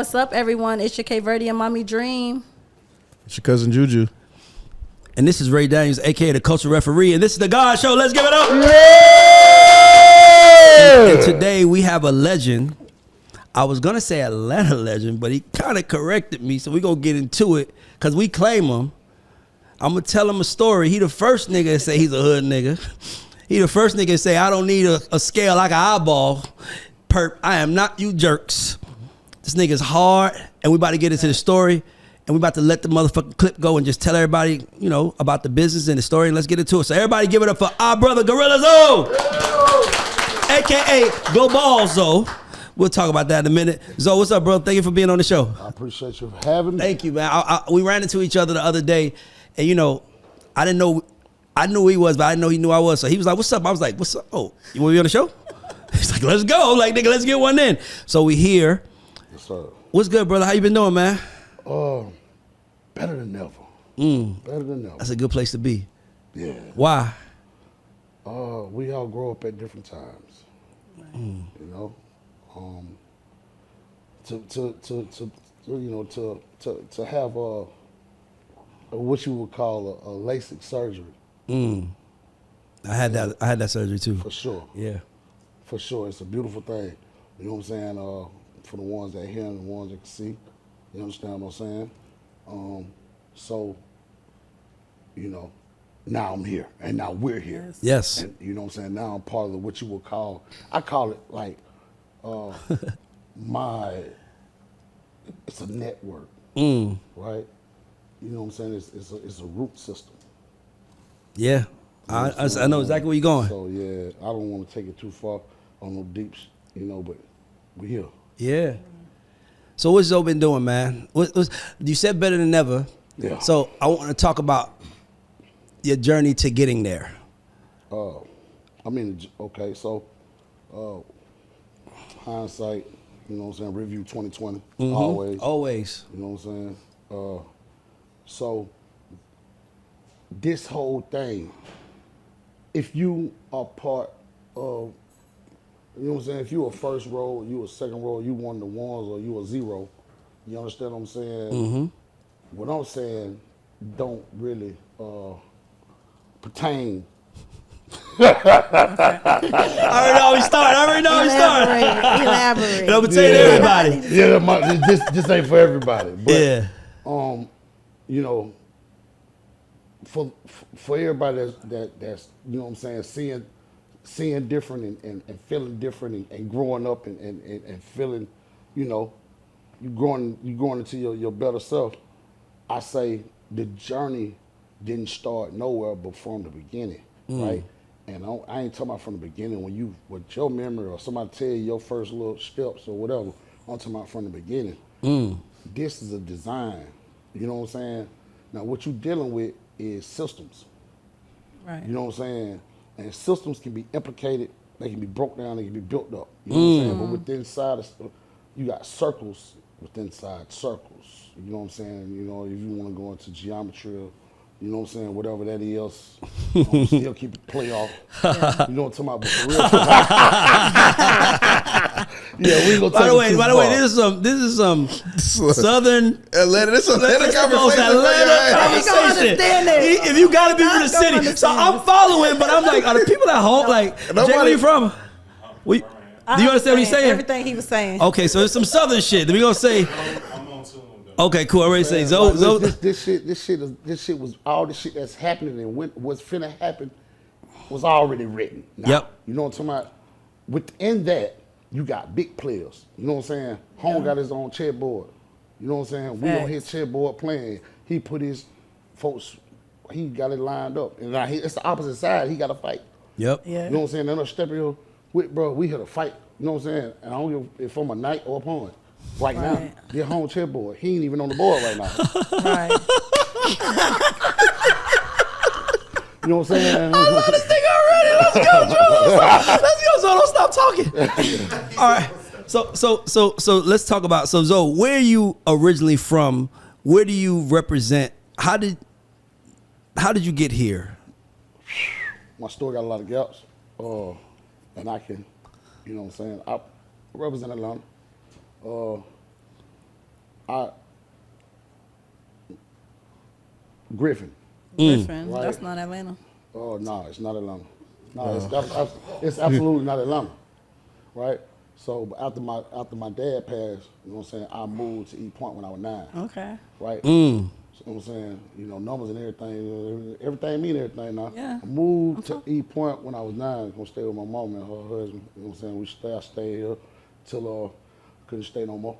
What's up, everyone? It's your K Verde and Mommy Dream. It's your cousin Juju. And this is Ray Daniels, a.k.a. the Culture Referee. And this is the God Show. Let's give it up. Yeah! And today we have a legend. I was going to say Atlanta legend, but he kind of corrected me. So we're going to get into it because we claim him. I'm going to tell him a story. He the first nigga to say he's a hood nigga. He the first nigga to say, I don't need a scale like an eyeball. Perp, I am not you jerks. This nigga's hard, and we about to get into the story, and we about to let the motherfucking clip go and just tell everybody, you know, about the business and the story, and let's get into it. So everybody give it up for our brother, Gorilla Zoe, a.k.a. Go Balls, Zoe. We'll talk about that in a minute. Zoe, what's up, bro? Thank you for being on the show. I appreciate you for having me. Thank you, man. We ran into each other the other day, and, you know, I knew who he was, but I didn't know he knew I was. So he was like, what's up? I was like, what's up? Oh, you want to be on the show? He's like, let's go. I'm like, nigga, let's get one in. So we here. Yes, sir. What's good, brother? How you been doing, man? Better than ever. Better than ever. That's a good place to be. Yeah. Why? We all grow up at different times. You know, to have what you would call a LASIK surgery. I had that surgery too. For sure. Yeah. For sure. It's a beautiful thing. You know what I'm saying? For the ones that hear and the ones that can see. You understand what I'm saying? So, you know, now I'm here and now we're here. Yes. And you know what I'm saying? Now I'm part of what you would call, I call it like it's a network, right? You know what I'm saying? It's a root system. Yeah. I know exactly where you're going. So yeah, I don't want to take it too far on no deeps, you know, but we here. Yeah. So what's Zoe been doing, man? You said better than ever. Yeah. So I want to talk about your journey to getting there. Okay, so hindsight, you know what I'm saying, review 2020, always. You know what I'm saying? So this whole thing, if you are part of, you know what I'm saying, if you a first row, you a second row, you one of the ones, or you a zero, you understand what I'm saying? What I'm saying don't really pertain. I already know we start. Elaborate. And I'm gonna tell you to everybody. Yeah, this ain't for everybody. But, Yeah. You know, for everybody that's you know what I'm saying, seeing different and feeling different and growing up and feeling, you know, you growing into your better self. I say the journey didn't start nowhere but from the beginning, right? And I ain't talking about from the beginning when you, with your memory or somebody tell you your first little steps or whatever. I'm talking about from the beginning. This is a design, you know what I'm saying? Now what you dealing with is systems. Right. You know what I'm saying? And systems can be implicated, they can be broke down, they can be built up. You know what I'm saying? But within inside, you got circles within inside circles. You know what I'm saying? You know, if you want to go into geometry, or, you know what I'm saying, whatever that is, still keep it play off. You know what I'm talking about? But for real. Yeah, we gonna take By the way, this is some Southern Atlanta. This is Atlanta conversation. If you gotta be from the city, so I'm following, but I'm like, are the people at home like? Jay, where you from? Do you understand what he's saying? Everything he was saying. Okay, so it's some Southern shit. Then we gonna say. Okay, cool. I already say Zoe. This shit was all the shit that's happening and what's finna happen was already written. Now, Yep. You know what I'm talking about? Within that, you got big players. You know what I'm saying? Home got his own chessboard. You know what I'm saying? We on his chessboard playing. He put his folks. He got it lined up, and now it's the opposite side. He got to fight. Yep. Yeah. You know what I'm saying? Then step here with bro. We here to fight. You know what I'm saying? And I don't give if I'm a knight or a pawn. Right now, get home chessboard. He ain't even on the board right now. Right. You know what I'm saying? I love this thing already. Let's go, Drew. Let's go, Zoe. Don't stop talking. All right. So let's talk about. So Zoe, where are you originally from? Where do you represent? How did you get here? My story got a lot of gaps, and I can, you know what I'm saying. I represent Atlanta. Griffin. Griffin. Right. That's not Atlanta. Oh no, it's not Atlanta. No, it's absolutely not Atlanta, right? So after my dad passed, you know what I'm saying, I moved to East Point when I was 9. Okay. Right? So, you know what I'm saying, you know, numbers and everything mean everything now. Yeah. I moved to East Point when I was 9, gonna stay with my mom and her husband. You know what I'm saying? I stayed here till couldn't stay no more.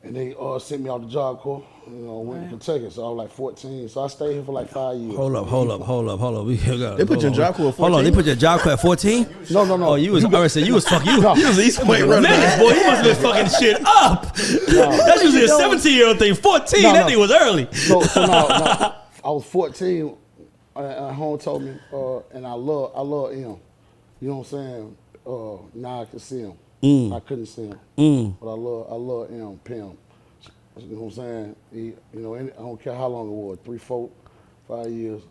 And they sent me out the Job Corps, you know, went to Kentucky. So I was like 14. So I stayed here for like 5 years. Hold up. They put you in Job Corps at 14? Hold on, they put you in Job Corps at 14? No. Oh, you was, I already said you was fucking, You was East Point running. Memphis, boy, you must have been fucking shit up. That's usually a 17-year-old thing. 14, that thing was early. So no, I was 14, and home told me, and I love him. You know what I'm saying? Now I can see him. I couldn't see him, but I love him, Pim. You know what I'm saying? You know, I don't care how long it was, 3, 4, 5 years. You know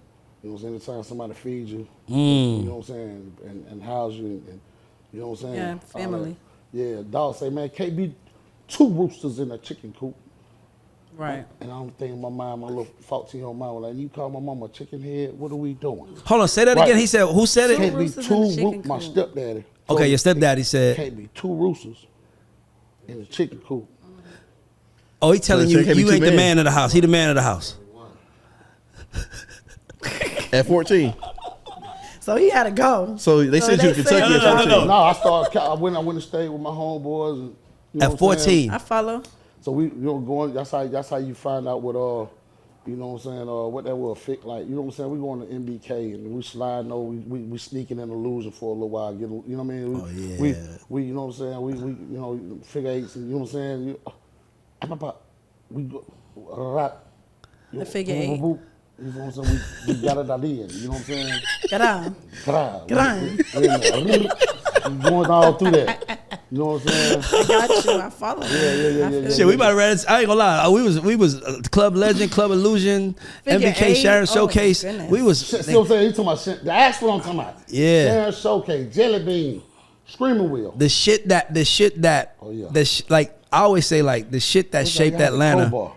what I'm saying? Anytime somebody feeds you, you know what I'm saying, and house you, and you know what I'm saying? Yeah, family. Yeah, dog say, man, can't be 2 roosters in a chicken coop. Right. And I'm thinking my little 14-year-old mind was like, you call my mama a chicken head, what are we doing? Hold on, say that again. He said, who said it? Can't be roosters in a chicken my coop. stepdaddy. Okay, your stepdaddy said. Can't be 2 roosters in a chicken coop. Oh, he telling So you it can't be you two ain't the men. man of the house. He the man of the house. At 14. So he had to go. So they sent you to they Kentucky said- at 14. No, I went and stayed with my homeboys. And, you know At what I'm saying? 14. I follow. So we, you know, going. That's how you find out what you know what I'm saying, what that will affect. Like, you know what I'm saying. We going to MBK and we sliding over. We sneaking in the losing for a little while. You know what I mean? We you know what I'm saying. We you know figure eights. And, you know what I'm saying. We go right. The figure eight. You know what I'm saying? We got it out in. You know what I'm saying? Get on. Get on. Going all through that. You know what I'm saying? I got you. I follow. Yeah. Shit, we about to read. I ain't gonna lie. We was Club Legend, Club Illusion, Figure MBK eight. Sharon Oh, Showcase. goodness. We was. See what I'm saying? He talking about that's what I'm talking about. Yeah. Sharon Showcase, Jelly Bean, Screaming Wheel. The shit that. Oh, yeah. Like I always say, like the shit that shaped Atlanta. Crowbar.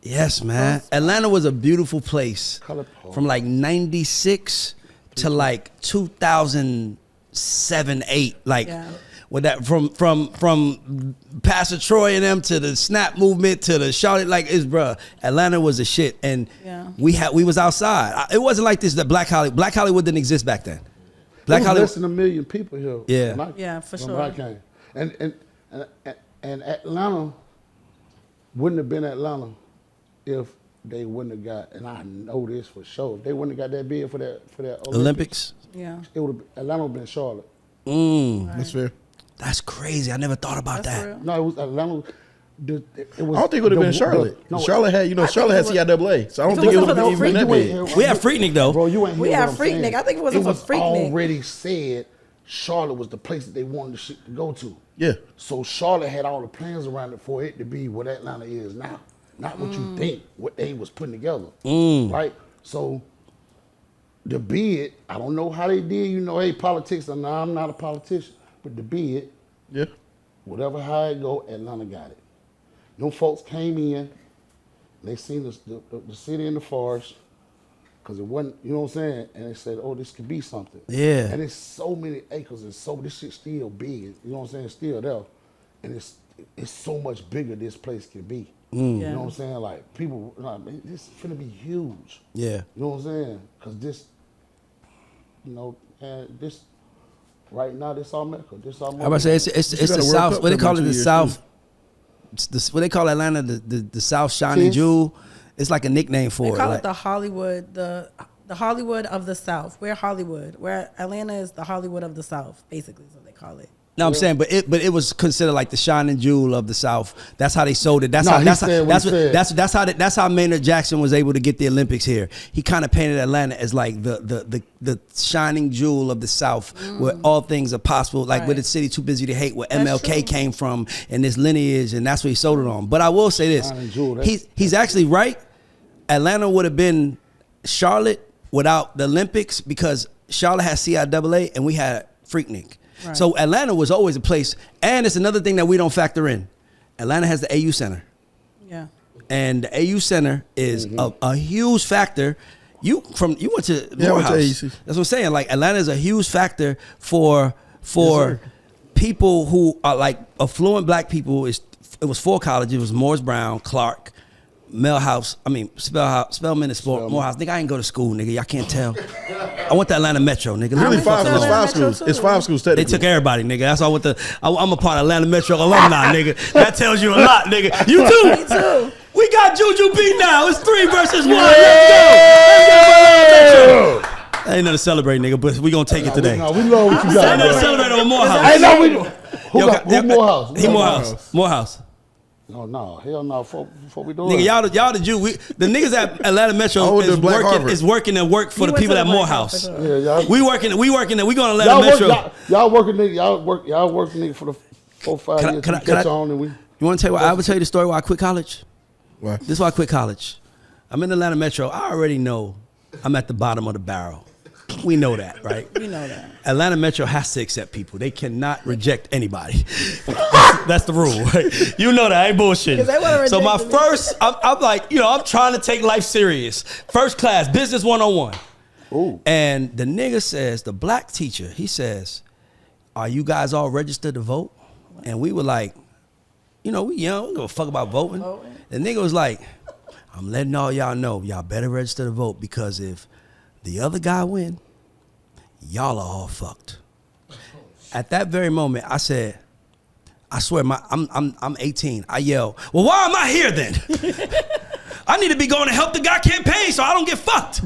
Yes, man. Atlanta was a beautiful place Color pole. from like 96 to like 2007, 8. Like with that from Pastor Troy and them to the Snap movement to the Charlotte, like it's bruh. Atlanta was a shit, and we was outside. It wasn't like this. That Black Hollywood didn't exist back then. Black Hollywood. Less than 1 million people here. Yeah. For when sure. I came. And Atlanta wouldn't have been Atlanta if they wouldn't have got, and I know this for sure, if they wouldn't have got that bid for that Olympics. Yeah. It would have Atlanta would have been Charlotte. That's fair. That's crazy. I never thought about That's that. real. No, it was Atlanta. It was, I don't think it would have been Charlotte. Charlotte had, Charlotte had CIAA. So I don't think it would have even been that big. We had Freaknik though. Bro, you ain't hear We what had I'm Freaknik. saying. I think it wasn't for Freaknik. already said Charlotte was the place that they wanted the shit to go to. Yeah. So Charlotte had all the plans around it for it to be what Atlanta is now. Not what you think, what they was putting together. Right? So the bid, I don't know how they did, hey, politics, and I'm not a politician, but the bid, whatever how it go, Atlanta got it. Them folks came in, they seen the city in the forest, because it wasn't, you know what I'm saying? And they said, oh, this could be something. Yeah. And it's so many acres, and this shit's still big, you know what I'm saying? It's still there. And it's so much bigger this place can be. You know what I'm saying? Like, people, man, this is finna be huge. Yeah. You know what I'm saying? Because this, this, right now, this all Mecca. This all I was say it's the got a World South. Cup What they call it? coming in The 2 years, South. It's what they call Atlanta, the South Shining Cheers. Jewel. It's like a nickname They for it. call Like, it the Hollywood, the Hollywood of the South. We're Hollywood. Where Atlanta is the Hollywood of the South, basically is what they call it. no, I'm saying, but it was considered like the shining jewel of the South. That's how they sold it. That's No, how he that's said how, what that's he what, said. that's how Maynard Jackson was able to get the Olympics here. He kind of painted Atlanta as like the shining jewel of the South, where all things are possible. Like where the city too busy to hate, where That's MLK true. came from, and this lineage, and that's what he sold it on. But I will say this: Shining jewel, that's- he's actually right. Atlanta would have been Charlotte without the Olympics because Charlotte had CIAA and we had Freaknik. Right. So Atlanta was always a place, and it's another thing that we don't factor in. Atlanta has the AU Center. Yeah. And the AU Center is a huge factor. You went to Morehouse. AUC. That's what I'm saying. Like Atlanta is a huge factor for Yes, people who are like affluent black people. It was 4 colleges. It was Morris Brown, Clark, Spelman and Morehouse. Nigga, I ain't go to school, nigga. Y'all can't tell. I went to Atlanta Metro, nigga. Really Leave me the fuck it's alone. five schools. It's 5 schools They technically. took everybody, nigga. That's all. I'm a part of Atlanta Metro alumni, nigga. That tells you a lot, nigga. You too. Me too. We got Juju beat now. It's 3 versus 1. Yeah. Let's go. Ain't nothing to celebrate, nigga, but we gonna take it today. No, we love what you Ain't got. nothing to bro. celebrate on Morehouse. Hey, no, we who Yo, Morehouse? He Morehouse. Morehouse. No, hell no. Before we do Nigga, it. y'all the Jew. The niggas at Atlanta I Metro went to Black Harvard. is working and work for You the went people to at the Black Morehouse. Harvard. Yeah, y'all. We working. We going to Atlanta Y'all Metro. y'all working for the 4-5 years. Can I- catch on and we. You want to tell you why? I would tell you the story why I quit college. Why? This is why I quit college. I'm in Atlanta Metro. I already know I'm at the bottom of the barrel. We know that, right? We know that. Atlanta Metro has to accept people. They cannot reject anybody. That's the rule, right? You know that. I ain't 'Cause they wanna bullshitting. So my reject me. first, I'm like, I'm trying to take life serious. First class, business 101. Ooh. And the nigga says, the black teacher, he says, are you guys all registered to vote? And we were like, we young, we don't give a fuck about voting. The nigga was like, I'm letting all y'all know, y'all better register to vote because if the other guy win, y'all are all fucked. At that very moment, I said, I swear, I'm 18. I yell, well, why am I here then? I need to be going to help the guy campaign so I don't get fucked.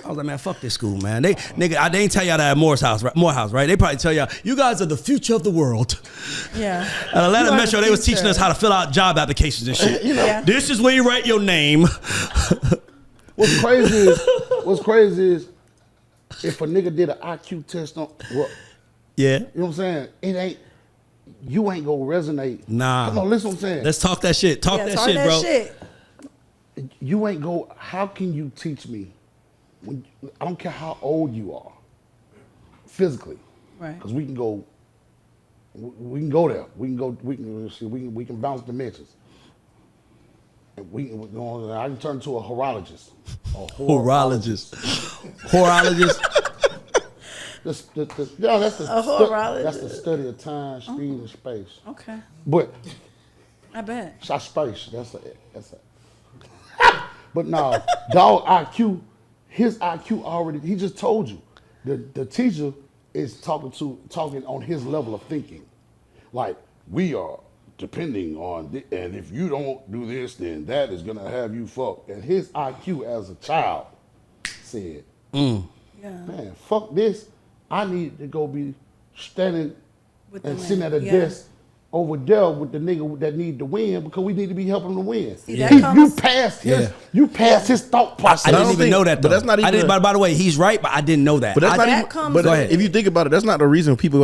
I was like, man, fuck this school, man. They ain't tell y'all that at Morehouse, right? They probably tell y'all, you guys are the future of the world. Yeah. At Atlanta You are Metro, the they was teaching future. us how to fill out job applications and shit. Yeah. This is where you write your name. What's crazy is if a nigga did an IQ test on, well, Yeah. you know what I'm saying? You ain't gonna resonate. Nah. Come on, listen what I'm saying. Let's talk that shit. Talk that shit, bro. You ain't go. How can you teach me? I don't care how old you are, physically, Right. because we can go. We can go there. We can go. We can bounce dimensions. And I can turn to a horologist. Horologist. Horologist. That's the horologist. That's the study of time, speed, and space. Okay. But I bet. that's space. That's a. But no, dog IQ. His IQ already. He just told you. The teacher is talking on his level of thinking. Like, we are depending on, and if you don't do this, then that is gonna have you fucked. And his IQ as a child said, Yeah. man, fuck this. I need to go be standing With and the sitting man. at a Yeah. desk over there with the nigga that need to win because we need to be helping him to win. See, that comes- You passed his thought process. I didn't don't even think- know that, though. but that's not I even didn't, by the way, he's right, but I didn't know that. But that's not That even. comes But Go ahead. if you think about it, that's not the reason people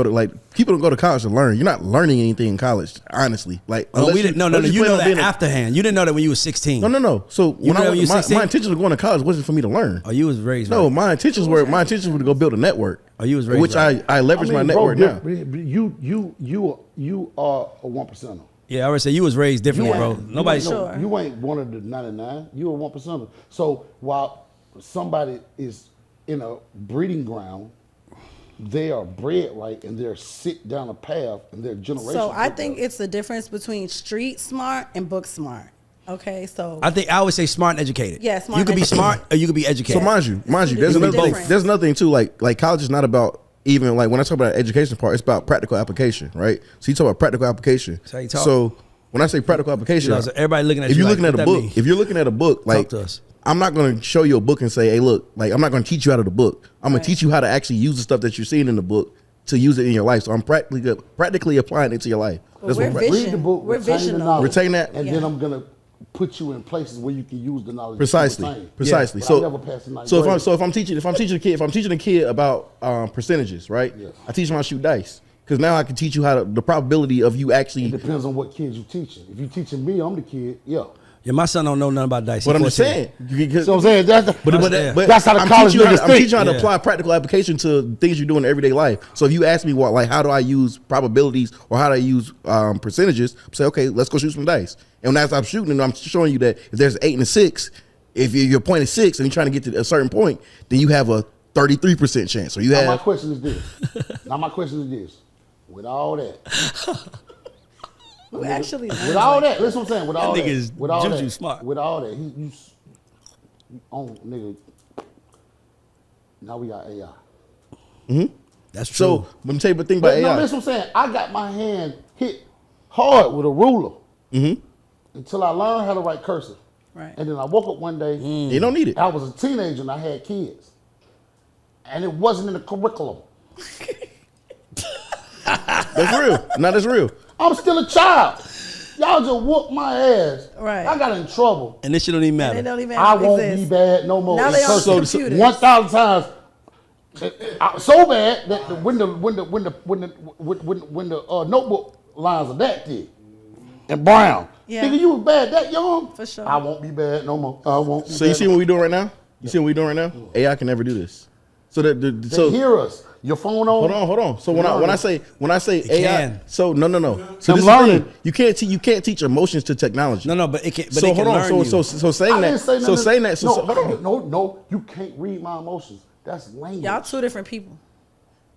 people don't go to college to learn. You're not learning anything in college, honestly. Like, No, unless we didn't. No. unless You plan know on that being a- afterhand. You didn't know that when you were 16. No. So when knew that when you my 16? intentions of going to college wasn't for me to learn. Oh, you was raised No, right. my intentions were to go build a network. Oh, you was raised which right. I leverage my network now. You are a 1%er. Yeah, I already said you was raised differently, Yeah. bro. Nobody. Sure. You ain't one of the 99. You a 1%er. So while somebody is in a breeding ground, they are bred right and they're sit down a path and their generation. So I think it's the difference between street smart and book smart. Okay, so I always say smart and educated. Yeah, smart You could and be educated. smart or you could be educated. So mind you, there's It's another thing. different. There's another thing too. Like college is not about even like when I talk about the education part, it's about practical application, right? So you talk about practical application. That's how you talk. So when I say practical application, You know, so everybody looking at if you you're like, looking at what a that book, mean? if you're looking at a book, like to us. I'm not going to show you a book and say, hey, look, like I'm not going to teach you out of the book. I'm going to teach you how to actually use the stuff that you're seeing in the book to use it in your life. So I'm practically applying it to your life. But That's we're what read the book, We're retain the visional. knowledge, Retain that. and Yeah. then I'm gonna put you in places where you can use the knowledge. Precisely. Retain. Precisely. But So, I never passed the ninth so grade. if I'm teaching a kid about percentages, right? Yes. I teach them how to shoot dice because now I can teach you how to the probability of you actually. It depends on what kids you teaching. If you teaching me, I'm the kid. Yeah. Yeah, my son don't know nothing about dice. But He I'm just 14. saying. So I'm saying that's how the college niggas I'm think. teaching how to Yeah. apply practical application to things you do in everyday life. So if you ask me how do I use probabilities or how do I use percentages, I'm saying, okay, let's go shoot some dice. And when I'm shooting, I'm showing you that if there's 8 and a 6, if your point is 6 and you're trying to get to a certain point, then you have a 33% chance. So you Now have. my question is this. With all that. Actually, With all that, listen what I'm saying. With all nigga that, is with all juju that, smart. with all that, you on nigga. Now we got AI. That's true. So let me tell you the thing about But no, AI. listen what I'm saying. I got my hand hit hard with a ruler until I learned how to write cursive. Right. And then I woke up one day. You don't need it. I was a teenager and I had kids, and it wasn't in the curriculum. That's real. No, that's real. I'm still a child. Y'all just whooped my ass. Right. I got in trouble. and this shit don't even They matter. don't even I won't exist. be bad no more. Now they on So- computers. 1,000 times. So bad that when the notebook lines are that thick and brown. Yeah. Nigga, you was bad that young. For sure. I won't be bad no more. I won't. Be So you bad see no what we doing right now? You see what we doing right now? AI can never do this. So They hear us. Your phone on. Hold on. So when I say AI, can. so no. So I'm this is the learning. thing. You can't teach emotions to technology. No, but it can. But So it can hold on. learn So you. saying I that. didn't say So nothing. saying that. No, hold on. No, you can't read my emotions. That's language. Y'all two different people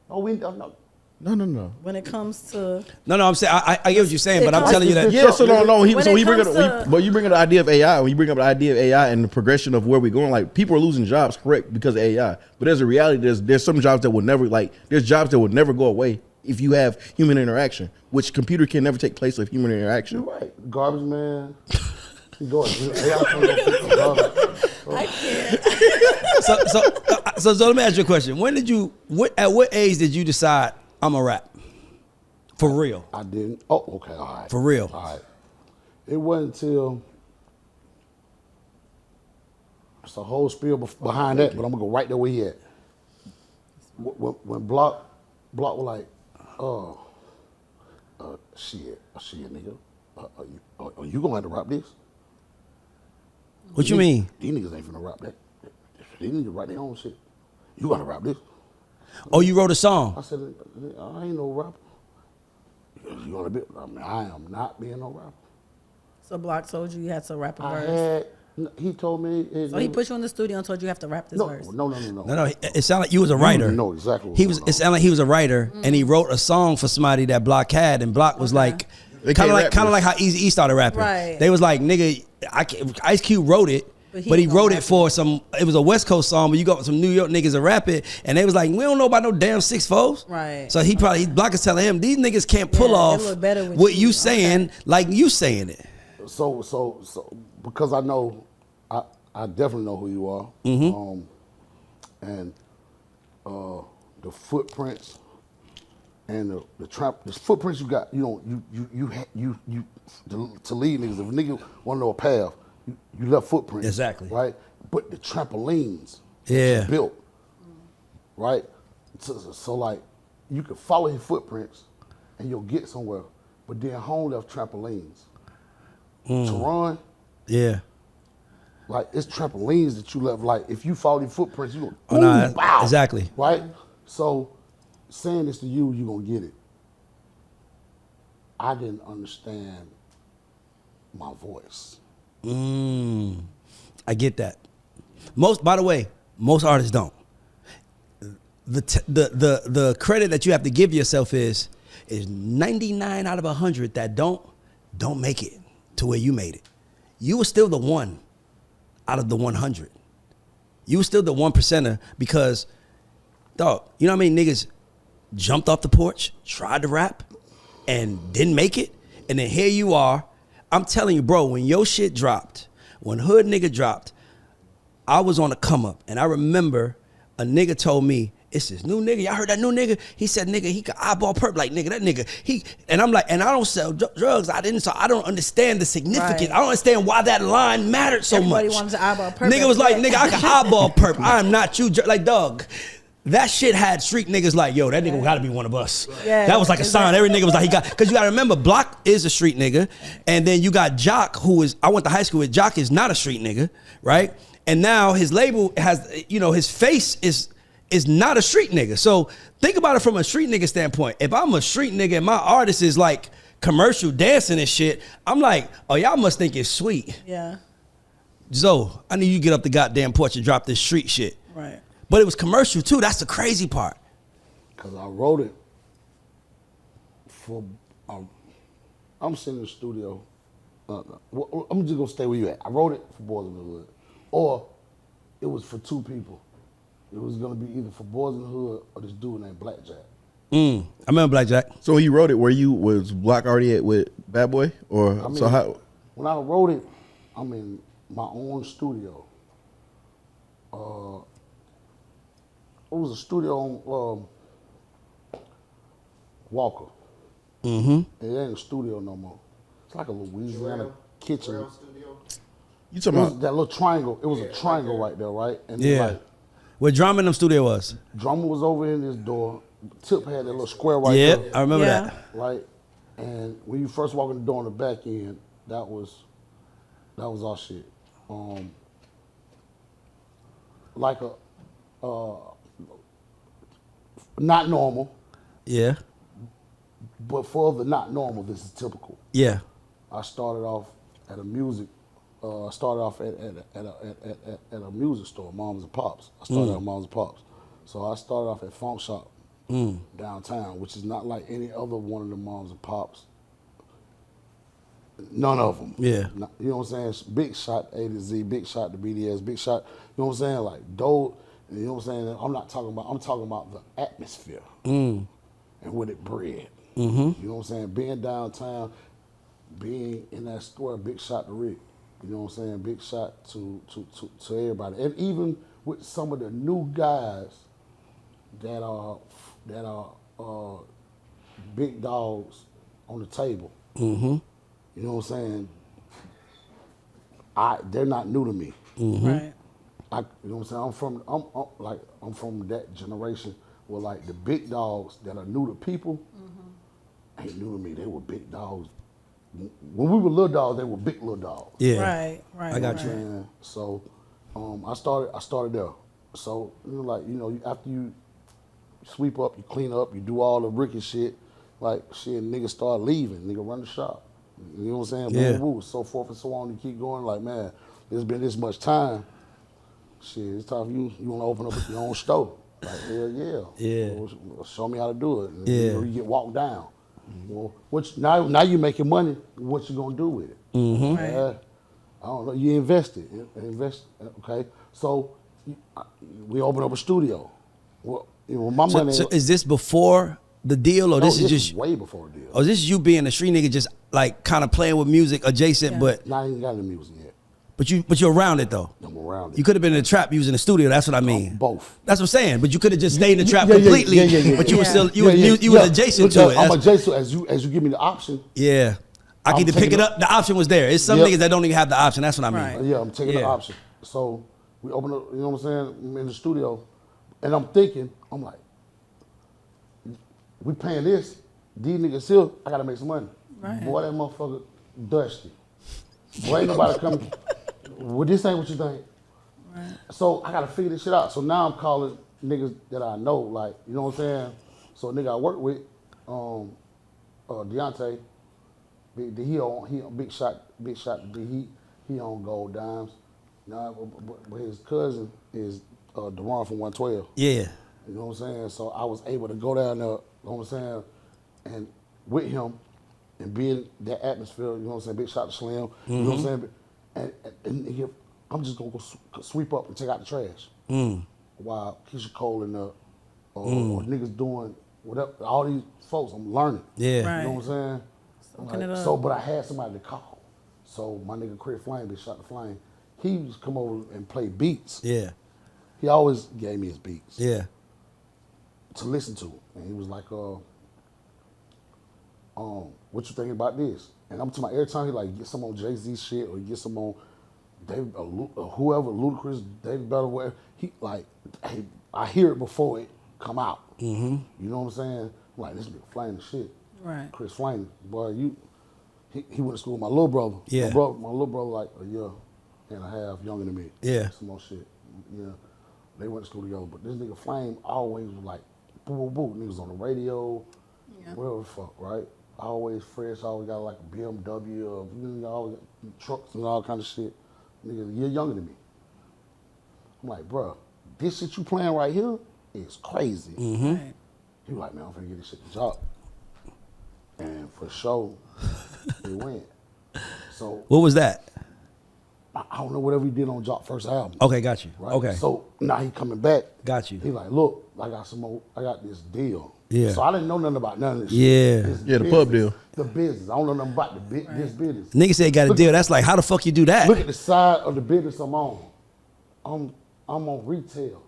No, we don't know. No. when it comes to. No, I'm saying I get what you're saying, It but I'm comes- telling you that. Yeah. So no. When So it he bring comes up. to- But you bring up the idea of AI. When you bring up the idea of AI and the progression of where we're going, like people are losing jobs, correct, because of AI. But there's a reality. There's some jobs that will never there's jobs that will never go away if you have human interaction, which computer can never take place of human interaction. You're right. Garbage man. He going. AI can't go fix the garbage. I can't. So let me ask you a question. At what age did you decide I'm a rap? For real. I didn't. Oh, okay. All right. For real. All right. It wasn't until it's a whole spiel behind that, but I'm gonna go right there where he at. When Block was like, shit, nigga, are you gonna have to rap this? What you mean? These niggas ain't finna rap that. These niggas write their own shit. You gotta rap this. Oh, you wrote a song. I said, I ain't no rapper. You gonna be? I mean, I am not being no rapper. So Block told you had to rap a I verse. he told me. So he put you in the studio and told you have to rap this no, verse. no. No, it sounded like you was a writer. know exactly what He was was. going It sounded like he was a writer, and he wrote a song for somebody that Block had, and Block was like, They kind can't of rap like this. how Eazy-E started rapping. Right. They was like, nigga, Ice Cube wrote it. But he But he ain't gonna wrote rap it for some. It was a West Coast song, but you got some New York niggas to rap it, and they was like, "We don't know about no damn 6'4". Right. So Block is telling him these niggas can't pull Yeah, it off look better with what you. you saying like you saying it. So because I know, I definitely know who you are. And the footprints and the footprints you got. You to lead niggas. If a nigga want to know a path, you left footprints. Exactly. Right. But the trampolines. Yeah. that you built. Right. So like, you can follow his footprints, and you'll get somewhere. But then home left trampolines. To run. Yeah. Like, it's trampolines that you left. Like, if you follow your footprints, you go, Oh, no, ooh, wow. exactly. Right? So, saying this to you, you're going to get it. I didn't understand my voice. I get that. By the way, most artists don't. The credit that you have to give yourself is 99 out of 100 that don't make it to where you made it. You were still the one out of the 100. You were still the 1%er because, dog, you know what I mean? Niggas jumped off the porch, tried to rap, and didn't make it. And then here you are. I'm telling you, bro, when your shit dropped, when Hood Nigga dropped, I was on a come up. And I remember a nigga told me, it's this new nigga. Y'all heard that new nigga? He said, nigga, he could eyeball perp. Like, nigga, that nigga, and I'm like, and I don't sell drugs. So I don't understand the significance. Right. I don't understand why that line mattered so Everybody much. wanted to eyeball perp. Nigga was like, nigga, I can eyeball perp. I am not you. Like, dog, that shit had street niggas like, yo, that nigga gotta be one of us. Yeah, That was like a sign. Every nigga was like, he got, because you gotta remember, Block is a street nigga. And then you got Jock, who is, I went to high school with Jock, is not a street nigga, right? And now his label has, you know, his face is not a street nigga. So think about it from a street nigga standpoint. If I'm a street nigga and my artist is like commercial dancing and shit, I'm like, oh, y'all must think it's sweet. Yeah. Zoe, I need you to get up the goddamn porch and drop this street shit. Right. But it was commercial too. That's the crazy part. Because I wrote it for, I'm sitting in the studio. I'm just going to stay where you at. I wrote it for Boys in the Hood. Or it was for two people. It was going to be either for Boys in the Hood or this dude named Blackjack. I remember Blackjack. So when you wrote it, was Block already at with Bad Boy, or I mean, so how? When I wrote it, I'm in my own studio. It was a studio on Walker. Mm-hmm. It ain't a studio no more. It's like a Louisiana kitchen. You It talking was about? that little triangle. It was a triangle right there, right? And Yeah. like, Where Drama in them studio was. drummer was over in this door. Tip had that little square right Yeah, there. I remember Yeah. that. Right? And when you first walk in the door on the back end, that was our shit. Like a not normal, Yeah. but for the not normal, this is typical. Yeah. I started off at a music. I started off at a music store, Moms and Pops. I started at Moms and Pops. So I started off at Funk Shop downtown, which is not like any other one of the Moms and Pops. None of them. Yeah. You know what I'm saying? Big shot A to Z, big shot to BDS, big shot. You know what I'm saying? Like dope. You know what I'm saying? I'm talking about the atmosphere and what it bred. You know what I'm saying? Being downtown, being in that store, big shot to Rick. You know what I'm saying? Big shot to everybody. And even with some of the new guys that are big dogs on the table. You know what I'm saying? They're not new to me. Right. You know what I'm saying? I'm from that generation where like the big dogs that are new to people ain't new to me. They were big dogs. When we were little dogs, they were big little dogs. Yeah. Right. I got you. And so I started there. So after you sweep up, you clean up, you do all the Ricky shit, like shit, niggas start leaving, nigga run the shop. You know what I'm saying? Yeah. Boom, boom, so forth and so on. You keep going, like, man, there's been this much time. Shit, it's time for you want to open up your own store. Like, hell yeah. Yeah. Well, show me how to do it. And, Yeah. you get walked down. Well, now you're making money. What you gonna do with it? Right. I don't know. You invested. Okay. So we open up a studio. Well, my money. So is this before the deal, or no, this is just way before the deal. or this is you being a street nigga, just like kind of playing with music adjacent, Yeah. but Not even got the music yet. you're around it though. I'm around it. You could have been in the trap using the studio. That's what I mean. Both. That's what I'm saying. But you could have just stayed in the trap Yeah, completely. yeah. But you were Yeah. still you was adjacent to it. I'm That's- adjacent as you give me the option. yeah. I I'm get to pick taking it up. The option was there. It's some Yep. niggas that don't even have the option. That's what I mean. Right. Yeah, I'm taking the Yeah. option. So we open up. You know what I'm saying? I'm in the studio, and I'm thinking, I'm like, we paying this. These niggas still, I gotta make some money. Right. Boy, that motherfucker dusty. Boy, ain't nobody coming. Well, this ain't what you think. Right. So I gotta figure this shit out. So now I'm calling niggas that I know, like, you know what I'm saying? So a nigga I work with, Deontay, he on big shot he on gold dimes. Now, but his cousin is Deron from 112. Yeah. You know what I'm saying? So I was able to go down there, you know what I'm saying, and with him and be in that atmosphere, you know what I'm saying, big shot to Slim, you know what I'm saying? And I'm just gonna go sweep up and take out the trash. While Keisha Cole and or niggas doing whatever, all these folks, I'm learning. Yeah. Right. You know what I'm saying? Soaking it up. So, but I had somebody to call. So my nigga Craig Flame, Big Shot the Flame, he used to come over and play beats. Yeah. He always gave me his beats Yeah. to listen to. And he was like, what you thinking about this? And I'm talking about every time he like get some on Jay-Z shit or get some on David, whoever, Ludacris, David Better, whatever, he like, hey, I hear it before it come out. You know what I'm saying? I'm like, this nigga Flame the shit. Right. Chris Flame, boy, he went to school with my little brother. Yeah. My little brother like a year and a half younger than me. Yeah. Some more shit. Yeah. They went to school together, but this nigga Flame always was like, boo, boo, boo. Niggas on the radio, whatever the fuck, right? Always fresh, always got like a BMW, or, you know, always got trucks and all kind of shit. Nigga, a year younger than me. I'm like, bro, this shit you playing right here is crazy. Right. He was like, man, I'm finna get this shit to drop. And for sure, it went. So What was that? I don't know whatever he did on Jock first album. Okay, got you. Right? Okay. So now he coming back. Got you. He like, look, I got some more, I got this deal. Yeah. So I didn't know nothing about none of this Yeah. shit. This Yeah, the pub business, deal. The business. I don't know nothing about this business. Nigga said he got a deal. That's like, how the fuck you do that? Look at the side of the business I'm on. I'm on retail.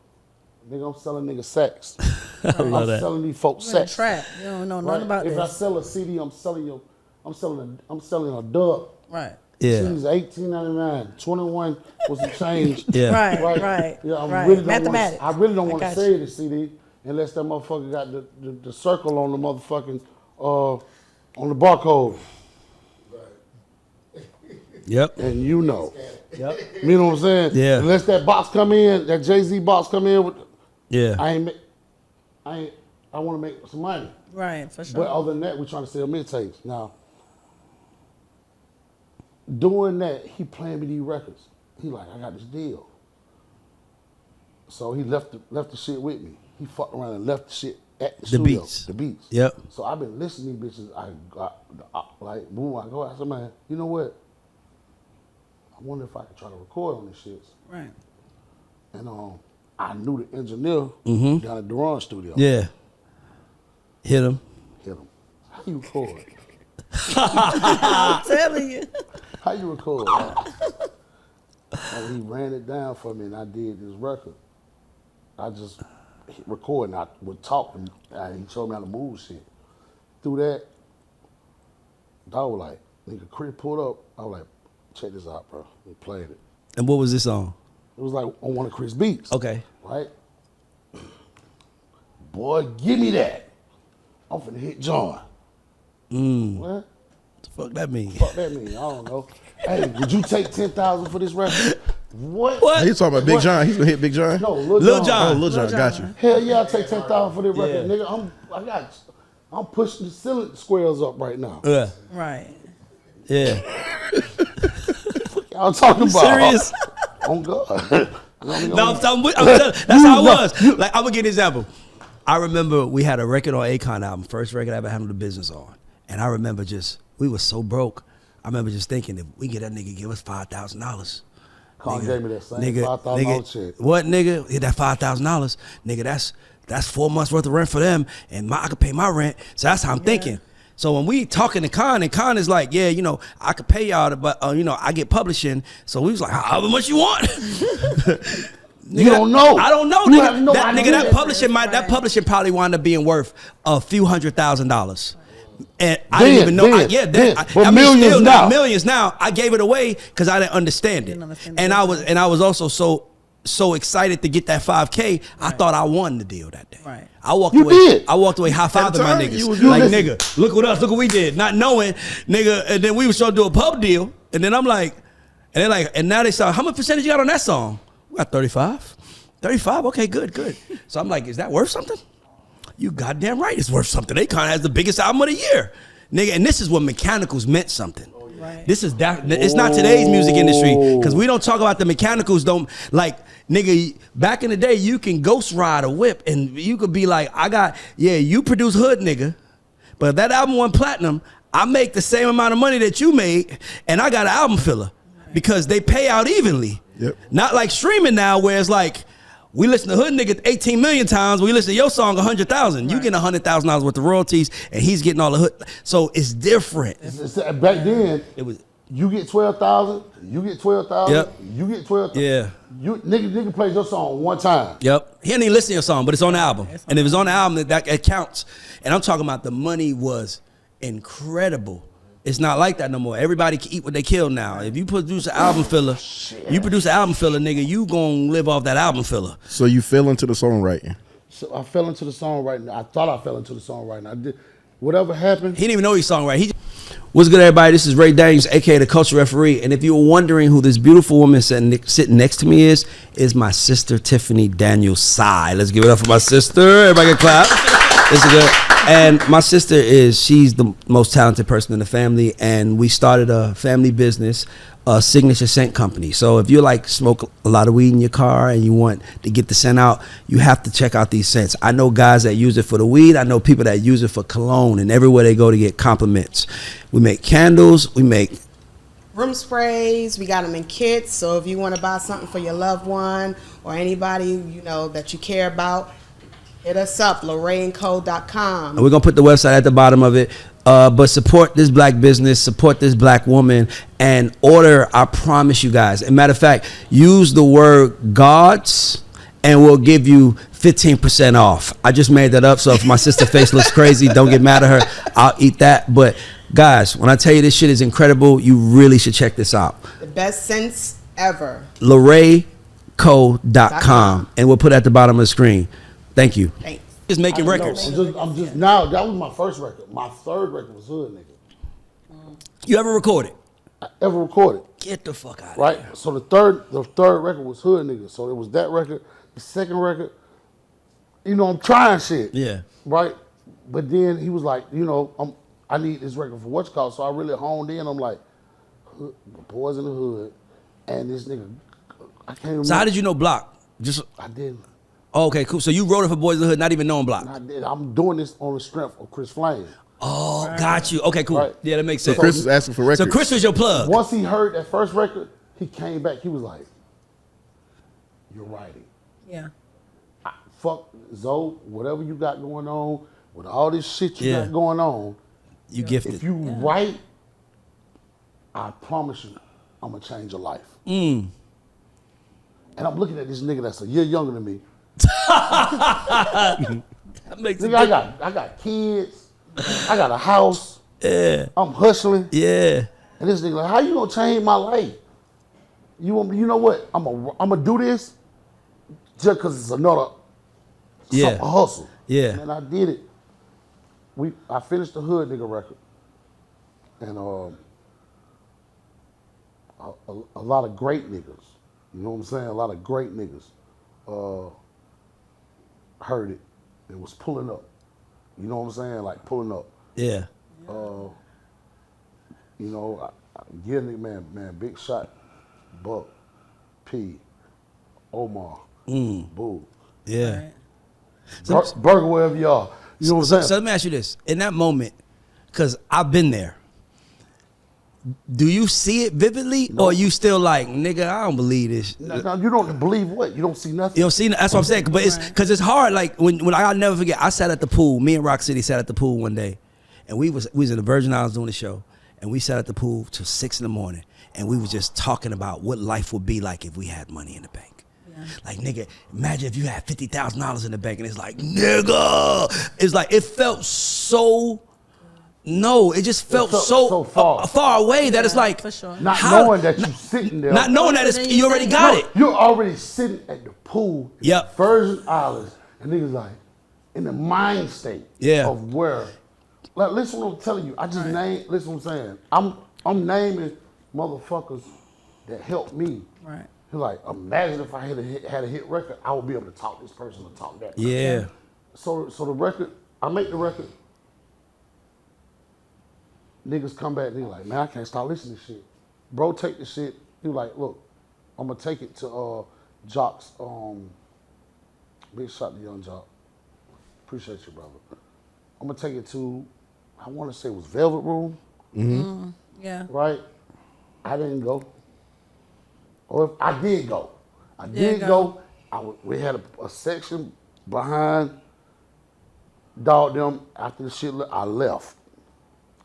Nigga, I'm selling niggas sex. love I'm that. selling these folks You're in a sex. trap. You don't know nothing Right? about If I this. sell a CD, I'm selling a dub. Right. Yeah. CD's $18.99. 21 was the change. Yeah. Right. Yeah, right. Really Mathematics. I really don't I want to got say the CD unless that motherfucker got the circle on the motherfucking on the barcode. Yep. And you know. Yep. You know what I'm saying? Yeah. Unless that box come in, that Jay-Z box come in with Yeah. I want to make some money. Right, for sure. But other than that, we're trying to sell mixtapes. Now, doing that, he playing me these records. He like, I got this deal. So he left the shit with me. He fucked around and left the shit at the studio. beats. The beats. Yep. So I've been listening to these bitches. I got, like, boom, I go out, I said, man, you know what? I wonder if I could try to record on this shit. Right. And I knew the engineer down at Duran Studio. Yeah. Hit him. Hit him. How you record? I'm telling you. How you record? And he ran it down for me, and I did this record. I just hit record, and I would talk, and he showed me how to move shit. Through that, I was like, nigga, Chris pulled up. I was like, check this out, bro. We played it. And what was this song? It was like on one of Chris' beats. Okay. Right? Boy, give me that. I'm finna hit John. What? What the fuck that mean? Fuck that mean? I don't know. Hey, would you take 10,000 for this record? What? What? He's talking about Big John. He's gonna hit Big John. No, Lil Lil Jon. Oh, Lil John, Lil got Jon. you. Hell yeah, I'll take 10,000 for this record, Yeah. nigga. I'm pushing the ceiling squares up right now. Right. Yeah. I'm talking about. Serious? On God. No, I'm telling, that's how it was. Like, I'm gonna give an example. I remember we had a record on Akon album, first record I ever handled the business on. And I remember we were so broke. I remember just thinking, if we get that nigga give us $5,000. Con gave me that same Nigga, $5,000 check. what, nigga? Get that $5,000. Nigga, that's 4 months worth of rent for them, and I could pay my rent. So that's how I'm thinking. So when we talking to Con, and Con is like, yeah, you know, I could pay y'all, but you know, I get publishing. So we was like, however much you want. You don't know. I don't know, You nigga. have no That idea. that publishing probably wound up being worth a few $100,000. And I didn't even know. But millions now. Millions now. I gave it away because I didn't understand it. Didn't understand the And business. I was also so excited to get that 5K. I thought I won the deal that day. Right. I walked You away. did. I walked away high fiving my time, niggas. you was Like, listen. nigga, look what us, look what we did. Not knowing, nigga. And then we were trying to do a pub deal. And then I'm like, and they're like, and now they say, how much percentage you got on that song? We got 35. 35? Okay, good. So I'm like, is that worth something? You goddamn right it's worth something. Akon has the biggest album of the year. Nigga, and this is when mechanicals meant something. Right. This is that. It's not today's music industry because we don't talk about the mechanicals. Don't like, nigga. Back in the day, you can ghost ride a whip and you could be like, you produce hood, nigga, but if that album went platinum, I make the same amount of money that you made, and I got an album filler because they pay out evenly. Yep. Not like streaming now, where it's like, we listen to Hood Nigga 18 million times. We listen to your song 100,000. You getting $100,000 worth of royalties, and he's getting all the hood. So it's different. Back then, It was. you get 12,000. You get 12,000. Yep. You get 12,000. Yeah. Nigga plays your song one time. Yep. He didn't even listen to your song, but it's on the album. And if it's on the album, that counts. And I'm talking about the money was incredible. It's not like that no more. Everybody can eat what they kill now. If you produce an album filler, nigga, you gonna live off that album filler. So you fell into the songwriting. So I fell into the songwriting. I thought I fell into the songwriting. I did. Whatever happened. He didn't even know he's songwriter. What's good, everybody? This is Ray Daniels, aka the Culture Referee. And if you were wondering who this beautiful woman sitting next to me is my sister Tiffany Daniels Sai. Let's give it up for my sister. Everybody can clap. This is good. And my sister she's the most talented person in the family, and we started a family business, a signature scent company. So if you like smoke a lot of weed in your car and you want to get the scent out, you have to check out these scents. I know guys that use it for the weed. I know people that use it for cologne, and everywhere they go to get compliments. We make candles. We make room sprays. We got them in kits. So if you want to buy something for your loved one or anybody that you care about, hit us up, LorraineCo.com. and we're going to put the website at the bottom of it. But support this black business, support this black woman, and order, I promise you guys. As a matter of fact, use the word gods, and we'll give you 15% off. I just made that up, so if my sister face looks crazy, don't get mad at her. I'll eat that. But guys, when I tell you this shit is incredible, you really should check this out. The best scents ever. LorraineCo.com, and we'll put it at the bottom of the screen. Thank you. Thanks. Just making records. I'm just now. That was my first record. My third record was Hood Nigga. You ever recorded? I ever recorded. Get the fuck out of Right. here. So the third record was Hood Nigga. So it was that record. The second record, I'm trying shit. Yeah. Right. But then he was like, I need this record for what's called. So I really honed in. I'm like, Boys in the Hood, and this nigga, I can't remember. So how did you know Block? I didn't. Oh, okay, cool. So you wrote it for Boys in the Hood, not even knowing Block. I did. I'm doing this on the strength of Chris Flame. Oh, got you. Okay, cool. Right. Yeah, that makes So sense. Chris was asking for records. So Chris was your plug. Once he heard that first record, he came back. He was like, "You're writing. Yeah. Fuck Zoe, whatever you got going on, with all this shit you Yeah. got going on. You gifted. If you write, I promise you, I'm gonna change your life." Mm. And I'm looking at this nigga that's a year younger than me. That makes Nigga, I got kids. I got a house. Yeah. I'm hustling. Yeah. And this nigga like, how you gonna change my life? You know what? I'm gonna do this just because it's another hustle. Yeah. And I did it. I finished the Hood Nigga record, and a lot of great niggas. You know what I'm saying? A lot of great niggas heard it and was pulling up. You know what I'm saying? Like pulling up. Yeah. I give nigga man, Big Shot, Buck, P, Omar, Boo. Yeah. Right. Burger wherever y'all. You know what I'm saying? So let me ask you this. In that moment, because I've been there, do you see it vividly, or you still like, nigga, I don't believe this? Now, you don't believe what? You don't see nothing? You don't see, that's what I'm saying. But it's because it's hard. Like when I'll never forget, I sat at the pool. Me and Rock City sat at the pool one day, and we was in the Virgin Islands doing the show, and we sat at the pool till 6 a.m, and we was just talking about what life would be like if we had money in the bank. Yeah. Like, nigga, imagine if you had $50,000 in the bank, and it's like, nigga, it's like it felt so. No, it just felt so far away that it's like, for sure. Not knowing that you're sitting there. Not knowing that you already got it. You're already sitting at the pool in Yep. Virgin Islands, and niggas like in the mind state of where. Like, listen what I'm telling you. I just listen what I'm saying. I'm naming motherfuckers that helped me. Right. He's like, imagine if I had a hit record, I would be able to talk this person or talk that person. Yeah. So the record, I make the record. Niggas come back and they like, man, I can't stop listening to shit. Bro, take the shit. He like, look, I'm gonna take it to Jock's, big shot to Young Jock. Appreciate you, brother. I'm gonna take it to, I wanna say it was Velvet Room. Mm-hmm. Yeah. Right? I didn't go. Or if I did go. I did Did go. We had a section behind Dog them. After the shit, I left.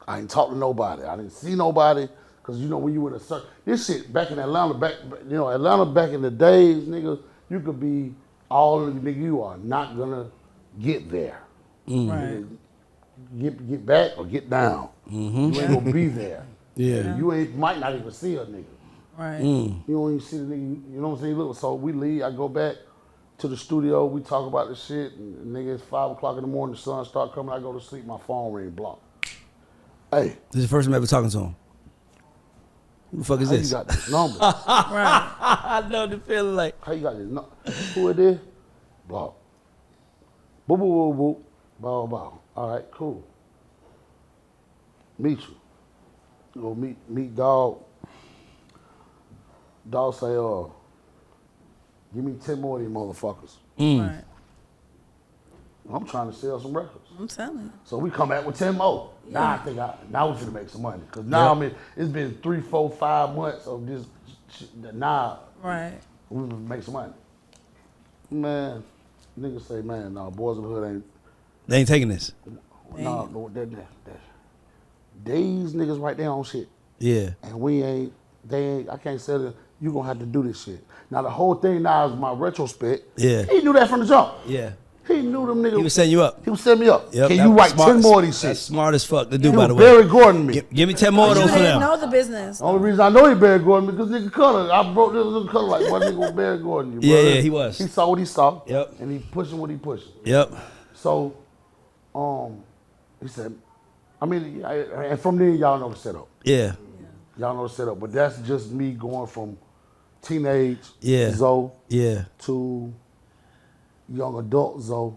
I ain't talked to nobody. I didn't see nobody. Cause when you in a circle, this shit back in Atlanta, Atlanta back in the days, nigga, you could be all of the nigga, you are not gonna get there. Right. Get back or get down. You ain't gonna be there. Yeah. You might not even see a nigga. Right. You don't even see the nigga, you know what I'm saying? Look, so we leave, I go back, to the studio. We talk about the shit. And nigga, it's 5 o'clock in the morning. The sun start coming. I go to sleep. My phone ring blocked. Hey, This is the first time ever talking to him. Who the fuck is how this? you got this number? Right. I know the feeling like. How you got this number? Who it is? Block. Boop, boop, boop, boop. Bow, bow. All right, cool. Meet you. You go meet dog. Dog say, give me 10 more of these motherfuckers. Right. I'm trying to sell some records. I'm telling you. So we come back with 10 more. Now I think now we finna make some money. Cause now I mean it's been 3, 4, 5 months of this shit. Now Right. we finna make some money. Man, niggas say, man, no, boys in the hood ain't. They ain't taking this. No, these niggas right there on shit. Yeah. And they ain't, I can't say that you gonna have to do this shit. Now the whole thing now is my retrospect. Yeah. He knew that from the jump. Yeah. He knew them niggas. He was setting you up. He was setting me up. Yep, Can that you was write smart. 10 more of these That's shit? smart as fuck to do, He by the was way. Barry Gordon me. Give me 10 more of You those for didn't them. know the business. Only reason I know he Barry Gordon because nigga Cutter. I broke this little Cutter like, what nigga was Barry Gordon? You, Yeah, brother? yeah, he was. He saw what he saw. Yep. And he pushing what he pushing. Yep. So, he said, I mean, and from there y'all know the setup. Yeah. Y'all know the setup. But that's just me going from teenage Yeah. Zoe Yeah. to young adult Zoe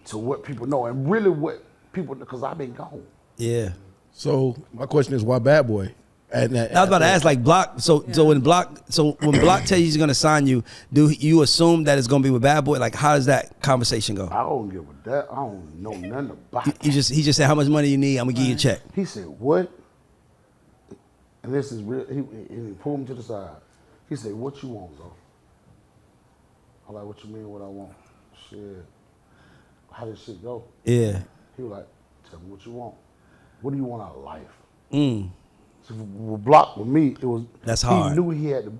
to what people know and really what people, because I've been gone. Yeah. So my question is, why Bad Boy? And I was about to ask, like, Block. So when Block tell you he's gonna sign you, do you assume that it's gonna be with Bad Boy? Like, how does that conversation go? I don't give a that. I don't know nothing about it. He just said, how much money you need? I'm gonna give you a check. He said, what? And this is real. He pulled me to the side. He said, what you want, though? I'm like, what you mean what I want? Shit. How did shit go? Yeah. He was like, tell me what you want. What do you want out of life? Mm. So with Block with me, it was That's hard. He knew he had to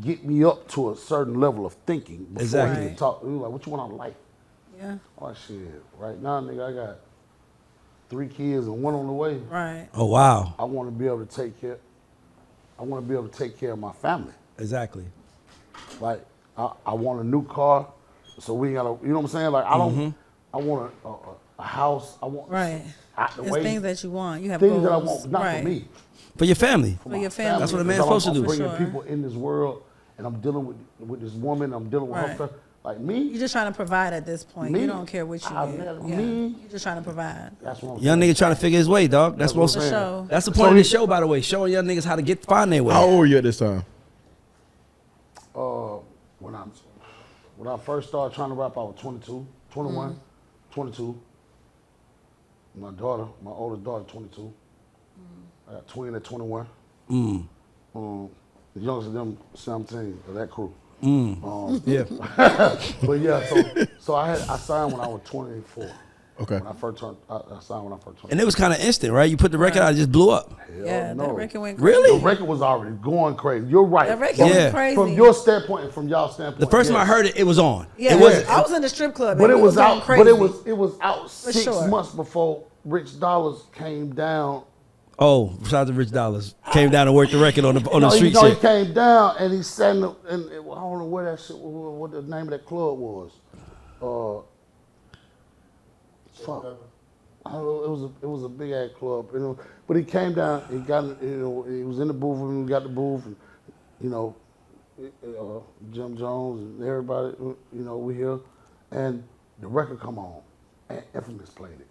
get me up to a certain level of thinking before Exactly. he could talk. He was like, what you want out of life? Yeah. Oh shit. Right now, nigga, I got 3 kids and 1 on the way. Right. Oh wow. I want to be able to take care. I want to be able to take care of my family. Exactly. Like I want a new car, so we gotta. You know what I'm saying? Like I don't. I want a house. I want Right. out the It's way. things that you want. You have Things goals. that I want, not right. for me. For your family. For your family. That's what a man's Because supposed to do. I'm bringing Sure. people in this world, and I'm dealing with this woman. I'm dealing with Right. her. Like me. You're just trying to provide at this point. Me? You don't care what you I get. never- Yeah. me? You're just trying to provide. That's what I'm Young saying. nigga trying to figure his way, dog. That's That's what what's I'm saying. Show. That's the point of the show, by the way. Showing young niggas how to find their way. How old were you at this time? When I first started trying to rap, I was 22, 21, 22. My oldest daughter, 22. I got twin at 21. The youngest of them, 17, of that crew. Yeah. But yeah, so I signed when I was 24. Okay. When I first turned, I signed when I first turned. And it was kind of instant, right? You put the record out, it just blew up. Hell Yeah, no. that record went Really? The record was already going crazy. You're right. That record Yeah. was crazy. From your standpoint and from y'all standpoint. The first time I yes. heard it, it was on. yeah, It wasn't. I was in the strip club. But and it we was going out. Crazy. But it was out 6 sure. months before Rich Dollars came down. Oh, shout out to Rich Dollars. Came down and worked the record on the street He shit. came down and he sat in the, and I don't know where that shit, what the name of that club was. Fuck. I don't know, it was a big ass club, you know. But he came down, he got, he was in the booth when we got the booth, and Jim Jones and everybody, we here, and the record come on, and Infamous played it.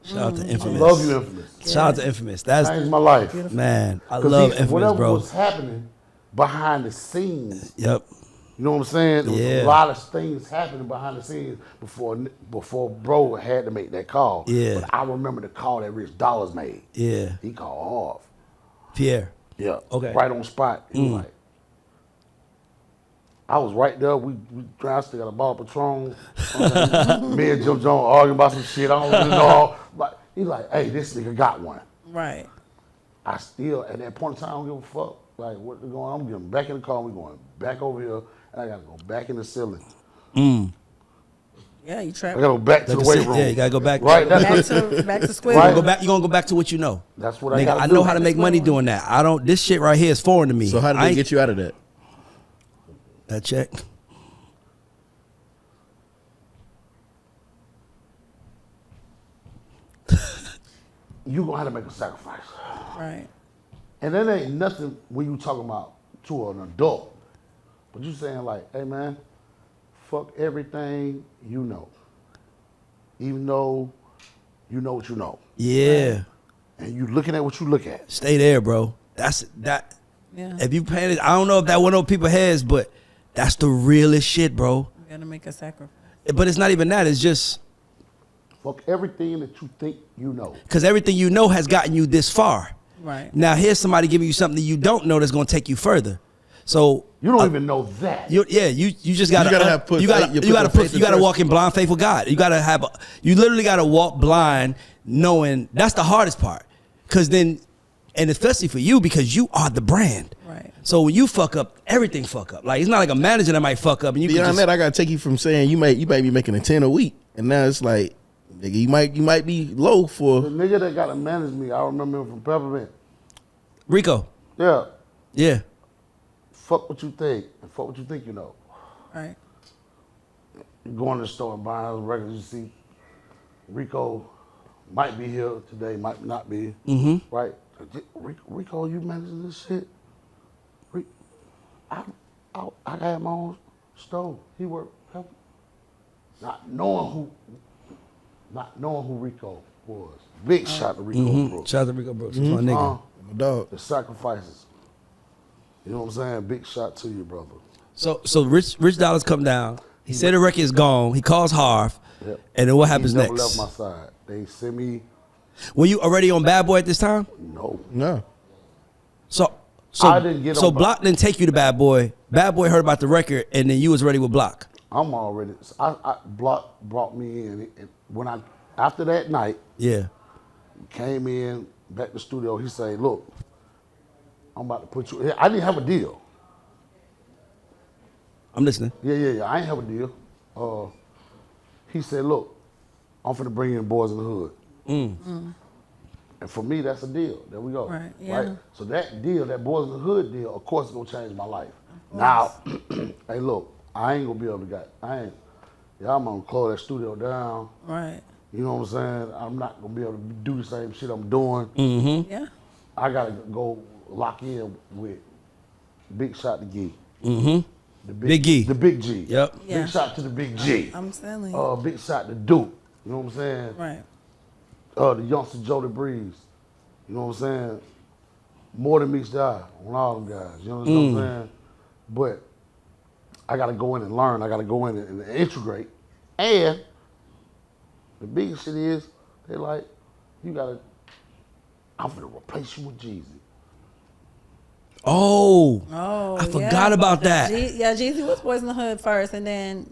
Shout out to I Infamous. love you, Infamous. Shout out to Infamous. That's Changed my life. man. I 'Cause love see, Infamous, whatever bro. was happening behind the scenes. Yep. You know what I'm saying? There was Yeah. a lot of things happening behind the scenes before bro had to make that call. Yeah. But I remember the call that Rich Dollars made. Yeah. He called off. Pierre. Yeah. Okay. Right on spot. He was like, I was right there. We I still got a bottle of Patron. Me and Jim Jones arguing about some shit. I don't really know. But he's like, hey, this nigga got one. Right. I still, at that point in time, I don't give a fuck. Like, what's going on? I'm getting back in the car. We're going back over here. And I got to go back in the ceiling. Yeah, you I trapped. got to go back to the weight room. Yeah, you gotta go back. Right? Back That's, to square. Right. You're gonna go back to what you know. that's what I Nigga, got to I do. know how to make money doing that. This shit right here is foreign to me. So how did I they ain't- get you out of that? that check? you gonna have to make a sacrifice. Right. And that ain't nothing when you talking about to an adult. But you saying like, hey man, fuck everything you know. Even though you know what you know. Yeah. And you looking at what you look at. Stay there, bro. That's that. Yeah. If you paying it, I don't know if that went over people's heads, but that's the realest shit, bro. You gotta make a sacrifice. But it's not even that. It's just Fuck everything that you think you know. because everything you know has gotten you this far. Right. Now here's somebody giving you something you don't know that's going to take you further. So You don't even know that. you just gotta You gotta you gotta walk in blind faith with God. You gotta have you literally gotta walk blind, knowing that's the hardest part. Cause then, and especially for you because you are the brand. Right. So when you fuck up, everything fuck up. Like it's not like a manager that might fuck up and you can Beyond just, that, I gotta take you from saying you might be making a 10 a week, and now it's like, nigga, you might be low The for. nigga that got to manage me, I remember him from Peppermint. Rico. Yeah. Yeah. Fuck what you think and fuck what you think you know. Right. You go in the store and buy those records, you see Rico might be here today, might not be. Mm-hmm. Right? Rico, you managing this shit? I got my own store. He worked, not knowing who Rico was. Big shot to Rico Brooks. Shout out to Rico Brooks. That's my nigga. My dog. The sacrifices. You know what I'm saying? Big shot to you, brother. So Rich Dollars come down. He said the record is gone. He calls Harv. Yep. And then what happens He never next? left my side. They sent me, Were you already on Bad Boy at this time? no. No. So I didn't get so on Block didn't take you to Bad Boy. Bad Boy heard about the record, and then you was ready with Block. I'm already, Block brought me in. And when after that night, Yeah. came in, back to the studio, he said, look, I'm about to put you, I didn't have a deal. I'm listening. Yeah, I ain't have a deal. He said, look, I'm finna bring in Boys in the Hood. And for me, that's a deal. There we go. Right, yeah. So that deal, that Boys in the Hood deal, of course, is gonna change my life. Now, hey, look, I ain't gonna be able to y'all gonna close that studio down. Right. You know what I'm saying? I'm not gonna be able to do the same shit I'm doing. Mm-hmm. Yeah. I gotta go lock in with Big Shot to Gee. Mm-hmm. The Big Gee. The Big G. Yep. Yeah. Big shot to the Big G. I'm telling you. Big shot to Duke. You know what I'm saying? Right. The youngster Jody Breeze. You know what I'm saying? More than meets the eye on all them guys. You know what I'm saying? But I gotta go in and learn. I gotta go in and integrate. And the biggest shit is, they like, I'm gonna replace you with Jeezy. Oh. Oh, I forgot about that. Mm-hmm. Jeezy was Boys in the Hood first, and then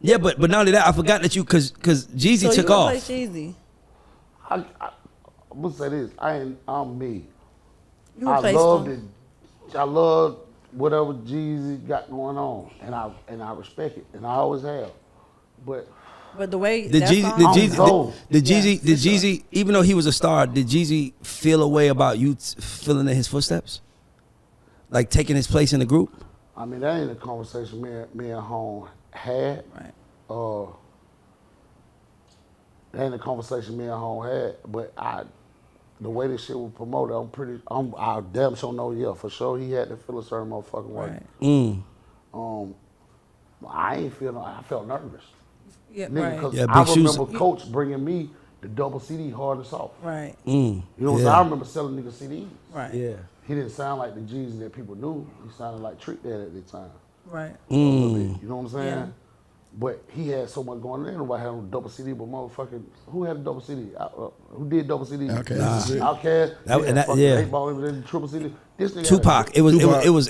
Yeah, but not only that, I forgot that because Jeezy so took you off. replaced Jeezy. I'm gonna say this, I'm me. You I replaced love him. I love whatever Jeezy got going on, and I respect it, and I always have. But But the way Did that Jeezy, song- did I'm Jeezy, gold. did Yeah, Jeezy, for did sure. Jeezy, even though he was a star, did Jeezy feel a way about you filling in his footsteps? Like taking his place in the group? I mean, that ain't a conversation me and Home had. Right. That ain't a conversation me and Home had. But the way this shit was promoted, I damn sure know, yeah, for sure he had to feel a certain motherfucking way. Right. I felt nervous. Yeah. Nigga, Right. because Yeah, I big shoes. remember Coach bringing me the double CD hard and soft. Right. You know what I'm saying? I remember selling niggas CDs. Right. Yeah. He didn't sound like the Jeezy that people knew. He sounded like Trick Dad at the time. Right. A little bit, you know what I'm saying? Yeah. But he had so much going on. Nobody had no double CD, but motherfucking, who had a double CD? Who did double CD? Outkast. Outkast. Yeah. 8-Ball, and then triple CD. This nigga Tupac. had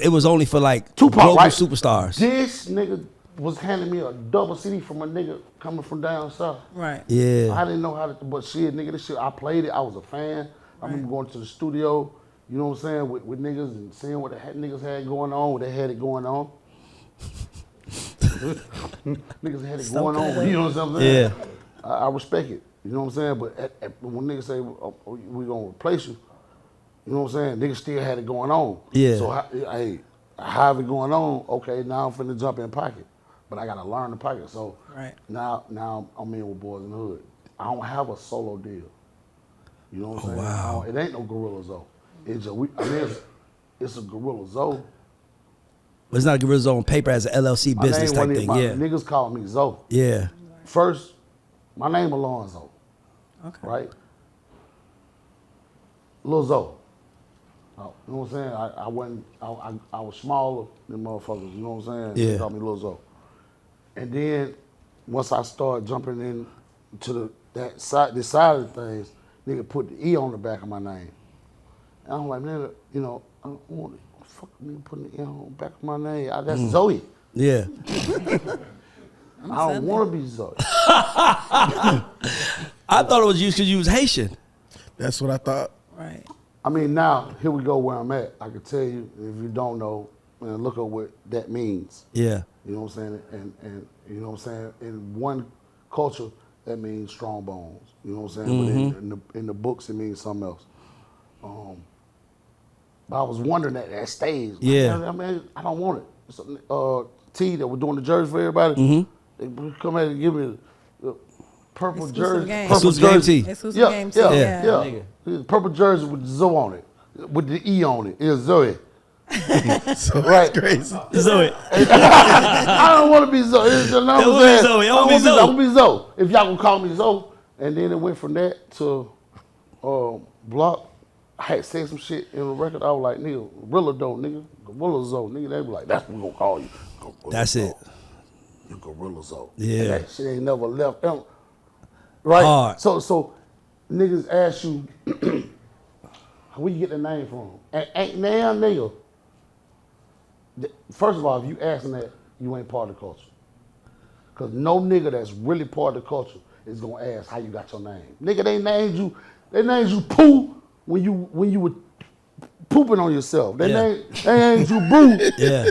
It was only for like Tupac, global right? superstars. This nigga was handing me a double CD from a nigga coming from down south. Right. Yeah. I didn't know how to, but shit, nigga, this shit, I played it. I was a fan. I remember going to the studio, you know what I'm saying, with niggas and seeing what the niggas had going on, what they had it going on. Niggas had it So going on, good. you know what I'm saying? Yeah. I respect it, you know what I'm saying? But when niggas say, we gonna replace you, you know what I'm saying? Niggas still had it going on. Yeah. So, hey, have it going on, okay, now I'm finna jump in pocket. But I gotta learn the pocket. So Right. now I'm in with Boys in the Hood. I don't have a solo deal. You know what I'm saying? wow. It ain't no Gorilla Zoe. It's a it's a Gorilla Zoe. But it's not a Gorilla Zoe on paper as an LLC My business name type wasn't thing. my Yeah. niggas call me Zoe. Yeah. First, my name Alonzo, Okay. right? Lil Zoe. You know what I'm saying? I was smaller than motherfuckers. You know what I'm saying? Yeah. They called me Lil Zoe. And then once I started jumping into this side of things, nigga put the E on the back of my name. And I'm like, nigga, you know, I don't want it. Fuck nigga putting the E on the back of my name. That's Zoe. Yeah. I don't want to be Zoe. I thought it was you because you was Haitian. That's what I thought. Right. I mean, now, here we go where I'm at. I can tell you, if you don't know, man, look at what that means. Yeah. You know what I'm saying? And you know what I'm saying? In one culture, that means strong bones. You know what I'm saying? But in the books, it means something else. But I was wondering at that stage. Yeah. I mean, I don't want it. So, T that was doing the jersey for everybody, they come out and give me the purple Exclusive jersey. game. Purple Exclusive game jersey. tee. Exclusive Yeah, game too. yeah, Yeah. yeah. The purple jersey with the Zoe on it, with the E on it. It's Zoe. So Right. that's crazy. Zoe. I don't want to be Zoe. It's, you know what I'm want to be saying? Zoe. I want to be I Zoe. want to be Zoe. If y'all gonna call me Zoe, and then it went from that to Block. I had said some shit in the record. I was like, nigga, Gorilla Doe, nigga, Gorilla Zoe, nigga. They be like, that's what we gonna call you. Gorilla That's Zoe. it. You Gorilla Zoe. Yeah. And that shit ain't never left them. Right. Hard. So niggas ask you, where you get the name from? Ain't now, nigga. First of all, if you asking that, you ain't part of the culture. Cause no nigga that's really part of the culture is gonna ask how you got your name. Nigga, they named you Pooh when you were pooping on yourself. They named you Boo. Yeah.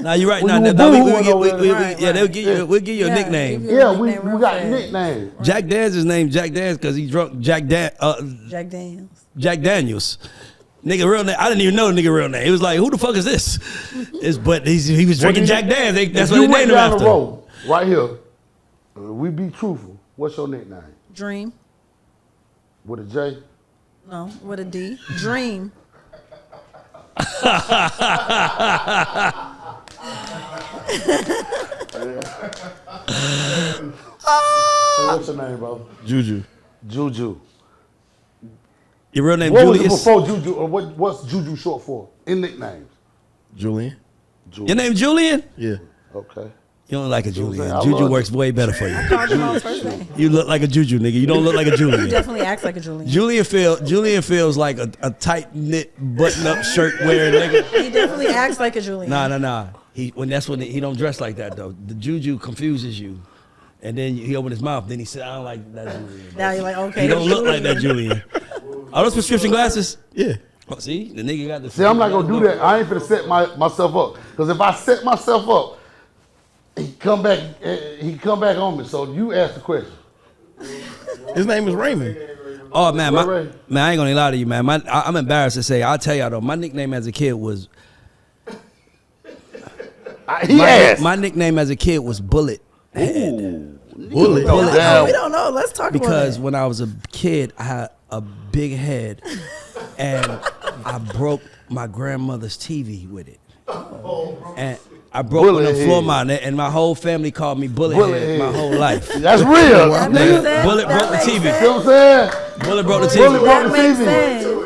Now you're right. When Now, you now were we, booing over there. Right, yeah, they'll give you. We'll give you a Yeah, nickname. give you- Yeah, we Nickname real got fast. nicknames. Jack Dan's his name Jack Dan's because he drunk Jack Jack Daniels. Jack Daniels. Nigga real name. I didn't even know the nigga real name. He was like, who the fuck is this? But he was drinking Jack Dan's. That's If what you they went named him down after. the road, right here, we be truthful. What's your nickname? Dream. With a J? No, with a D. Dream. So what's your name, bro? Juju. Juju. Your real name What was it Julius. before Juju? Or what's Juju short for? In nicknames. Julian. Your name Julian? Yeah. Okay. You don't like a what I'm Julian. saying? I Juju love works way better for you. Called him on his first name. You look like a Juju nigga. You don't look like a He Julian. definitely acts like a Julian. Julian feels like a tight knit button up shirt wearing nigga. He definitely acts like a Julian. Nah. He don't dress like that though. The Juju confuses you, and then he opened his mouth. Then he said, "I don't like that Julian." Now you're like, okay. He don't look like that Julian. Are those prescription glasses? Yeah. Oh, see, the nigga got the. See, I'm not gonna do that. I ain't finna set myself up. Because if I set myself up, he come back on me. So you ask the question. His name is Raymond. Oh man, Right. man, I ain't gonna lie to you, man. I'm embarrassed to say. I'll tell y'all though. My nickname as a kid was. My nickname as a kid was Bullet. Bullet. Oh, we don't know. Let's talk Because about when I was a kid, I had a big head, and I broke my grandmother's TV with it. And I broke Bullet on the floor head. mine, and my whole family called me Bullet Bullet Head my head. whole life. That's real. That Nigga. makes sense. Bullet That broke the makes TV. sense. You know what I'm saying? Bullet broke the Bullet TV. broke the That makes TV. sense.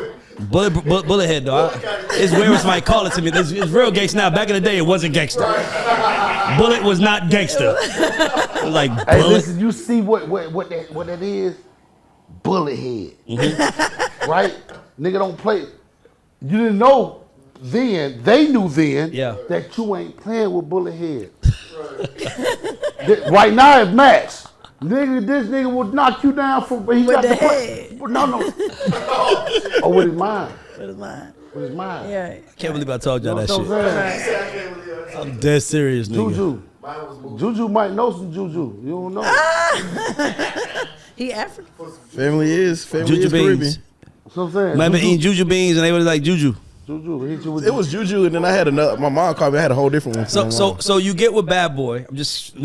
Bullet head though. It's weird when somebody call it to me. It's real gangster now. Back in the day, it wasn't gangster. Bullet was not gangster. It was like Hey, bullet. listen, you see what that is? Bullet head. Mm-hmm. Right? Nigga don't play. You didn't know then, they knew then, Yeah. that you ain't playing with bullet head. Right now it's Max. Nigga, this nigga will knock you down from he With got the the play. head. No. Oh, with his mind. With his mind. With his mind. Yeah. Can't believe I told y'all You that know shit. what I'm saying? I'm dead serious, nigga. Juju might know some Juju. You don't know. He African. Family Juju is Caribbean. beans. That's what I'm saying. Might been Juju- eating Juju beans, and they was like Juju. Juju hit you with It was Juju, and then I had another. My mom called me. I had a whole different one. So you get with Bad Boy. When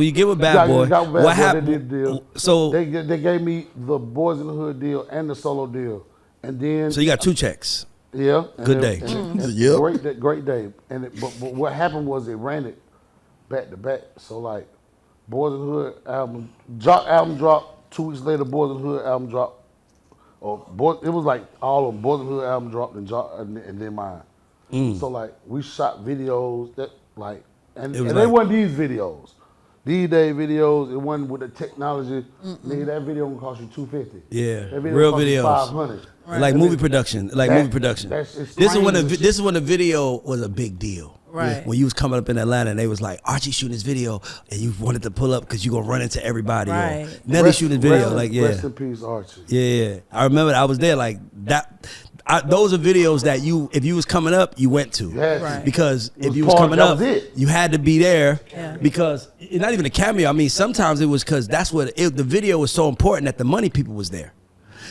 you get with Bad got- Boy, got with Bad what Boy, happened? they did the deal. So They gave me the Boys in the Hood deal and the solo deal, and then you got 2 checks. yeah, and Good then- day. and Yep. great day. And but what happened was it ran it back to back. So like Boys in the Hood album dropped 2 weeks later. Boys in the Hood album dropped. It was like all of Boys in the Hood album dropped and then mine. So like we shot videos that like and It was they like- weren't these videos. These day videos, it wasn't with the technology. Nigga, that video gonna cost you $250. Yeah, That video real cost you videos. $500. Like movie production, It's This is when crazy this is when the video was a big deal. Right. When you was coming up in Atlanta and they was like, Archie shooting this video and you wanted to pull up because you gonna run into everybody. Right. Or Nelly shooting this video. Rest in peace, Archie. Yeah. I remember I was there like that. Those are videos that if you was coming up, you went to. Yes. Right. Because It if was you was part- coming that up, was it. you had to be there. Yeah. Because it's not even a cameo. I mean, sometimes it was because that's what the video was so important that the money people was there.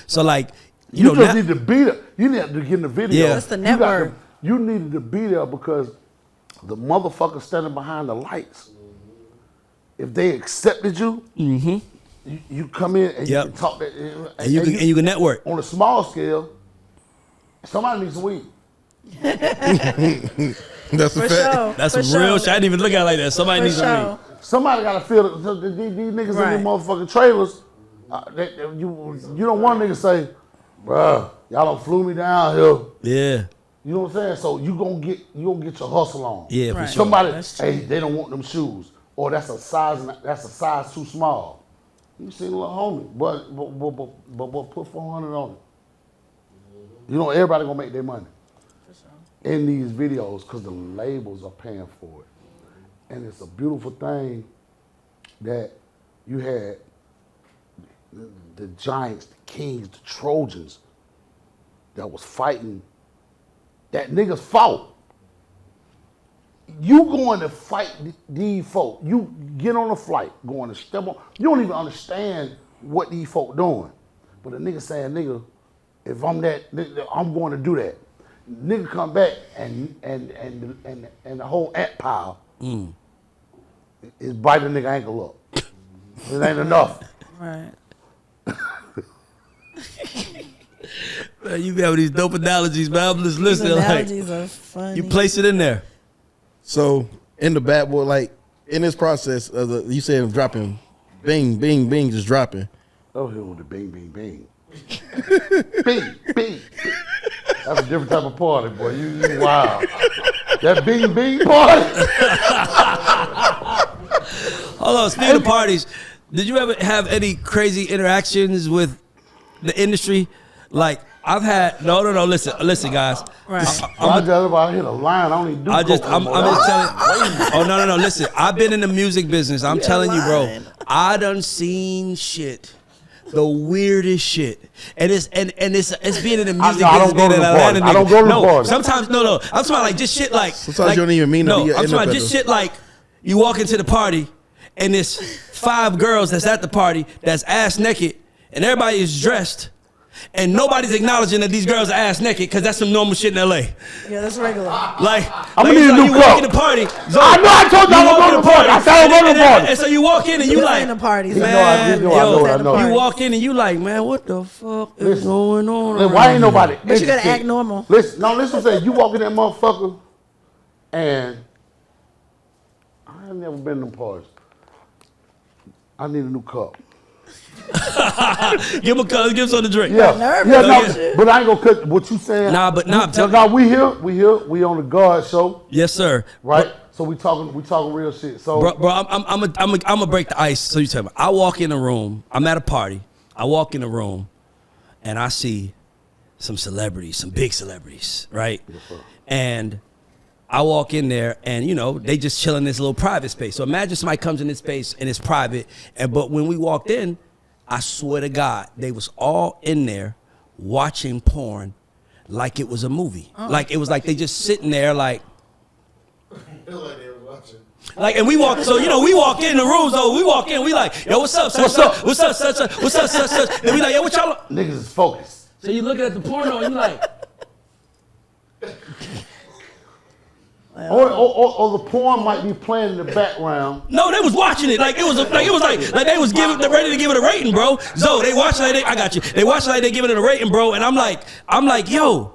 So like, you know, just now- need to be there. You need to get in the video. Yeah. That's the You got network. you needed to be there because the motherfucker standing behind the lights, if they accepted you, you come in and Yep. you can talk that, and you can network. on a small scale. Somebody needs some weed. That's a For fact. sure. That's for some real sure. shit. I didn't even look at it like that. Somebody For needs some sure. weed. Somebody got to feel it. So these niggas in Right. these motherfucking trailers. You don't want niggas say, bruh, y'all don't flew me down here. Yeah. You know what I'm saying? So you gonna get your hustle on. Yeah, for Right. sure. Somebody, That's true. hey, they don't want them shoes, or that's a size too small. You see, little homie, but put 400 on it. You know, everybody gonna make their money in these videos because the labels are paying for it, and it's a beautiful thing that you had the giants, the kings, the Trojans that was fighting. That niggas fought. You going to fight these folk. You get on a flight, going to step on. You don't even understand what these folk doing. But a nigga saying, nigga, if I'm that, nigga, I'm going to do that. Nigga come back and the whole ant pile is biting the nigga ankle up. It ain't enough. Right. Man, you have these dope analogies, man. I'm just These listening. Like, analogies are funny. you place it in there. So in the Bad Boy, like in this process, you said dropping, bing, bing, bing, just dropping. Oh, here with the bing, bing, bing. Bing, bing, bing. That's a different type of party, boy. You wild. That bing, bing party. Hold on. Speaking of parties, did you ever have any crazy interactions with the industry? Like I've had. No. Listen, guys. Right. I hit a line. I don't even do I'm just coke no more. telling. Oh no. Listen, I've been in the music business. I'm telling you, bro. lying. I done seen shit. The weirdest shit, and it's being in the music I don't business, go being to in the Atlanta. party. I don't go to the no, party. sometimes no. I'm talking like just shit like. Sometimes like, you don't even mean to no. be I'm in talking the just pedal. shit like you walk into the party, and there's 5 girls that's at the party that's ass naked, and everybody is dressed. And nobody's acknowledging that these girls are ass naked because that's some normal shit in LA. Yeah, that's regular. Like, I'ma like, need it's a like new you walk cup. in the party. So I know I told you I walk don't in go to the party. I said I don't go to the party. And so you walk in and you He's like, in the parties. You know I man, do, I know, I know. you walk in and you like, man, what the fuck is Listen, going on? Why around ain't nobody? But you gotta interested? act normal. Listen, what I'm saying. You walk in that motherfucker, and I ain't never been to them parties. I need a new cup. here? Give him a cut. Give him something to drink. Yeah, nervous. yeah, No, no, but I ain't gonna cut what you saying. Nah, but nah, I'm telling Now we here, we on the guard show, Yes, sir. right? So we talking real shit. So Bro, I'm gonna break the ice. So you tell me. I walk in the room. I'm at a party. I walk in the room, and I see some celebrities, some big celebrities, right? And I walk in there, and you know they just chill in this little private space. So imagine somebody comes in this space and it's private. But when we walked in, I swear to God, they was all in there watching porn, like it was a movie. Like it was like they just sitting there, like. Like, and we walk, so, you know, we walk in the rooms, though, we walk in, we like, yo, what's up, such, such, what's up, such, such, what's up, such, such, and we like, yo, what y'all, niggas is focused. so you looking at the porno, and you like, or the porn might be playing in the background. No, they was watching it like it was like they was ready to give it a rating, bro. So they watch like I got you. They watch like they giving it a rating, bro. And I'm like, yo.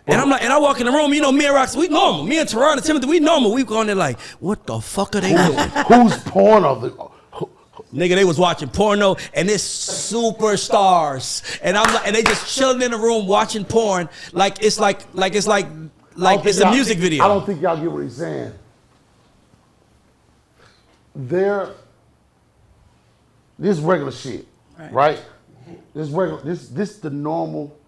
And I walk in the room, you know, me and Rox, we normal. Me and Teron and Timothy, we normal. We going there like, what the fuck are they doing? Who's porn of the? Nigga, they was watching porno and it's superstars. And I'm like, and they just chilling in the room watching porn like it's it's a music video. I don't think y'all get what he's saying. This regular shit, right? This the normal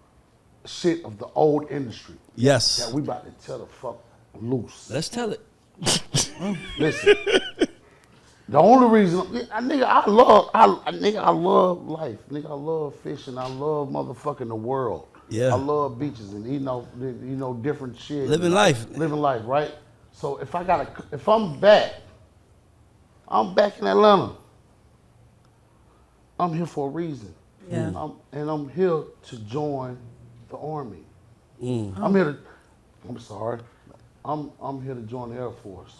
shit of the old industry. Yes. That we about to tell the fuck loose. Let's tell it. Listen. The only reason, I love life. Nigga, I love fishing. I love motherfucking the world. Yeah. I love beaches and different shit. Living life, right? So if I'm back in Atlanta. I'm here for a reason. Yeah. I'm here to join the Army. Mm. I'm here to join the Air Force.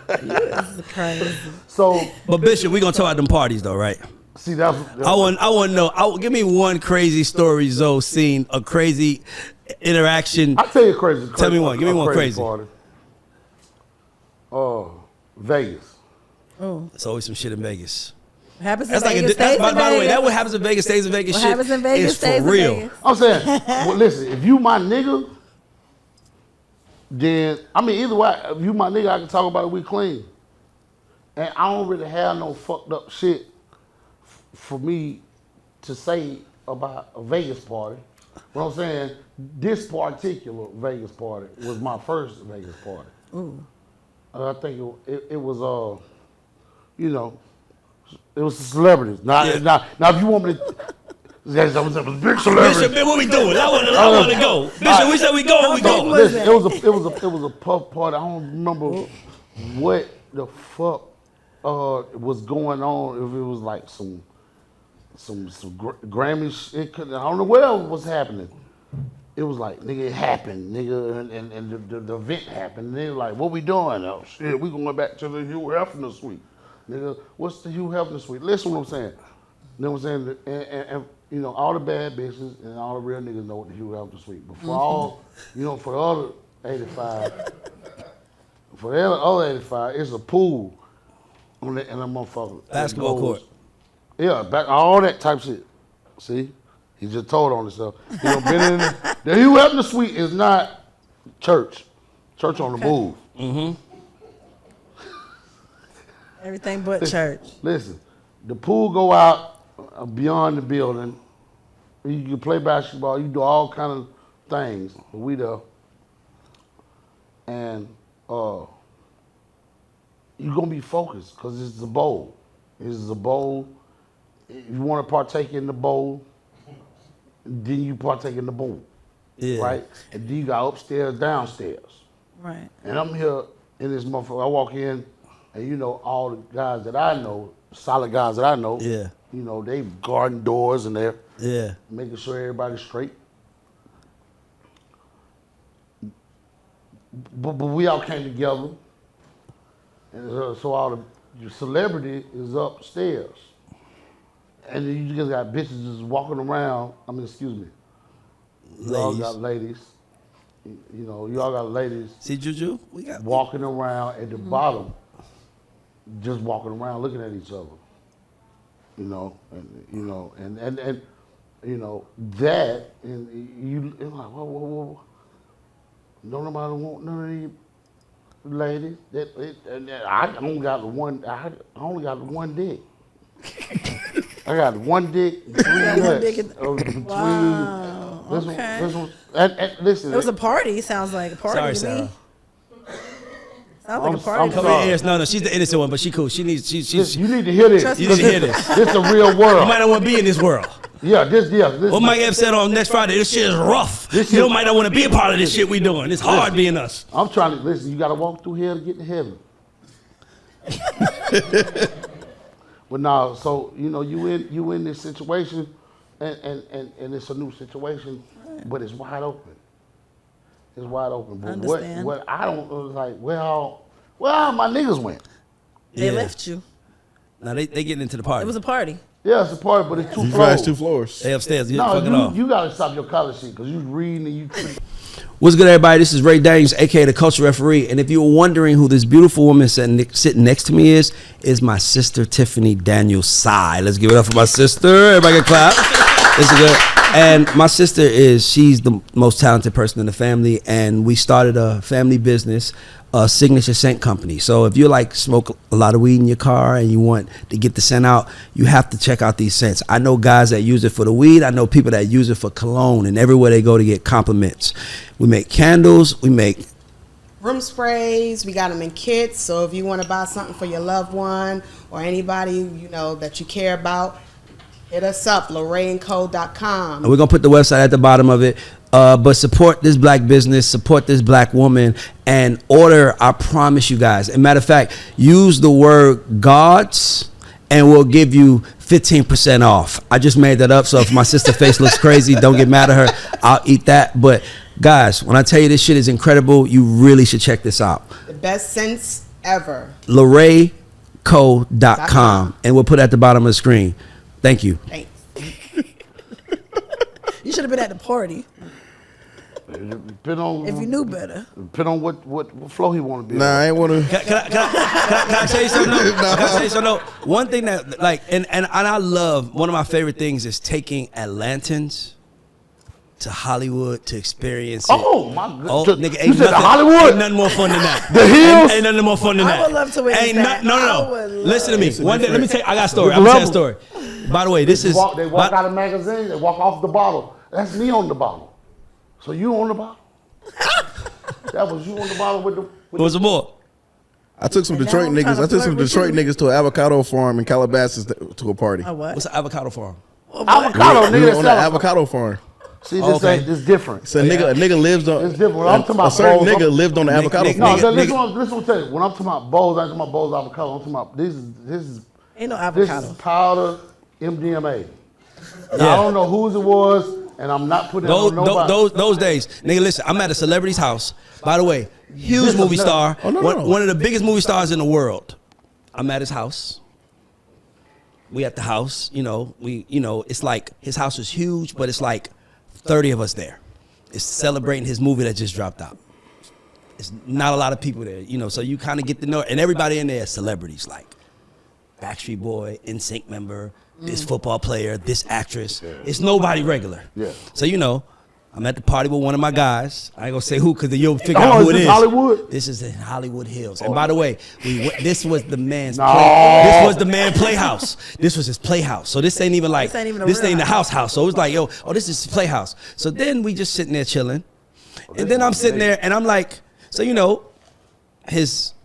This is crazy. So, but Bishop, we gonna talk about them parties though, right? See, that's I want to know. Give me one crazy story Zoe seen, a crazy interaction. I'll tell you a crazy. Tell me one. Give me one crazy. Party. Vegas. Oh, It's always some shit in Vegas. what happens in That's like Vegas stays in by the way, Vegas. that what happens in Vegas stays in Vegas. What shit happens in Vegas is stays for in real. Vegas. I'm saying, well, listen, if you my nigga, then either way, if you my nigga, I can talk about it. We clean, and I don't really have no fucked up shit for me to say about a Vegas party. What I'm saying, this particular Vegas party was my first Vegas party. Ooh. I think it was it was the celebrities. Now if you want me to, there's a big celebrity. Bishop, what we doing? I want to go. Bishop, we said we go. We go. Listen, it was a puff party. I don't remember what the fuck was going on. If it was like some Grammy shit. I don't know what else was happening. It was like, nigga, it happened, nigga, and the event happened. And they were like, what we doing? Oh shit, we going back to the Hugh Hefner suite. Nigga, what's the Hugh Hefner suite? Listen what I'm saying. You know what I'm saying? And all the bad bitches and all the real niggas know what the Hugh Hefner suite. But for all, for the other 85, it's a pool on that, and that motherfucker. Basketball court. Yeah, all that type shit. See? He just told on himself. Been in the Hugh Hefner suite is not church. Church on the move. Mm-hmm. Everything but church. Listen, the pool go out beyond the building. You can play basketball. You do all kind of things. We there. And you're going to be focused because it's a bowl. It's a bowl. If you want to partake in the bowl, then you partake in the bowl. Yeah. Right? And then you got upstairs, downstairs. Right. And I'm here in this motherfucker. I walk in, and all the guys that I know, solid guys that I know, Yeah. They guarding doors and they're making sure everybody's straight. But we all came together, and so all the celebrity is upstairs. And then you just got bitches just walking around. Excuse me. You all got ladies. You all got ladies. See, Juju? We got walking around at the bottom, just walking around looking at each other. That, and it's like, whoa. Don't nobody want none of these ladies. I only got one dick. I got one dick, three nuts. Wow. Okay. This one, and listen. It was a party. Sounds like a party Sorry, to Sarah. me. Sounds like a party. I'm to me. sorry. Yes, no, she's the innocent one, but she cool. She needs. You need to hear this. Trust You need to hear this. This is the real world. You might not want to be in this world. This. What Mike Epps said on next Friday, this shit is rough. You might not want to be a part of this shit we doing. It's hard being us. I'm trying to listen. You got to walk through here to get to heaven. But now, so you in this situation, and it's a new situation, but it's wide open. It's wide open. But Understand. what I don't know is like where all my niggas went. They Yeah. left you. Now they getting into the party. It was a party. Yeah, it's a party, but it's two You floors. guys 2 floors. They upstairs. You fucking No, off. you gotta stop your college shit because you reading and you. What's good, everybody? This is Ray Daniels, aka the Culture Referee. And if you were wondering who this beautiful woman sitting next to me is my sister Tiffany Daniels Sai. Let's give it up for my sister. Everybody can clap. This is good. And my sister she's the most talented person in the family, and we started a family business, a signature scent company. So if you like smoke a lot of weed in your car and you want to get the scent out, you have to check out these scents. I know guys that use it for the weed. I know people that use it for cologne, and everywhere they go to get compliments. We make candles. We make Room sprays, we got them in kits. So if you want to buy something for your loved one or anybody you know that you care about, hit us up, LorraineCo.com. and we're gonna put the website at the bottom of it. But support this black business, support this black woman, and order. I promise you guys. As a matter of fact, use the word gods, and we'll give you 15% off. I just made that up, so if my sister face looks crazy, don't get mad at her. I'll eat that. But guys, when I tell you this shit is incredible, you really should check this out. The best scents ever. LorraineCo.com, and we'll put it at the bottom of the screen. Thank you. Thanks. You should have been at the party Depend on if you knew better. Depend on what flow he want to be. Nah, I ain't want to. Can I tell you something? Can I tell you something? One thing that like, and I love, one of my favorite things is taking Atlantans to Hollywood to experience it. Oh my god! Oh, nigga, you said Hollywood? Ain't nothing more fun than that. The hills? Ain't nothing more fun than I that. would love to witness Ain't that. No. I would Listen to me. love- One day, let me tell you, I got a story. The I'm gonna tell you a level. story. By the way, this is. They walk out of magazine. They walk off the bottle. That's me on the bottle. So you on the bottle? That was you on the bottle with the. What was the more? I took some And Detroit now I'm trying niggas. to I took some flirt with Detroit you. niggas to an avocado farm in Calabasas to a party. A what? What's an avocado farm? Avocado, We nigga. were That's on an avocado. avocado farm. See, this Okay. ain't this different. So a nigga lives on. It's different. When I'm talking about a certain bowls, nigga I'm- lived on the avocado nigga- No, farm. listen what I'm telling you. When I'm talking about bowls, I'm talking about bowls avocado. I'm talking about this is Ain't no this avocado. is powder MDMA. Now, Yeah. I don't know whose it was, and I'm not putting it on nobody. Those days, nigga. Listen, I'm at a celebrity's house. By the way, huge movie star, Oh, no, one, no. one of the biggest movie stars in the world. I'm at his house. We at the house. It's like his house is huge, but it's like 30 of us there. It's celebrating his movie that just dropped out. It's not a lot of people there, so you kind of get to know, and everybody in there is celebrities, like Backstreet Boy, NSYNC member, this football player, this actress. It's nobody regular. Yeah. So I'm at the party with one of my guys. I ain't gonna say who, because you'll figure Oh, out who is it this is. Hollywood? This is in Hollywood Hills. And by the way, this was the man's No. this was the man playhouse. This was his playhouse. So this ain't even like This ain't even a this real ain't the house. house. So it was like, this is his playhouse. So then we just sitting there chilling. And then I'm sitting there and I'm like, so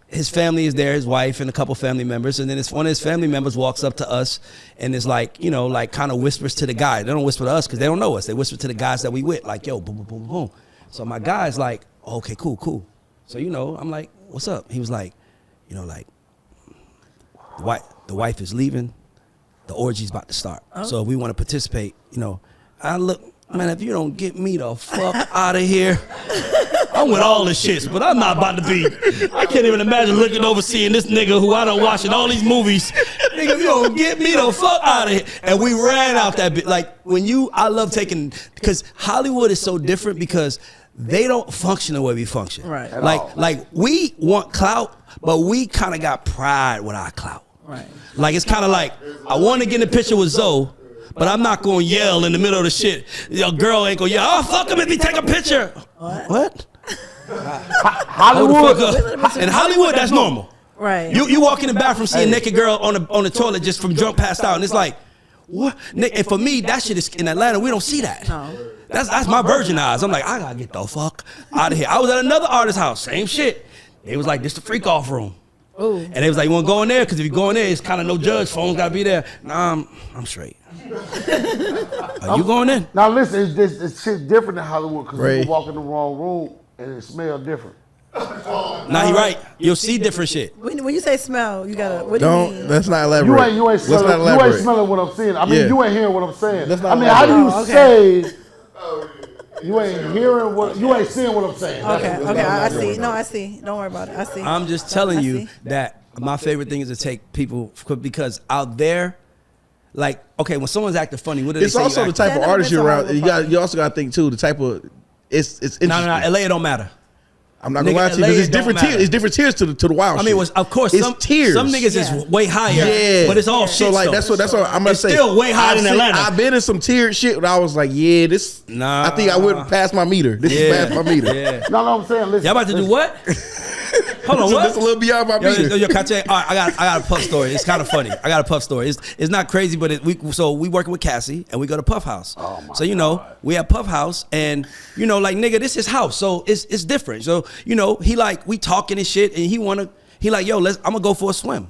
his family is there, his wife and a couple family members, and then one of his family members walks up to us and is like, like kind of whispers to the guy. They don't whisper to us because they don't know us. They whisper to the guys that we with, like, yo, boom, boom, boom, boom. So my guy's like, okay, cool. So I'm like, what's up? He was like, like, the wife is leaving, the orgy's about to start. So if we want to participate, I look, man, if you don't get me the fuck out of here. I'm with all the shits, but I'm not about to be. I can't even imagine looking over seeing this nigga who I done watching all these movies. Nigga, if you don't get me the fuck out of here. And we ran out that bit. Like, I love taking, because Hollywood is so different because they don't function the way we function. Right. At Like we want clout, but we kind of got pride with our clout. Right. Like, it's kind of like, I want to get in a picture with Zoe, but I'm not going to yell in the middle of the shit. Your girl ain't going to yell, oh, fuck him if he take a picture. What? Hollywood. In Hollywood, that's normal. Right. You walk in the bathroom, see a naked girl on the toilet just from drunk passed out, and it's like, what? And for me, that shit is in Atlanta. We don't see that. No. That's my virgin eyes. I'm like, I gotta get the fuck out of here. I was at another artist's house, same shit. They was like, this the freak off room. Ooh. And they was like, you want to go in there? Because if you go in there, it's kind of no judge. Phones got to be there. Nah, I'm straight. Are you going in? Now listen, it's shit different in Hollywood because Ray. people walk in the wrong room and it smells different. Nah, he right. You'll see different shit. When you say smell, you gotta. What do you mean? Let's not elaborate. You ain't Let's not smelling. You elaborate. ain't smelling what I'm saying. I mean, Yeah. you ain't hearing what I'm saying. Let's not I mean, how do you elaborate. say? You ain't hearing what you ain't seeing what I'm saying. Okay, I see. No, I see. Don't worry about it. I see. I'm just telling I you see. that my favorite thing is to take people because out there, like, okay, when someone's acting funny, what do they It's say? also the type Yeah, of never artist been you're to around. Hollywood You also got to think too. The type of it's interesting. No, LA, it don't matter. I'm not gonna Nigga, lie to you LA, because it's it don't different matter. tiers. It's different tiers to the wild. I mean, shit. of course, it's some tiers. Some niggas Yeah. is way higher. Yeah, but it's all shit. So like that's what I'm gonna It's say. still way higher than Atlanta. I've been in some tiered shit, and I was like, yeah, this. Nah. I think I went past my meter. This is past my meter. Yeah. No, I'm saying, listen. Y'all about to do what? Hold on, So what? that's a little beyond my meter. Yo, can I tell you? All right, I got a puff story. It's kind of funny. I got a puff story. It's not crazy, but we working with Cassie and we go to Puff House. Oh my so you know God. we at Puff House and you know like nigga, this is house, so it's different. So you know he like we talking and shit, and he like yo, I'm gonna go for a swim.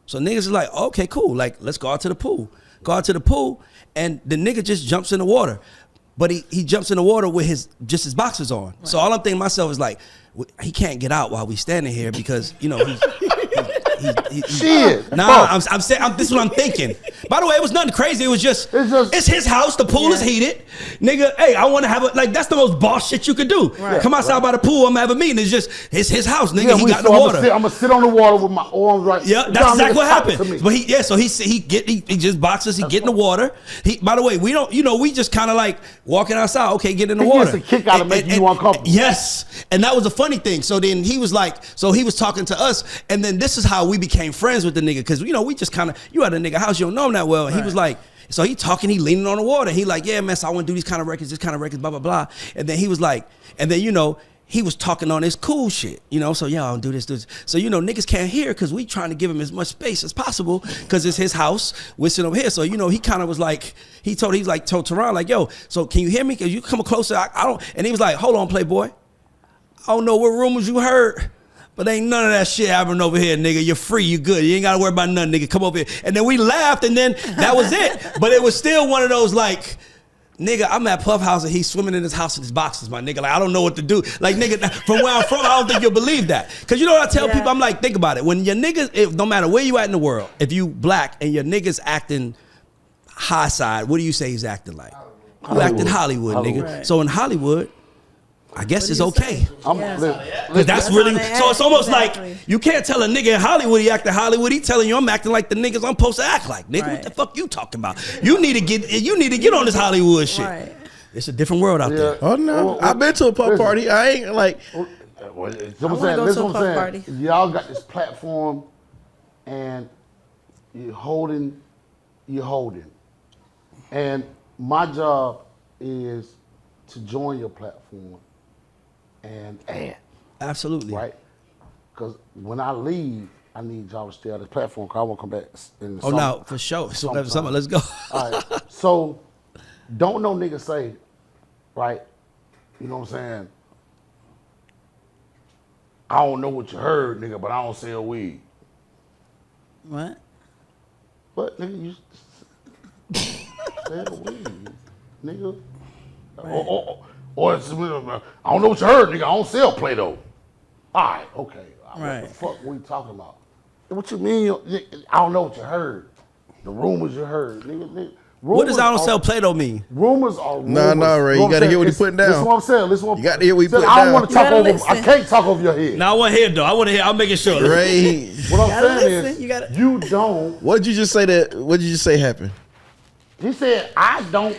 So niggas is like okay, cool, like let's go out to the pool. Go out to the pool, and the nigga just jumps in the water. But he jumps in the water with his boxers on. Right. So all I'm thinking to myself is like, he can't get out while we standing here because you know he's shit. Nah, I'm saying this is what I'm thinking. By the way, it was nothing crazy. It was just it's his house. The pool is heated, nigga. Hey, I want to have that's the most boss shit you could do. Right. Come outside by the pool. I'm gonna have a meeting. It's his house, nigga. Yeah, he got in the water. I'm gonna sit on the water with my arms right. Yeah, that's exactly what happened. But he just boxes. He get in the water. By the way, we don't. You know, we just kind of like walking outside. Okay, get in the water. He gets a kick out of making you uncomfortable. Yes, and that was the funny thing. So then he was like, he was talking to us, and then this is how we became friends with the nigga because you know we just kind of you at a nigga house, you don't know him that well. And he was like, so he talking, he leaning on the water. He like, yeah, man, so I want to do these kind of records, this kind of records, blah blah blah. And then he was like, and then you know. He was talking on his cool shit, you know. So yeah, I'll do this. So you know, niggas can't hear because we trying to give him as much space as possible because it's his house. We're sitting over here, so you know, he kind of was like, he told Teron like, yo, so can you hear me? Cause you come closer. I don't. And he was like, hold on, Playboy. I don't know what rumors you heard, but ain't none of that shit happening over here, nigga. You're free, you good. You ain't gotta worry about nothing, nigga. Come over here. And then we laughed, and then that was it. But it was still one of those like. Nigga, I'm at Puff House and he's swimming in his house in his boxes, my nigga. Like, I don't know what to do. Like, nigga, from where I'm from, I don't think you'll believe that. Because you know what I tell people? I'm like, think about it. When your niggas, no matter where you at in the world, if you black and your niggas acting high side, what do you say he's acting like? You acting Hollywood, nigga. Right. So in Hollywood, I guess it's okay. That's really, so it's almost like you can't tell a nigga in Hollywood he acting Hollywood. He telling you I'm acting like the niggas I'm supposed to act like. Nigga, what the fuck you talking about? You need to get on this Hollywood shit. Right. It's a different world out there. Oh no, I've been to a pub party. I ain't like. Y'all got this platform, and you're holding, and my job is to join your platform. And add. Absolutely. Right? Because when I leave, I need y'all to stay on the platform because I won't come back in the summer. No, for sure. So let's go. All right. So, don't no nigga say, right? You know what I'm saying? I don't know what you heard, nigga, but I don't sell weed. What? What, nigga? You sell weed, nigga. Right. Or it's, I don't know what you heard, nigga. I don't sell Play-Doh. All right, okay. Right. What the fuck we talking about? What you mean? I don't know what you heard. The rumors you heard, nigga. What does I don't sell Play-Doh mean? Rumors are rumors. No, Ray. You gotta hear what he's putting down. This is what I'm saying. You gotta hear what he's putting down. I don't want to talk over. I can't talk over your head. No, I want to hear though. I want to hear. I'm making sure. Ray. What I'm saying is, you don't. What did you just say What did you just say happened? He said, I don't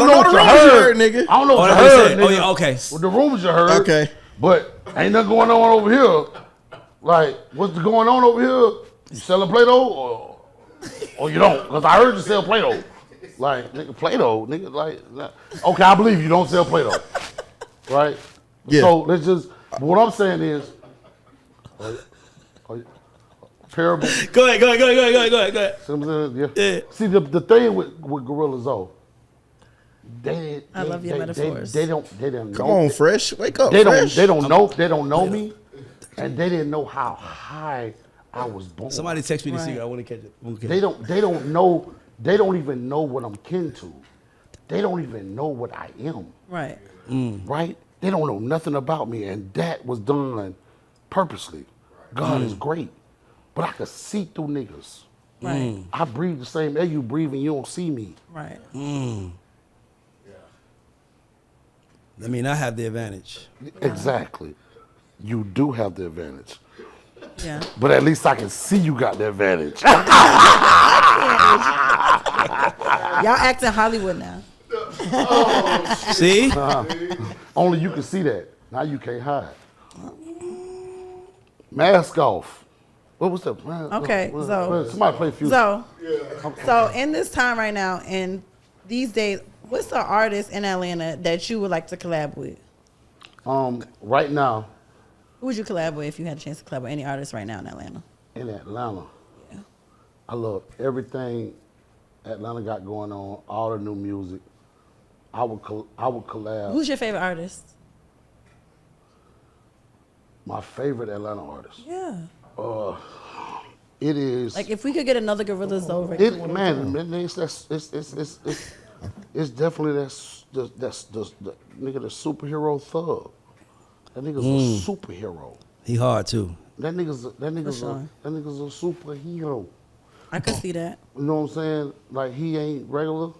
know what you heard, nigga. I don't know what you heard, nigga. Oh, yeah, okay. Well, the rumors you heard. Okay. But ain't nothing going on over here. Like, what's going on over here? You selling Play-Doh or you don't? Because I heard you sell Play-Doh. Like, nigga, Play-Doh, nigga, like, okay, I believe you don't sell Play-Doh. Right? Yeah. So let's just, what I'm saying is, parable. Go ahead. Yeah. See, the thing with Gorilla Zoe, I love your metaphors. They don't Come know. on, Fresh. Wake up, They Fresh. don't know me, and they didn't know how high I was born. Somebody text me the secret. I want to catch it. They don't know. They don't even know what I'm kin to. They don't even know what I am. Right. Right? They don't know nothing about me, and that was done purposely. God is great, but I could see through niggas. Right. I breathe the same air you breathe, and you don't see me. Right. I mean, I have the advantage. Exactly. You do have the advantage. Yeah. But at least I can see you got the advantage. Y'all acting Hollywood now. See? Only you can see that. Now you can't hide. Mask off. What was that? Okay, so somebody play Future. So in this time right now, and these days, what's the artist in Atlanta that you would like to collab with? Right now Who would you collab with if you had a chance to collab with any artist right now in Atlanta? in Atlanta, Yeah. I love everything Atlanta got going on. All the new music. I would collab. Who's your favorite artist? My favorite Atlanta artist. Yeah. It is. Like if we could get another Gorillaz over. It's definitely that's the nigga, the superhero thug. That nigga's a superhero. He hard too. That nigga's sure. a superhero. I could see that. You know what I'm saying? Like he ain't regular.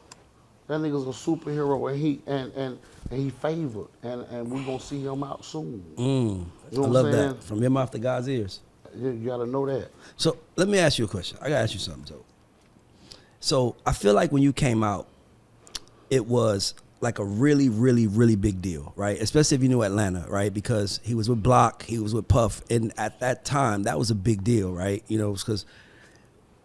That nigga's a superhero, and he favored, and we gonna see him out soon. You know I what love I'm saying? that. From your mouth to God's ears. You gotta know that. So let me ask you a question. I gotta ask you something, Joe. So I feel like when you came out, it was like a really, really, really big deal, right? Especially if you knew Atlanta, right? Because he was with Block, he was with Puff, and at that time, that was a big deal, right? You know, because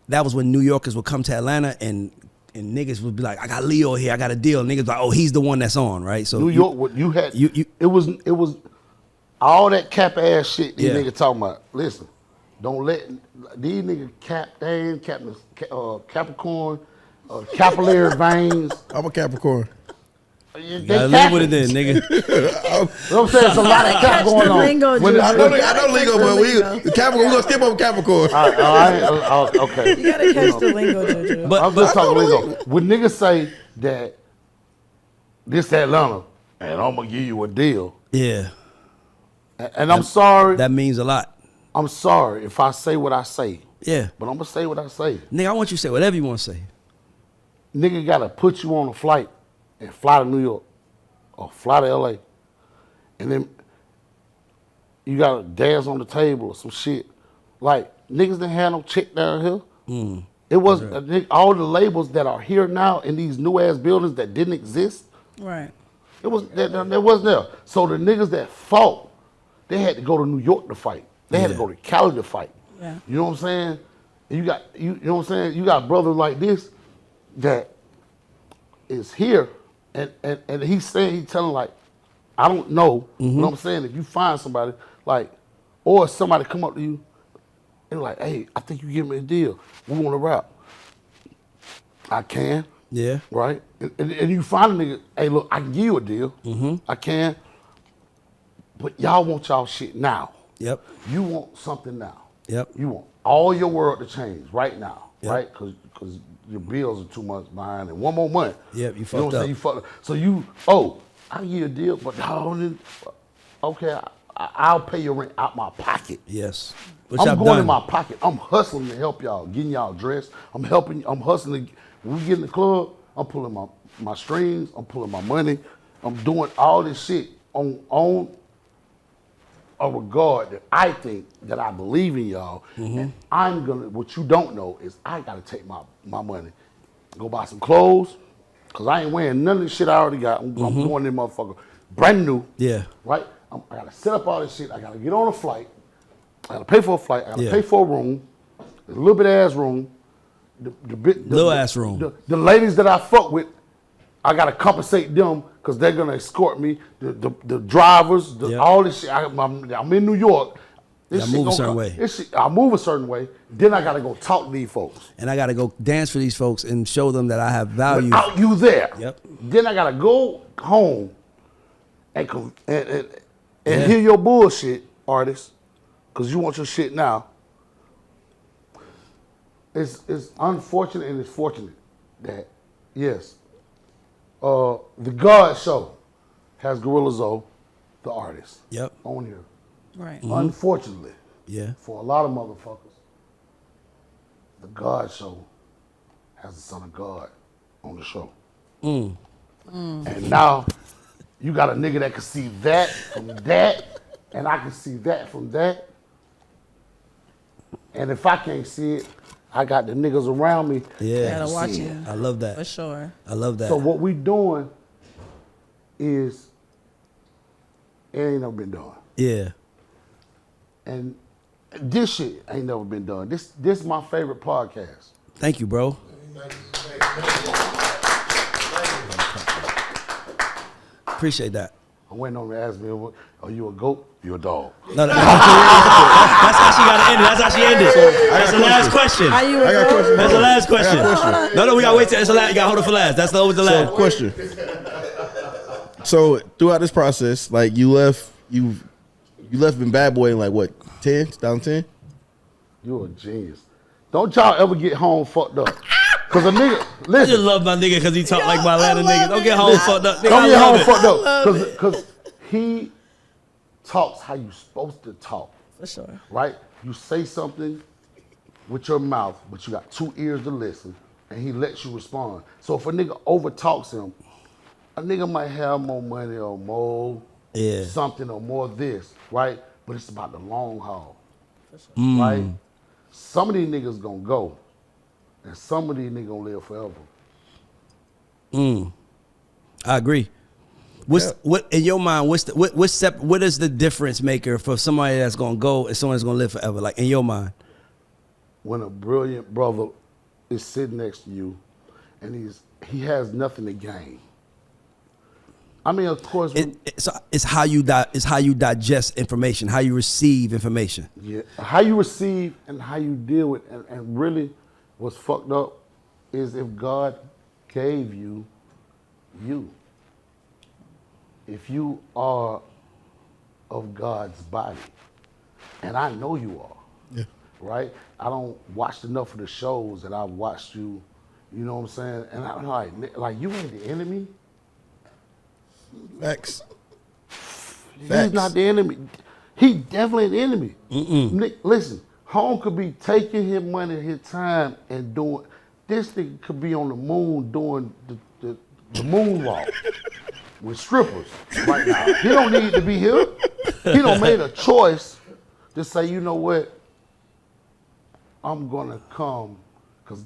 that was when New Yorkers would come to Atlanta and niggas would be like, I got Leo here, I got a deal. And niggas like, oh, he's the one that's on, right? So New York, what you had, it was all that cap ass shit these niggas talking about. Listen, don't let these niggas Capricorn, capillary veins. I'm a Capricorn. They gotta live with it then, nigga. You know what I'm saying? It's a lot of cap going on. Lingo, When- Juju. I know lingo, but the Capricorn, we're gonna skip over Capricorn. Okay. You gotta catch the lingo, Jojo. I'm just talking lingo. When niggas say that this Atlanta and I'm gonna give you a deal, Yeah, and I'm sorry, that means a lot. I'm sorry if I say what I say, Yeah. but I'm gonna say what I say. Nigga, I want you to say whatever you want to say. Nigga gotta put you on a flight and fly to New York or fly to LA, and then you gotta dance on the table or some shit. Like niggas didn't have no chick down here. It was all the labels that are here now in these new ass buildings that didn't exist. Right. It was there wasn't there. So the niggas that fought, they had to go to New York to fight. They had to go to Cali to fight. Yeah. You know what I'm saying? And you know what I'm saying? You got brothers like this that is here, and he's saying, he's telling like, I don't know. You know what I'm saying? If you find somebody like, or somebody come up to you and like, hey, I think you give me a deal. We want to rap. I can. Yeah. Right? And you find a nigga, hey, look, I can give you a deal. I can. But y'all want y'all shit now. Yep. You want something now. Yep. You want all your world to change right now, Yep. right? Because your bills are 2 months behind and 1 more month. Yep, you know fucked what I'm saying? up. You fucked up. So I give you a deal, but okay, I'll pay your rent out my pocket. Yes. Which I'm I've going done. in my pocket. I'm hustling to help y'all, getting y'all dressed. I'm hustling. When we get in the club, I'm pulling my strings. I'm pulling my money. I'm doing all this shit on a regard that I think that I believe in y'all. And I'm gonna, what you don't know is I gotta take my money, go buy some clothes, cause I ain't wearing none of the shit I already got. I'm going in motherfucker brand new. Yeah. Right? I gotta set up all this shit. I gotta get on a flight. I gotta pay for a flight. I gotta Yeah. pay for a room, a little bit ass room. Little ass room. The ladies that I fuck with, I gotta compensate them because they're gonna escort me. The drivers, Yep. all this shit. I'm in New York. This Yeah, shit move a gonna certain come- way. This shit, I move a certain way. Then I gotta go talk to these folks. And I got to go dance for these folks and show them that I have value. Without you there. Yep. Then I gotta go home and Yeah. hear your bullshit, artist, because you want your shit now. It's unfortunate and it's fortunate that, yes, the God Show has Gorilla Zoe, the artist, Yep. on here. Right. Unfortunately, Yeah. for a lot of motherfuckers, the God Show has the Son of God on the show. And now You got a nigga that can see that from that, and I can see that from that. And if I can't see it, I got the niggas around me. Yeah. Gotta watch see it. it. I love that. For sure. I love that. So what we doing is, it ain't never been done. Yeah. And this shit ain't never been done. This is my favorite podcast. Thank you, bro. Appreciate that. I went on to ask me, are you a goat? You a dog. No, that's how she got to end it. That's how she ended. That's the last question. Are you I got a question. That's the last question. I got a question. No, we gotta wait till it's the last. You gotta hold it for last. That's always the So, last. question. So throughout this process, like you left in Bad Boy in like what, 2010? You a genius. Don't y'all ever get home fucked up. Cause a nigga, I just listen, love my nigga because he talk like my Atlanta nigga. Don't get home fucked up. Nigga, don't I get love home it. fucked love up. it. Cause he talks how you supposed to talk, For sure. right? You say something with your mouth, but you got 2 ears to listen, and he lets you respond. So if a nigga over talks him, a nigga might have more money or more something or more this, right? But it's about the long haul, right? Some of these niggas gonna go, and some of these niggas gonna live forever. I agree. What in your mind? What is the difference maker for somebody that's gonna go and someone that's gonna live forever? Like in your mind, When a brilliant brother is sitting next to you, and he has nothing to gain. I mean, of course, it's how you digest information, how you receive information. yeah, how you receive and how you deal with, and really, what's fucked up is if God gave you. If you are of God's body, and I know you are, right? I don't watch enough of the shows that I've watched you, you know what I'm saying? And I'm like you ain't the enemy. Facts. He's not the enemy. He definitely the enemy. Nick, listen, Home could be taking his money, his time, and doing, this nigga could be on the moon doing the moonwalk. With strippers right now. He don't need to be here. He done made a choice to say, you know what? I'm gonna come cause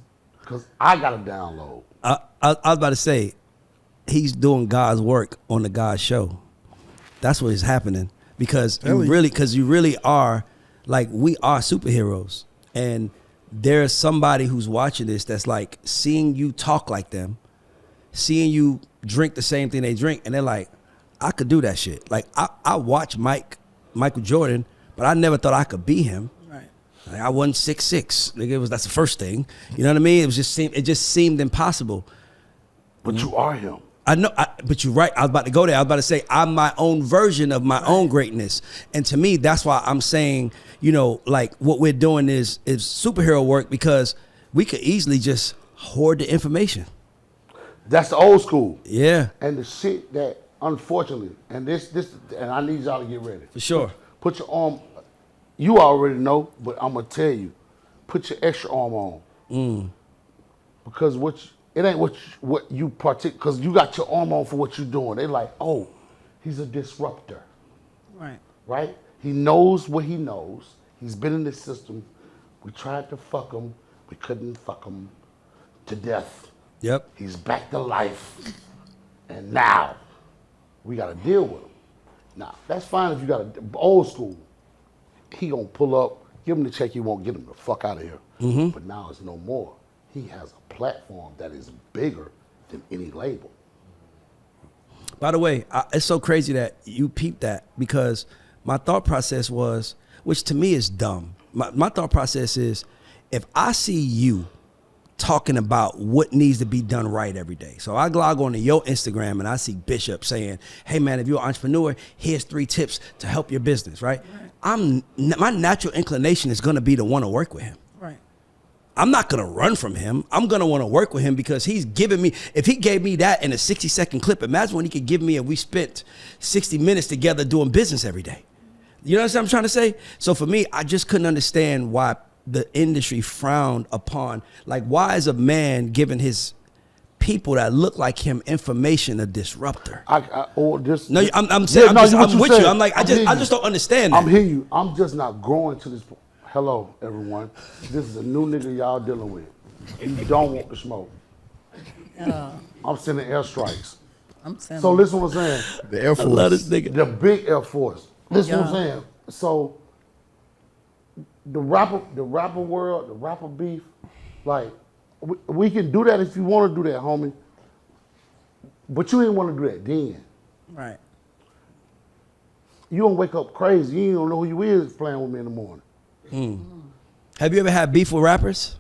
I got a download. I was about to say, he's doing God's work on the God show. That's what is happening because you really are, like, we are superheroes, and there's somebody who's watching this that's like seeing you talk like them, seeing you drink the same thing they drink, and they're like, I could do that shit. Like I watch Michael Jordan, but I never thought I could be him. Right. Like, I wasn't 6'6". That's the first thing. You know what I mean? It just seemed impossible. But you are him. I know, but you're right. I was about to go there. I was about to say I'm my own version of my own greatness, and to me, that's why I'm saying, like what we're doing is superhero work, because we could easily just hoard the information. That's the old school. Yeah, And the shit that, unfortunately, and and I need y'all to get ready. for sure. Put your arm, you already know, but I'm gonna tell you, put your extra arm on. Because it ain't what you partake, because you got your arm on for what you're doing. They like, oh, he's a disruptor, Right. right? He knows what he knows. He's been in this system. We tried to fuck him. We couldn't fuck him to death. Yep. He's back to life. And now we got to deal with him. Now, that's fine if you got old school. He going to pull up, give him the check, he won't get him the fuck out of here. But now it's no more. He has a platform that is bigger than any label. By the way, it's so crazy that you peeped that, because my thought process was, which to me is dumb. My thought process is, if I see you talking about what needs to be done right every day. So I log on to your Instagram and I see Bishop saying, hey man, if you're an entrepreneur, here's 3 tips to help your business, right? My natural inclination is gonna be to wanna work with him. Right. I'm not gonna run from him. I'm gonna wanna work with him because he's giving me, if he gave me that in a 60-second clip, imagine what he could give me if we spent 60 minutes together doing business every day. You know what I'm trying to say? So for me, I just couldn't understand why the industry frowned upon, like, why is a man giving his people that look like him information a disruptor. No, I'm saying, I'm with you. I'm like, I hear just don't understand that. I'm hearing you. I'm just not growing to this point. Hello, everyone. This is a new nigga y'all dealing with. You don't want to smoke. I'm sending airstrikes. So listen what I'm saying. The Air Force. I love this nigga. The big Air Force. Listen what I'm saying. So the rapper world, the rapper beef, like we can do that if you want to do that, homie. But you ain't want to do that then. Right. You don't wake up crazy. You don't know who you is playing with me in the morning. Have you ever had beef with rappers?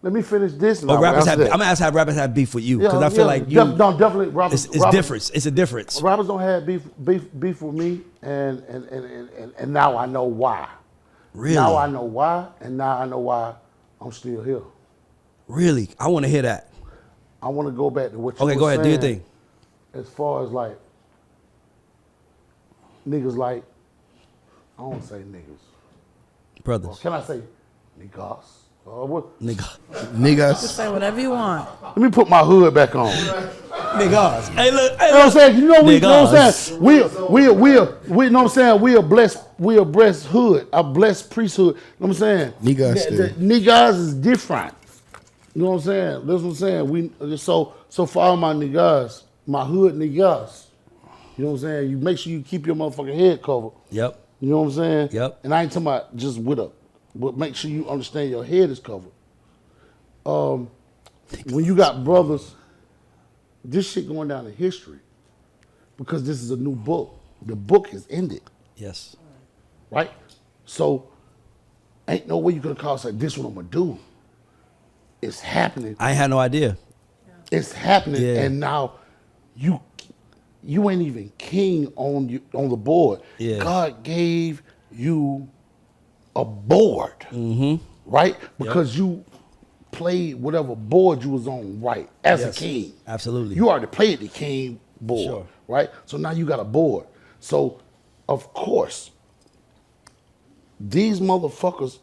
Let me finish this. Or rappers have, I'm gonna ask how rappers have beef with you because I feel like you. No, definitely. Rappers, it's different. It's a difference. Rappers don't have beef with me, and now I know why. Really? Now I know why, and now I know why I'm still here. Really? I want to hear that. I want to go back to what you Okay, were go ahead. Do your saying thing. As far as like niggas like, I don't say niggas. Brothers. Or can I say niggas? What? Niggas. Say whatever you want. Let me put my hood back on. Niggas. Hey, look. Hey, You know what I'm saying? You know, know what I'm Niggas. saying? We you know what I'm saying? We a blessed hood, a blessed priesthood. You know what I'm saying? Niggas The niggas is different. You know what I'm saying? That's what I'm saying. So for all my niggas, my hood niggas. You know what I'm saying? You make sure you keep your motherfucking head covered. Yep. You know what I'm saying? Yep. And I ain't talking about just with a, but make sure you understand your head is covered. When you got brothers, this shit going down in history because this is a new book. The book has ended, Yes. right? So ain't no way you could call say this what I'm gonna do. It's happening. I ain't had no idea. It's happening, Yeah. and now you ain't even king on the board. Yeah. God gave you a board, right? Because you played whatever board you was on right as Yes. a king. Absolutely. You already played the king board, Sure. right? So now you got a board. So, of course, these motherfuckers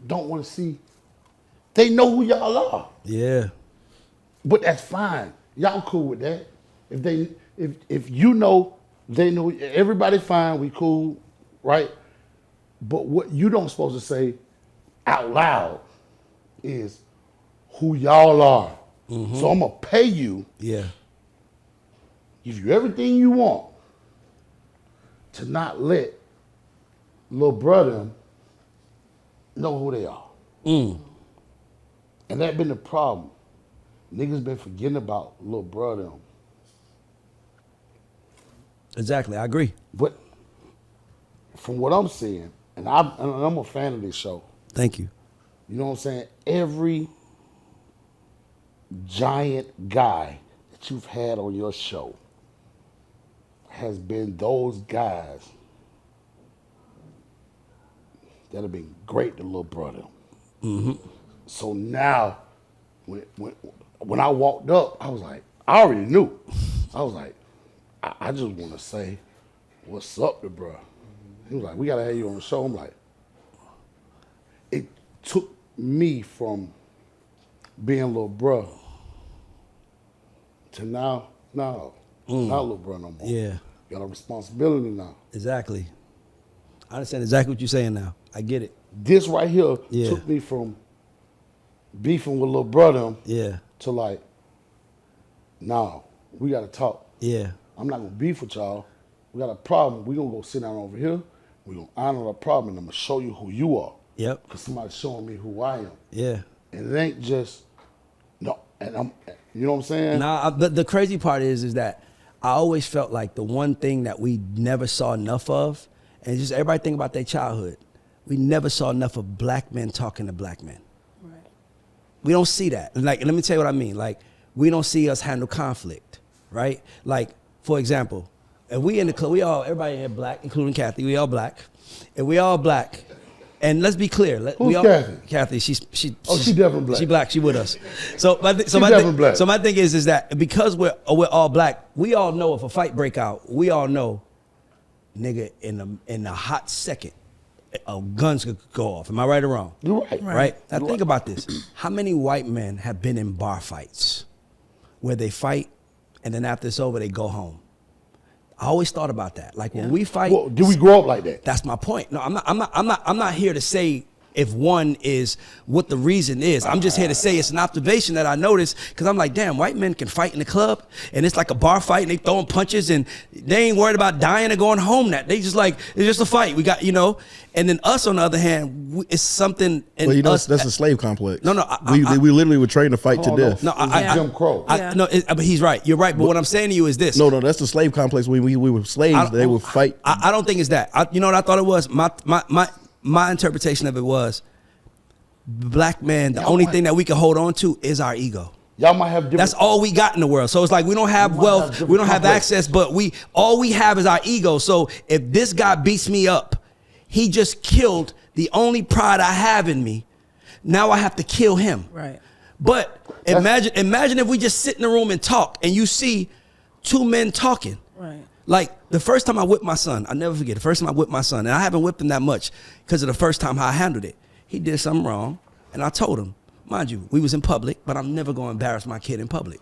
don't want to see. They know who y'all are. Yeah. But that's fine. Y'all cool with that. If you know, they know, everybody fine, we cool, right? But what you don't supposed to say out loud is who y'all are. So I'm gonna pay you, Yeah. give you everything you want to not let little brother know who they are. And that been the problem. Niggas been forgetting about little brother. Exactly. I agree. But from what I'm seeing, and I'm a fan of this show, Thank you. you know what I'm saying? Every giant guy that you've had on your show has been those guys that have been great to little brother. So now, when I walked up, I was like, I already knew. I was like, I just want to say, what's up to bro? He was like, we got to have you on the show. I'm like, it took me from being little bro to now not little bro no more. Yeah. Got a responsibility now. Exactly. I understand exactly what you're saying now. I get it. This right here Yeah. took me from beefing with little brother Yeah. to like, nah, we got to talk. Yeah. I'm not going to beef with y'all. We got a problem. We're going to go sit down over here. We're going to honor the problem, and I'm going to show you who you are. Yep. Because somebody's showing me who I am. Yeah. And it ain't just, no, and I'm, you know what I'm saying? Nah, the crazy part is that I always felt like the one thing that we never saw enough of, and just everybody think about their childhood, we never saw enough of black men talking to black men. Right. We don't see that. Like, let me tell you what I mean. Like, we don't see us handle conflict, right? Like, for example, if we in the club, everybody here black, including Kathy, we all black. If we all black, and let's be clear. Who's Kathy? Kathy, she definitely black. She black, she with us. So my black. So my thing is that because we're all black, we all know if a fight break out, we all know, nigga, in a hot second, guns could go off. Am I right or wrong? You're right. Right. Now You're think right. about this. How many white men have been in bar fights where they fight and then after it's over they go home? I always thought about that. Like when we fight, Well, do we grow up like that? that's my point. No, I'm not here to say if one is what the reason is. I'm just here to say it's an observation that I noticed because I'm like, damn, white men can fight in the club and it's like a bar fight and they throwing punches and they ain't worried about dying or going home. That they just like, it's just a fight. We got, and then us on the other hand, it's something in Well, us. that's a slave complex. No, we literally were trained to fight to death. No, It's Jim Crow. But he's right. You're right. But what I'm saying to you is this. No, that's the slave complex. When we were slaves, they would fight. I don't think it's that. You know what I thought it was? My interpretation of it was, black man, the only thing that we can hold on to is our ego. Y'all might have different. That's all we got in the world. So it's like we don't have might wealth, have we don't have different access, but all we have is our ego. So if this guy beats me up, he just killed the only pride I have in me. Now I have to kill him. Right. But imagine if we just sit in the room and talk and you see two men talking. Right. Like the first time I whipped my son, I'll never forget the first time I whipped my son, and I haven't whipped him that much because of the first time how I handled it. He did something wrong, and I told him, mind you, we was in public, but I'm never going to embarrass my kid in public.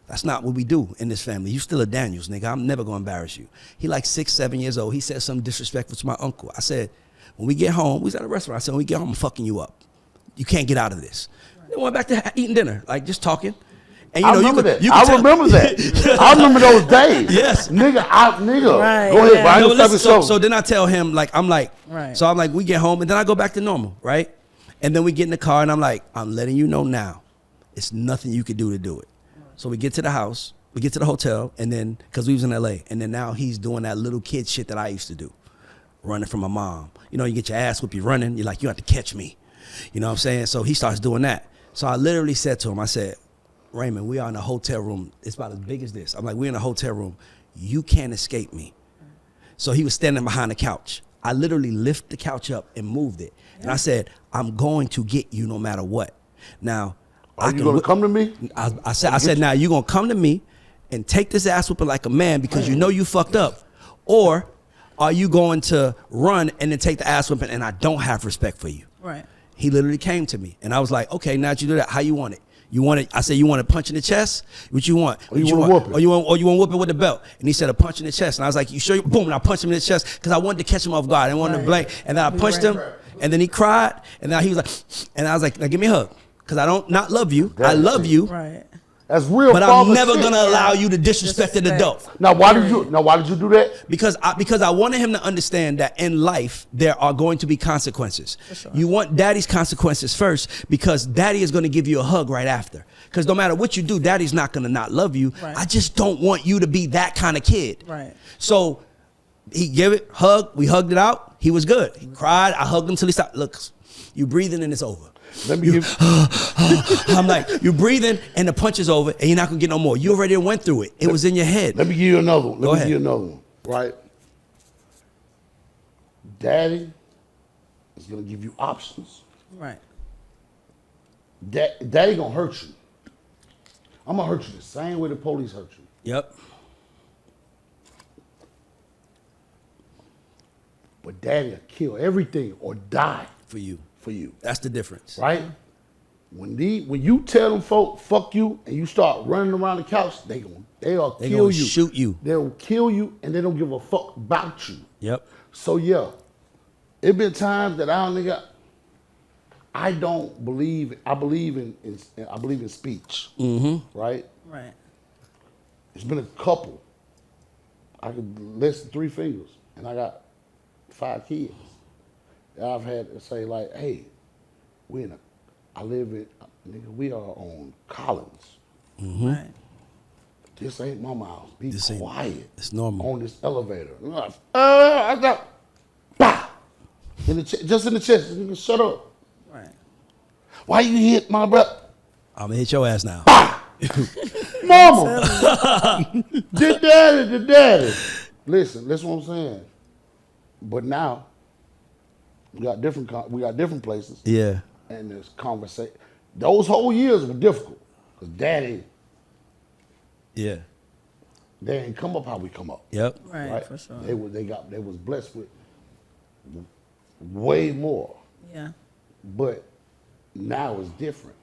That's not what we do in this family. You still a Daniels, nigga. I'm never going to embarrass you. He like 6, 7 years old. He said something disrespectful to my uncle. I said, when we get home, we was at a restaurant. I said, when we get home, I'm fucking you up. You can't get out of this. Then went back to eating dinner, like just talking. And I remember that. I remember that. I remember those days. Yes. Nigga. Right, Go ahead, yeah. Brian. No, Let's start the listen, show. so then I tell him, like, Right. so I'm like, we get home, and then I go back to normal, right? And then we get in the car, and I'm like, I'm letting you know now, it's nothing you could do to do it. So we get to the house, we get to the hotel, and then, because we was in LA, and then now he's doing that little kid shit that I used to do, running from my mom. You know, you get your ass whipped, you running, you're like, you have to catch me. You know what I'm saying? So he starts doing that. So I literally said to him, I said, Raymond, we are in a hotel room. It's about as big as this. I'm like, we're in a hotel room. You can't escape me. So he was standing behind the couch. I literally lifted the couch up and moved it. And I said, I'm going to get you no matter what. Now, Are you going to come to me? I said, now you're going to come to me and take this ass whooping like a man because you know you fucked up. Or are you going to run and then take the ass whooping and I don't have respect for you? Right. He literally came to me and I was like, okay, now that you do that, how you want it? You want it? I said, you want a punch in the chest? What you want? Or you want to whoop it? Or you want to whoop it with the belt? And he said a punch in the chest. And I was like, you sure? Boom! And I punched him in the chest because I wanted to catch him off guard. I wanted to blank. And then I punched him. And then he cried. And now he was like, and I was like, now give me a hug because I don't not love you. I love you. Right. That's real. But I'm father never shit. gonna allow you to disrespect an adult. Now why did you do that? Because I wanted him to understand that in life there are going to be consequences. sure. You want daddy's consequences first because daddy is going to give you a hug right after. Because no matter what you do, daddy's not going to not love you. Right. I just don't want you to be that kind of kid. Right. So he gave it, hug, we hugged it out. He was good. He cried. I hugged him till he stopped. Look, you breathing and it's over. Let me give. I'm like, you breathing and the punch is over and you're not gonna get no more. You already went through it. It was in your head. Let me give you another one. Go Let me ahead. give you another one. Right. Daddy is gonna give you options. Right. Daddy gonna hurt you. I'm gonna hurt you the same way the police hurt you. Yep. But daddy will kill everything or die For you. for you. That's the difference. Right? When you tell them folk fuck you and you start running around the couch, they'll kill gonna you. shoot you. They'll kill you and they don't give a fuck about you. Yep. So yeah, it been times that I don't believe. I believe in speech. Mm-hmm. Right. Right. It's been a couple. I could list 3 fingers, and I got 5 kids. And I've had to say like, hey, we are on Collins. Right. This ain't my house. Be This ain't- quiet. it's normal. On this elevator. I got, bah! Just in the chest. Nigga, shut up. Right. Why you hit my brother? I'm gonna hit your ass now. Mama. the daddy. Listen what I'm saying. But now we got different places. Yeah. And there's conversation. Those whole years were difficult. Cause daddy, Yeah. they ain't come up how we come up. Yep. Right. For sure. They was blessed with way more. Yeah. But now it's different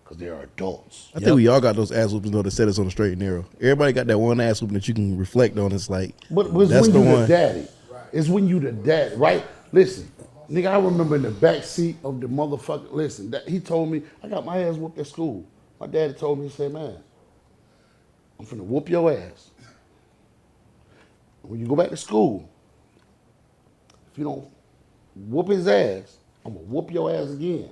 because they're adults. I think we all got those ass whoopings though that set us on the straight and narrow. Everybody got that one ass whooping that you can reflect on. It's like, But it's that's when the you one. the daddy. It's when you the daddy, right? Listen, nigga, I remember in the back seat of the motherfucker. Listen, he told me I got my ass whooped at school. My daddy told me, he said, man, I'm finna whoop your ass. When you go back to school, if you don't whoop his ass, I'm gonna whoop your ass again.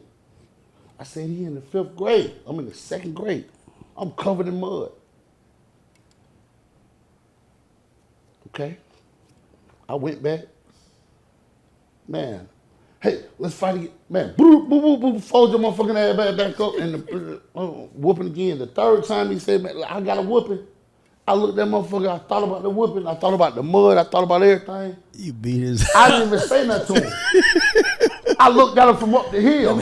I said, he in the 5th grade. I'm in the 2nd grade. I'm covered in mud. Okay? I went back. Man, hey, let's fight again. Man, boop, boop, boop, boop, fold your motherfucking ass back up and whooping again. The 3rd time he said, man, I got a whooping. I looked at that motherfucker, I thought about the whooping, I thought about the mud, I thought about everything. You beat his. I didn't even say nothing to him. I looked at him from up the hill.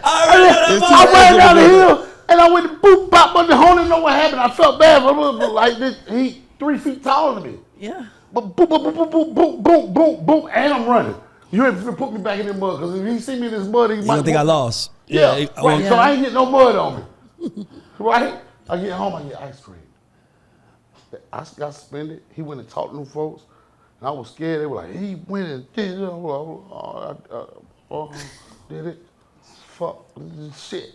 I ran down the hill and I went boop, bop, but the whole didn't know what happened. I felt bad for him, like this. He 3 feet taller than me. Yeah. But boop, boop, boop, boop, boop, boop, boop, boop, and I'm running. You ain't finna put me back in the mud because if he see me in this mud, he You might don't think I lost? Yeah, it- right. So I ain't get no mud on me. Right? I get home, I get ice cream. I got suspended. He went and talked to them folks. And I was scared. They were like, he went and did it. Did it. Fuck. Shit.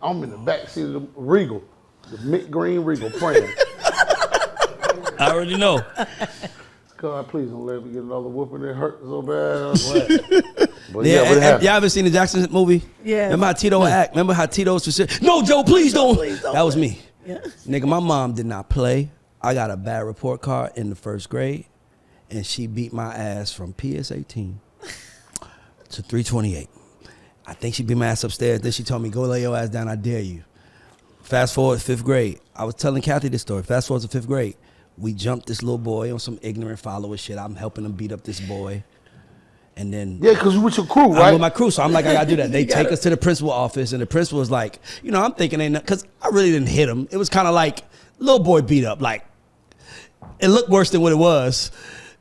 I'm in the back seat of the Regal, the mint green Regal, praying. I already know. God, please don't let me get another whooping. It hurt so bad. But Yeah, what happened? y'all ever seen the Jackson movie? Yeah. Remember how Tito would act? Remember how Tito was saying, no, Joe, please don't. Please don't That was play. me. Yeah. Nigga, my mom did not play. I got a bad report card in the 1st grade, and she beat my ass from PS 18 to 328. I think she beat my ass upstairs. Then she told me, go lay your ass down, I dare you. Fast forward 5th grade. I was telling Kathy this story. Fast forward to 5th grade. We jumped this little boy on some ignorant follower shit. I'm helping him beat up this boy. And then Yeah, because you with your crew, right? I'm with my crew, so I'm like, I gotta do that. They take us to the principal office, and the principal was like, you know, I'm thinking ain't because I really didn't hit him. It was kind of like little boy beat up, like it looked worse than what it was.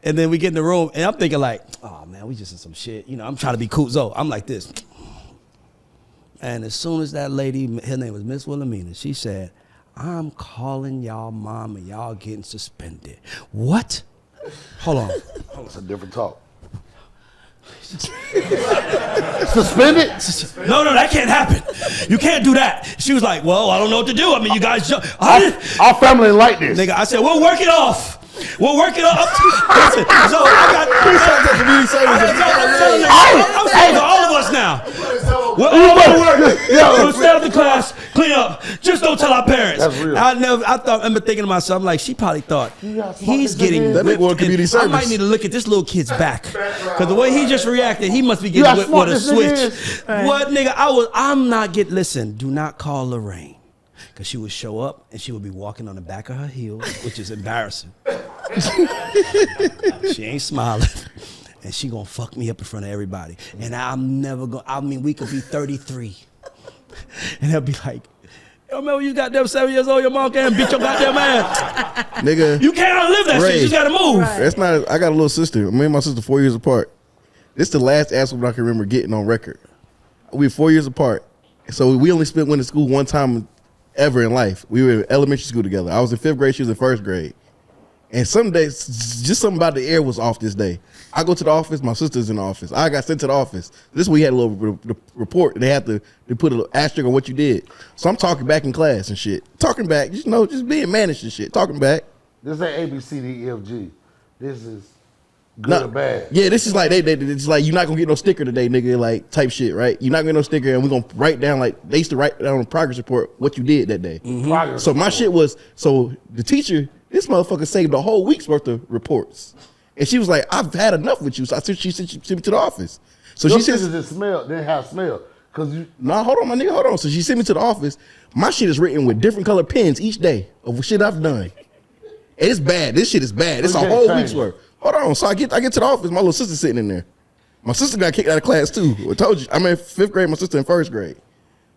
And then we get in the room, and I'm thinking like, oh man, we just in some shit. You know, I'm trying to be cool. So I'm like this. And as soon as that lady, her name was Miss Wilhelmina, she said, I'm calling y'all mom and y'all getting suspended. What? Hold on. It's a different talk. Suspended? No, that can't happen. You can't do that. She was like, well, I don't know what to do. I mean, you guys, Our family like this. nigga, I said, we'll work it off. We'll work it off. Listen, so I got I'm saying to all of us now. We're all gonna work. We'll stay up the class, clean up. Just don't tell our parents. That's real. I remember thinking to myself, I'm like, she probably thought he's getting That nigga want community I might service. need to look at this little kid's back. Because the way he just reacted, he must be You getting got whipped smart with a this nigga switch. What, nigga? I'm not getting, listen, do not call Lorraine. Because she would show up and she would be walking on the back of her heels, which is embarrassing. She ain't smiling. And she gonna fuck me up in front of everybody. And I'm never gonna, I mean, we could be 33. And they'll be like, yo, man, when you goddamn 7 years old, your mom can't beat your goddamn ass. Nigga, You can't outlive that shit. Ray. You just gotta move. Right. that's not. I got a little sister. Me and my sister 4 years apart. This the last ass whooping I can remember getting on record. We were 4 years apart, so we only went to school one time ever in life. We were in elementary school together. I was in 5th grade. She was in 1st grade. And some days, just something about the air was off this day. I go to the office. My sister's in the office. I got sent to the office. This is where we had a little report. They had to put a little asterisk on what you did. So I'm talking back in class and shit. Talking back, just being managed and shit. Talking back. This ain't ABCDEFG. This is good or bad. Yeah, this is like it's like you're not gonna get no sticker today, nigga. Like type shit, right? You're not gonna get no sticker, and we're gonna write down like they used to write down on a progress report what you did that day. Progress So my report. shit was the teacher. This motherfucker saved a whole week's worth of reports, and she was like, "I've had enough with you." So I said, she sent me to the office. So Your she says, sisters didn't have smell. Cause you "Nah, hold on, my nigga, hold on." So she sent me to the office. My shit is written with different color pens each day of shit I've done. And it's bad. This shit is bad. It's So a you can't whole change week's it. worth. Hold on. So I get to the office. My little sister sitting in there. My sister got kicked out of class too. I told you. I'm in 5th grade. My sister in 1st grade.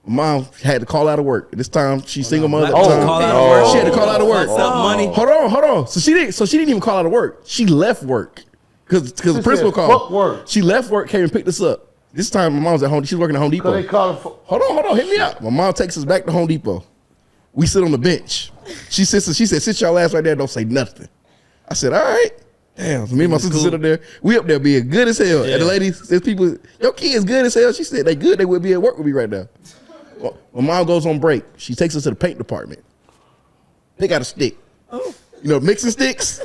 Mom had to call out of work. This time she's single mother. At Black the woman time. call out of work. She had to call out of work. Fucks up money. Hold on. So she didn't even call out of work. She left work because the principal said, called. "Fuck work." She left work, came and picked us up. This time my mom's at home. She's working at Home Depot. Cause they call it Hold on, hit me up. My mom takes us back to Home Depot. We sit on the bench. She said, sit y'all ass right there, don't say nothing. I said, all right. Damn, so me and my sister sit up there. We up there being good as hell. Yeah. And the lady says, people, your kid's good as hell. She said, they good, they would be at work with me right now. Well, my mom goes on break. She takes us to the paint department. They got a stick. Oh. You know, mixing sticks?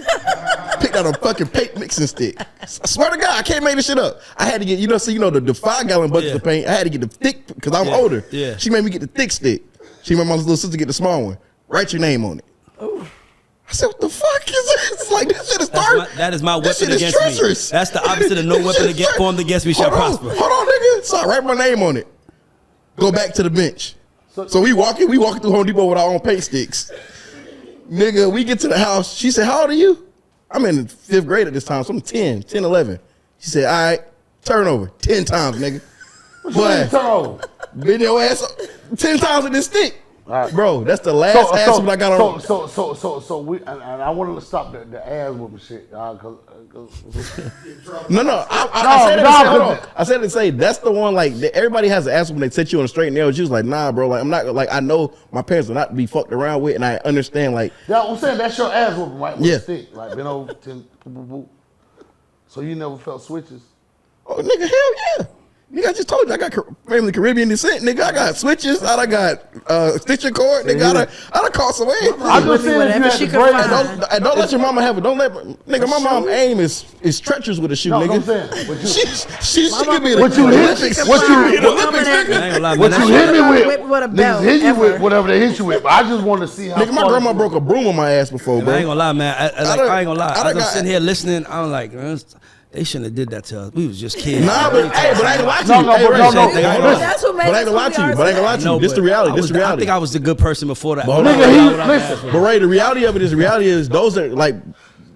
Picked out a fucking paint mixing stick. I swear to God, I can't make this shit up. I had to get, the 5-gallon buckets of paint. I had to get the thick, because I'm older. Yeah. She made me get the thick stick. She made my little sister get the small one. Write your name on it. Oh. I said, what the fuck is this? Like, this shit is dark. That is my This weapon shit is against me. treacherous. That's the opposite of no weapon formed against me shall prosper. Hold on, nigga. So I write my name on it. Go back to the bench. So we walking through Home Depot with our own paint sticks. Nigga, we get to the house. She said, how old are you? I'm in 5th grade at this time, so I'm 10, 11. She said, all right, turnover 10 times, nigga. Boy, turnover. bend your ass up 10 times with this stick. Right. Bro, that's the last ass whooping I got on. So we and I wanted to stop the ass whooping shit, cause No. I said to say that's the one. Like everybody has an ass when they set you on a straight and narrow. She was like, nah, bro. Like I'm not. Like I know my parents are not to be fucked around with, and I understand. Like yeah, I'm saying that's your ass whooping, right? With Yeah. the stick, like been over 10. So you never felt switches? oh, nigga, hell yeah. Nigga, I just told you I got family Caribbean descent. Nigga, I got switches. I got stitching cord. Nigga, I done caught some ass. I just said if you had she to could break find. it. And don't let your mama have it. Don't let nigga. My mom aim is treacherous with a shoe, No, nigga. I'm saying, what you- She could be What you hit? Olympics. What you- Olympics, I nigga. ain't gonna lie, What man. you That hit me Whip with a with? belt, Niggas hit you ever. with whatever they hit you with. But I just want to see how. Nigga, my far grandma you- broke a broom on my ass before, I bro. ain't gonna lie, man. I ain't gonna lie. I As I'm got- sitting here listening, I'm like, they shouldn't have did that to us. We was just kids. Nah, but I ain't gonna lie to No, you. no, Hey, but Ray, no, hold no. on. But that's what made But I us ain't gonna lie who to you. we But I ain't gonna lie to you. This the reality. This the I reality. think I was the good person before that. Nigga, But Ray, the reality of it is, those are like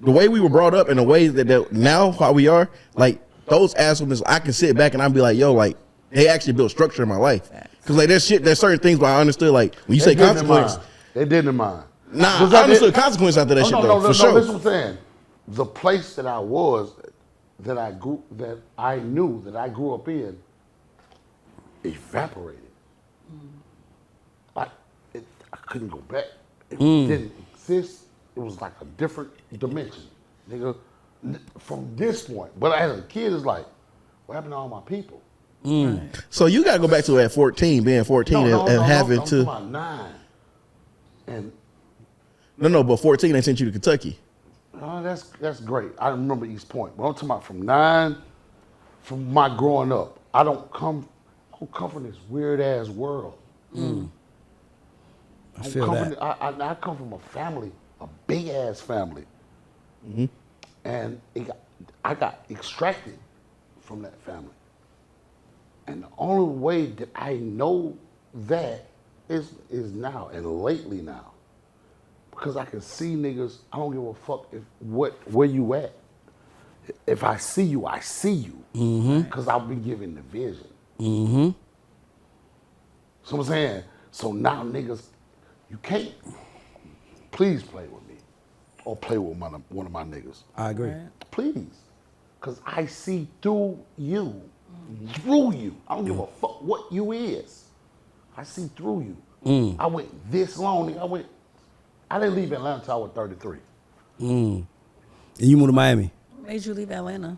the way we were brought up and the way that now how we are. Like those assholes, I can sit back and I'd be like, yo, like they actually built structure in my life. Cause like there's certain things where I understood. Like when you say consequence, They didn't mind. nah, I understood consequence after that shit though, for sure. Listen what I'm saying. The place that I was, that I knew that I grew up in, evaporated. I couldn't go back. It didn't exist. It was like a different dimension, nigga. From this point, but as a kid, it's like, what happened to all my people? So you gotta go back to at 14, being 14 and having I'm to. talking about 9. And No, but 14 they sent you to Kentucky. that's great. I remember East Point. But I'm talking about from 9, from my growing up. I don't come from this weird ass world. I feel that. I come from a family, a big ass family, and I got extracted from that family. And the only way that I know that is now and lately now, because I can see niggas. I don't give a fuck where you at. If I see you, I see you, because I've been given the vision. So I'm saying, so now niggas, you can't. Please play with me, or play with one of my niggas. I agree. Please, because I see through you. Through you. I don't give a fuck what you is. I see through you. I went this long. I didn't leave Atlanta until I was 33. And you moved to Miami. What made you leave Atlanta?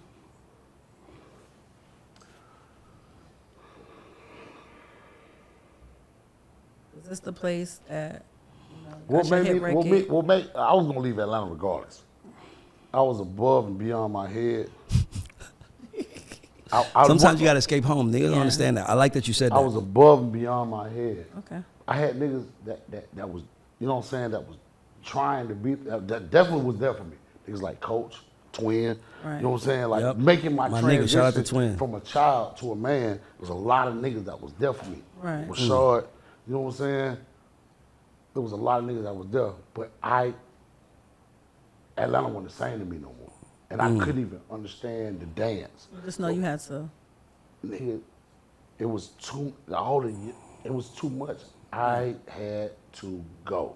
Is this the place that What got your made hit me, record? I was gonna leave Atlanta regardless. I was above and beyond my head. Sometimes you gotta escape home. Niggas don't understand that. I like that you said that. I was above and beyond my head. Okay. I had niggas that was, you know what I'm saying, that was trying to be, that definitely was there for me. Niggas like Coach, Twin, Right. you know what I'm saying? Like Yep. making my My nigga, transition shout out to Twin. from a child to a man, there was a lot of niggas that was there for me. Right. Rashard, you know what I'm saying? There was a lot of niggas that was there, but Atlanta wasn't the same to me no more. And I couldn't even understand the dance. Just know you had to. Nigga, it was all the It was too much. I had to go.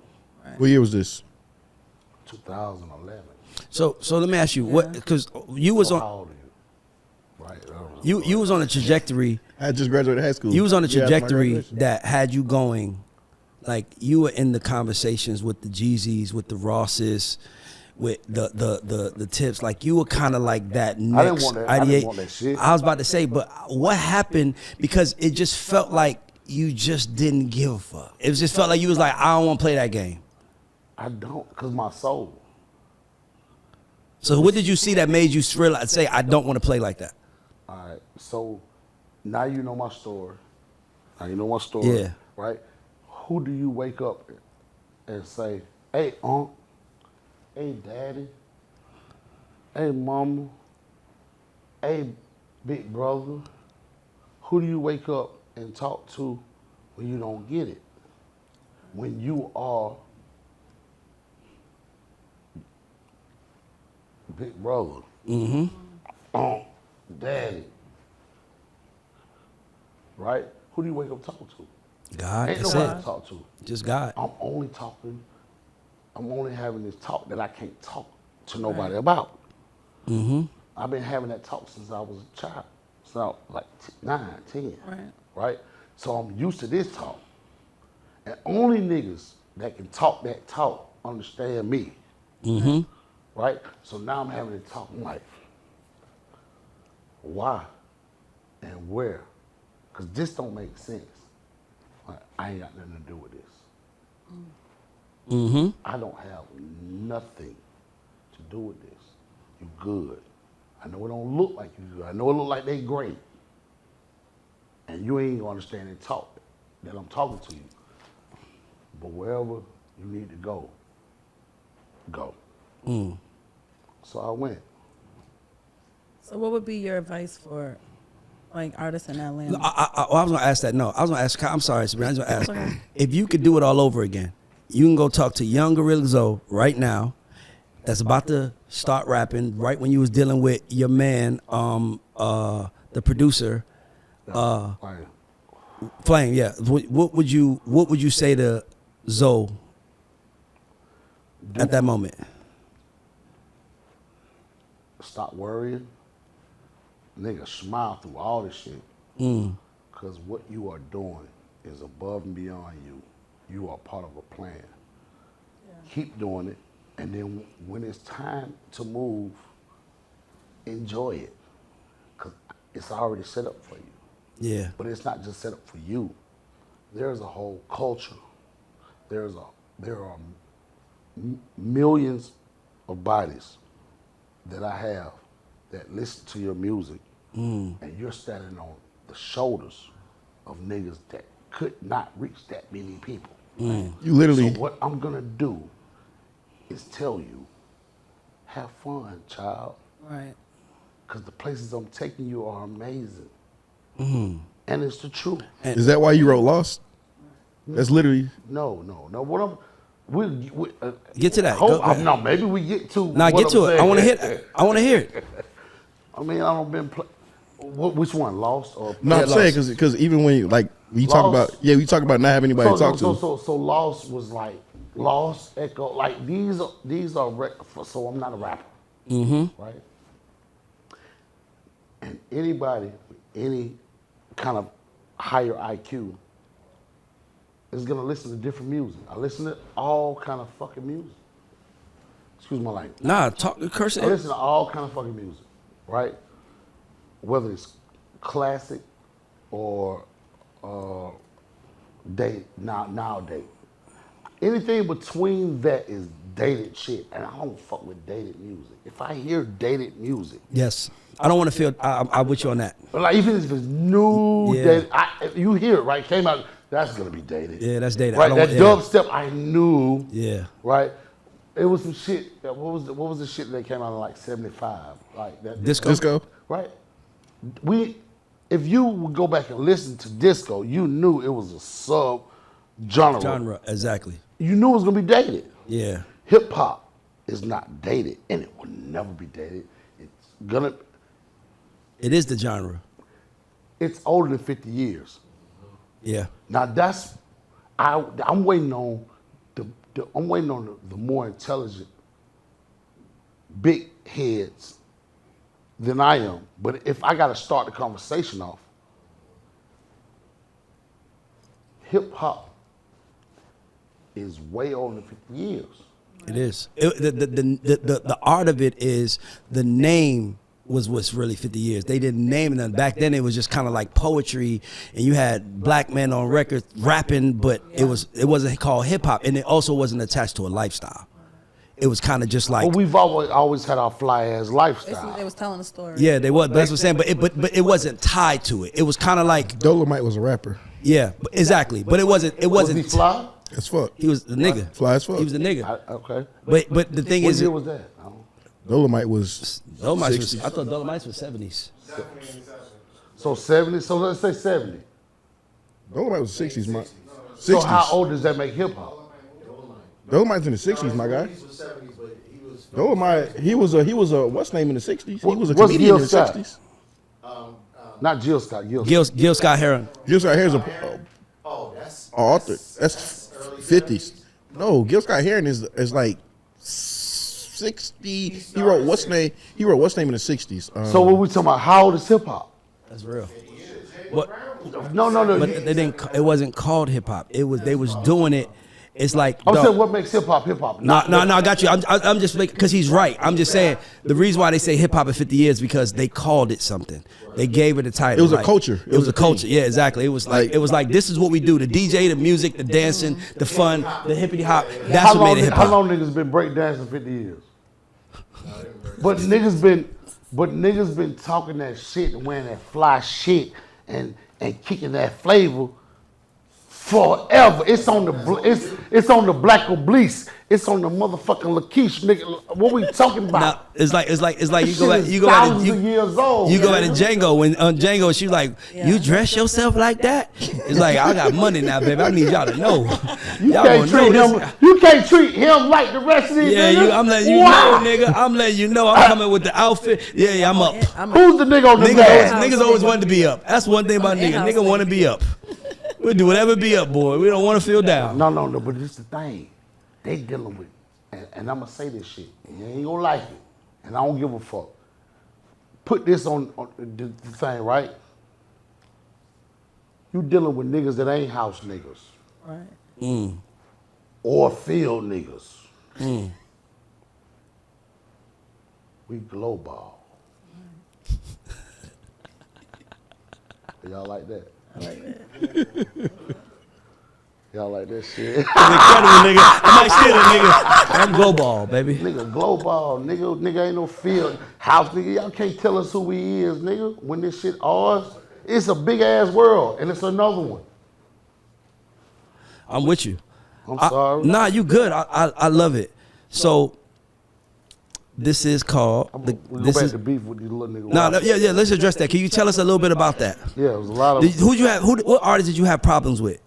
What year was this? 2011. So let me ask you, what? Because you was So on how old are you? Right. you was on a trajectory. I just graduated high school. You was on a Yeah, after my trajectory graduation. that had you going, like you were in the conversations with the Jeezys, with the Rosses, with the Tips. Like you were kind of like that next want that- I didn't want that shit. I was about to say, but what happened? Because it just felt like you just didn't give a fuck. It just felt like you was like, I don't want to play that game. I don't, because my soul. So what did you see that made you realize, say, I don't want to play like that? All right. So now you know my story. Now you know my story. Yeah. Right? Who do you wake up and say, hey, Unc, hey, Daddy, hey, Mama, hey, big brother? Who do you wake up and talk to when you don't get it? When you are big brother, Unc, Daddy, right? Who do you wake up talking to? God, Ain't that's nobody to it. talk to. Just God. I'm only having this talk that I can't talk to nobody about. I've been having that talk since I was a child, since I was like 9, 10. Right? So I'm used to this talk. And only niggas that can talk that talk understand me. Right? So now I'm having to talk. I'm like, why and where? Because this don't make sense. Like, I ain't got nothing to do with this. I don't have nothing to do with this. You good. I know it don't look like you good. I know it look like they great. And you ain't gonna understand the talk that I'm talking to you. But wherever you need to go, go. So I went. So what would be your advice for like artists in Atlanta? I was gonna ask that. No, I was gonna ask. I'm sorry, Sabrina. I was gonna ask if you could do it all over again. You can go talk to young Gorilla Zoe right now, that's about to start rapping. Right when you was dealing with your man, the producer, Like, Flame. Yeah. What would you say to Zoe at that moment? stop worrying. Nigga, smile through all this shit. Because what you are doing is above and beyond you. You are part of a plan. Keep doing it. And then when it's time to move, enjoy it. Because it's already set up for you. Yeah. But it's not just set up for you. There's a whole culture. There are millions of bodies that I have that listen to your music, and you're standing on the shoulders of niggas that could not reach that many people. You literally. So what I'm gonna do is tell you, have fun, child. Right. Because the places I'm taking you are amazing. And it's the truth. Is that why you wrote Lost? That's literally. No. What I'm, we Get to that. Hope, Go ahead. no, maybe we get to. Nah, what get to I'm it. I saying. want to hear. I want to hear it. I mean, I don't been. Which one, Lost or? No, I'm saying because even when you talk Lost. about we talk about not having anybody to talk to. So Lost was like Lost, Echo, like these are so I'm not a rapper, right? And anybody with any kind of higher IQ is gonna listen to different music. I listen to all kind of fucking music. Excuse my language. Nah, talk curse I it. listen to all kind of fucking music, right? Whether it's classic or nowadays. Anything between that is dated shit, and I don't fuck with dated music. If I hear dated music, Yes. I don't want to feel. I'm with you on that. but like even if it's new, Yeah. dated, you hear it, right? Came out, that's gonna be dated. Yeah, that's dated. I Right, don't that want- dubstep I knew. Yeah. Right. It was some shit. What was the shit that came out in like '75? Like that Disco. Right. If you would go back and listen to disco, you knew it was a sub genre. Exactly. You knew it was gonna be dated. Yeah. Hip hop is not dated, and it will never be dated. It is the genre. It's older than 50 years. Yeah. Now that's I'm waiting on the more intelligent big heads than I am. But if I got to start the conversation off, hip hop is way older than 50 years. It is. The art of it is the name was what's really 50 years. They didn't name it. Back then it was just kind of like poetry, and you had black men on record rapping, but it wasn't called hip hop, and it also wasn't attached to a lifestyle. It was kind of just like. But we've always had our fly ass lifestyle. They was telling a story. Yeah, they was. But that's what I'm saying. But it wasn't tied to it. It was kind of like. Dolomite was a rapper. Yeah, exactly. But it wasn't. It Was wasn't. he fly? As fuck. He was the nigga. Fly as fuck. He was the nigga. Okay. But the thing What is, year was that? I don't- Dolomite was. Dolomites was, 60s. I thought Dolomites was 70s. So 70. So let's say 70. Dolomite was 60s, my. 60s. So how old does that make hip hop? Dolomite's in the 60s, my guy. Dolomite, he was a what's name in the 60s? He was a What's comedian in Gil the Scott? 60s. Not Jill Scott. Gil. Gil Scott Heron. Gil Scott Heron's a author. That's 50s. No, Gil Scott Heron is like 60. He wrote what's name? He wrote what's name in the 60s. So what we talking about? How old is hip hop? That's real. What? No. But they didn't. It wasn't called hip hop. It was. They was doing it. It's like. I'm dog, saying what makes hip hop hip hop. No, I got you. I'm just because he's right. I'm just saying the reason why they say hip hop at 50 years because they called it something. They gave it a title. It was a like, culture. It was a culture. Yeah, exactly. It was like this is what we do: the DJ, the music, the dancing, the fun, the hippity hop. That's what made it hip How hop. long niggas been breakdancing 50 years? But niggas been talking that shit and wearing that fly shit and kicking that flavor forever. It's on the Black Obelisk. It's on the motherfucking Lakeisha, nigga. What we talking about? Now, it's like This shit is thousands of years old. You go at Django when on Django she like you dress yourself like that. It's like I got money now, baby. I need y'all to know. Y'all gonna know this. You can't treat him like the rest of these niggas. I'm letting you know, nigga. I'm letting you know. I'm coming with the outfit. Yeah, I'm up. Who's the nigga on the back? Niggas always wanted to be up. That's one thing about niggas. Nigga want to be up. We'll do whatever be up, boy. We don't want to feel down. No, but this is the thing. They dealing with, and I'm going to say this shit, and you ain't going to like it, and I don't give a fuck. Put this on the thing, right? You dealing with niggas that ain't house niggas. Right. Or field niggas. We global. Y'all like that? I like that. Y'all like that shit? Incredible, nigga. I might steal a nigga. I'm go ball, baby. Nigga, global, nigga ain't no field house, nigga. Y'all can't tell us who we is, nigga. When this shit ours, it's a big ass world, and it's another one. I'm with you. I'm sorry. Nah, you good. I love it. So this is called. We go back to beef with these little niggas. No, yeah. Let's address that. Can you tell us a little bit about that? Yeah, it was a lot of. What artists did you have problems with,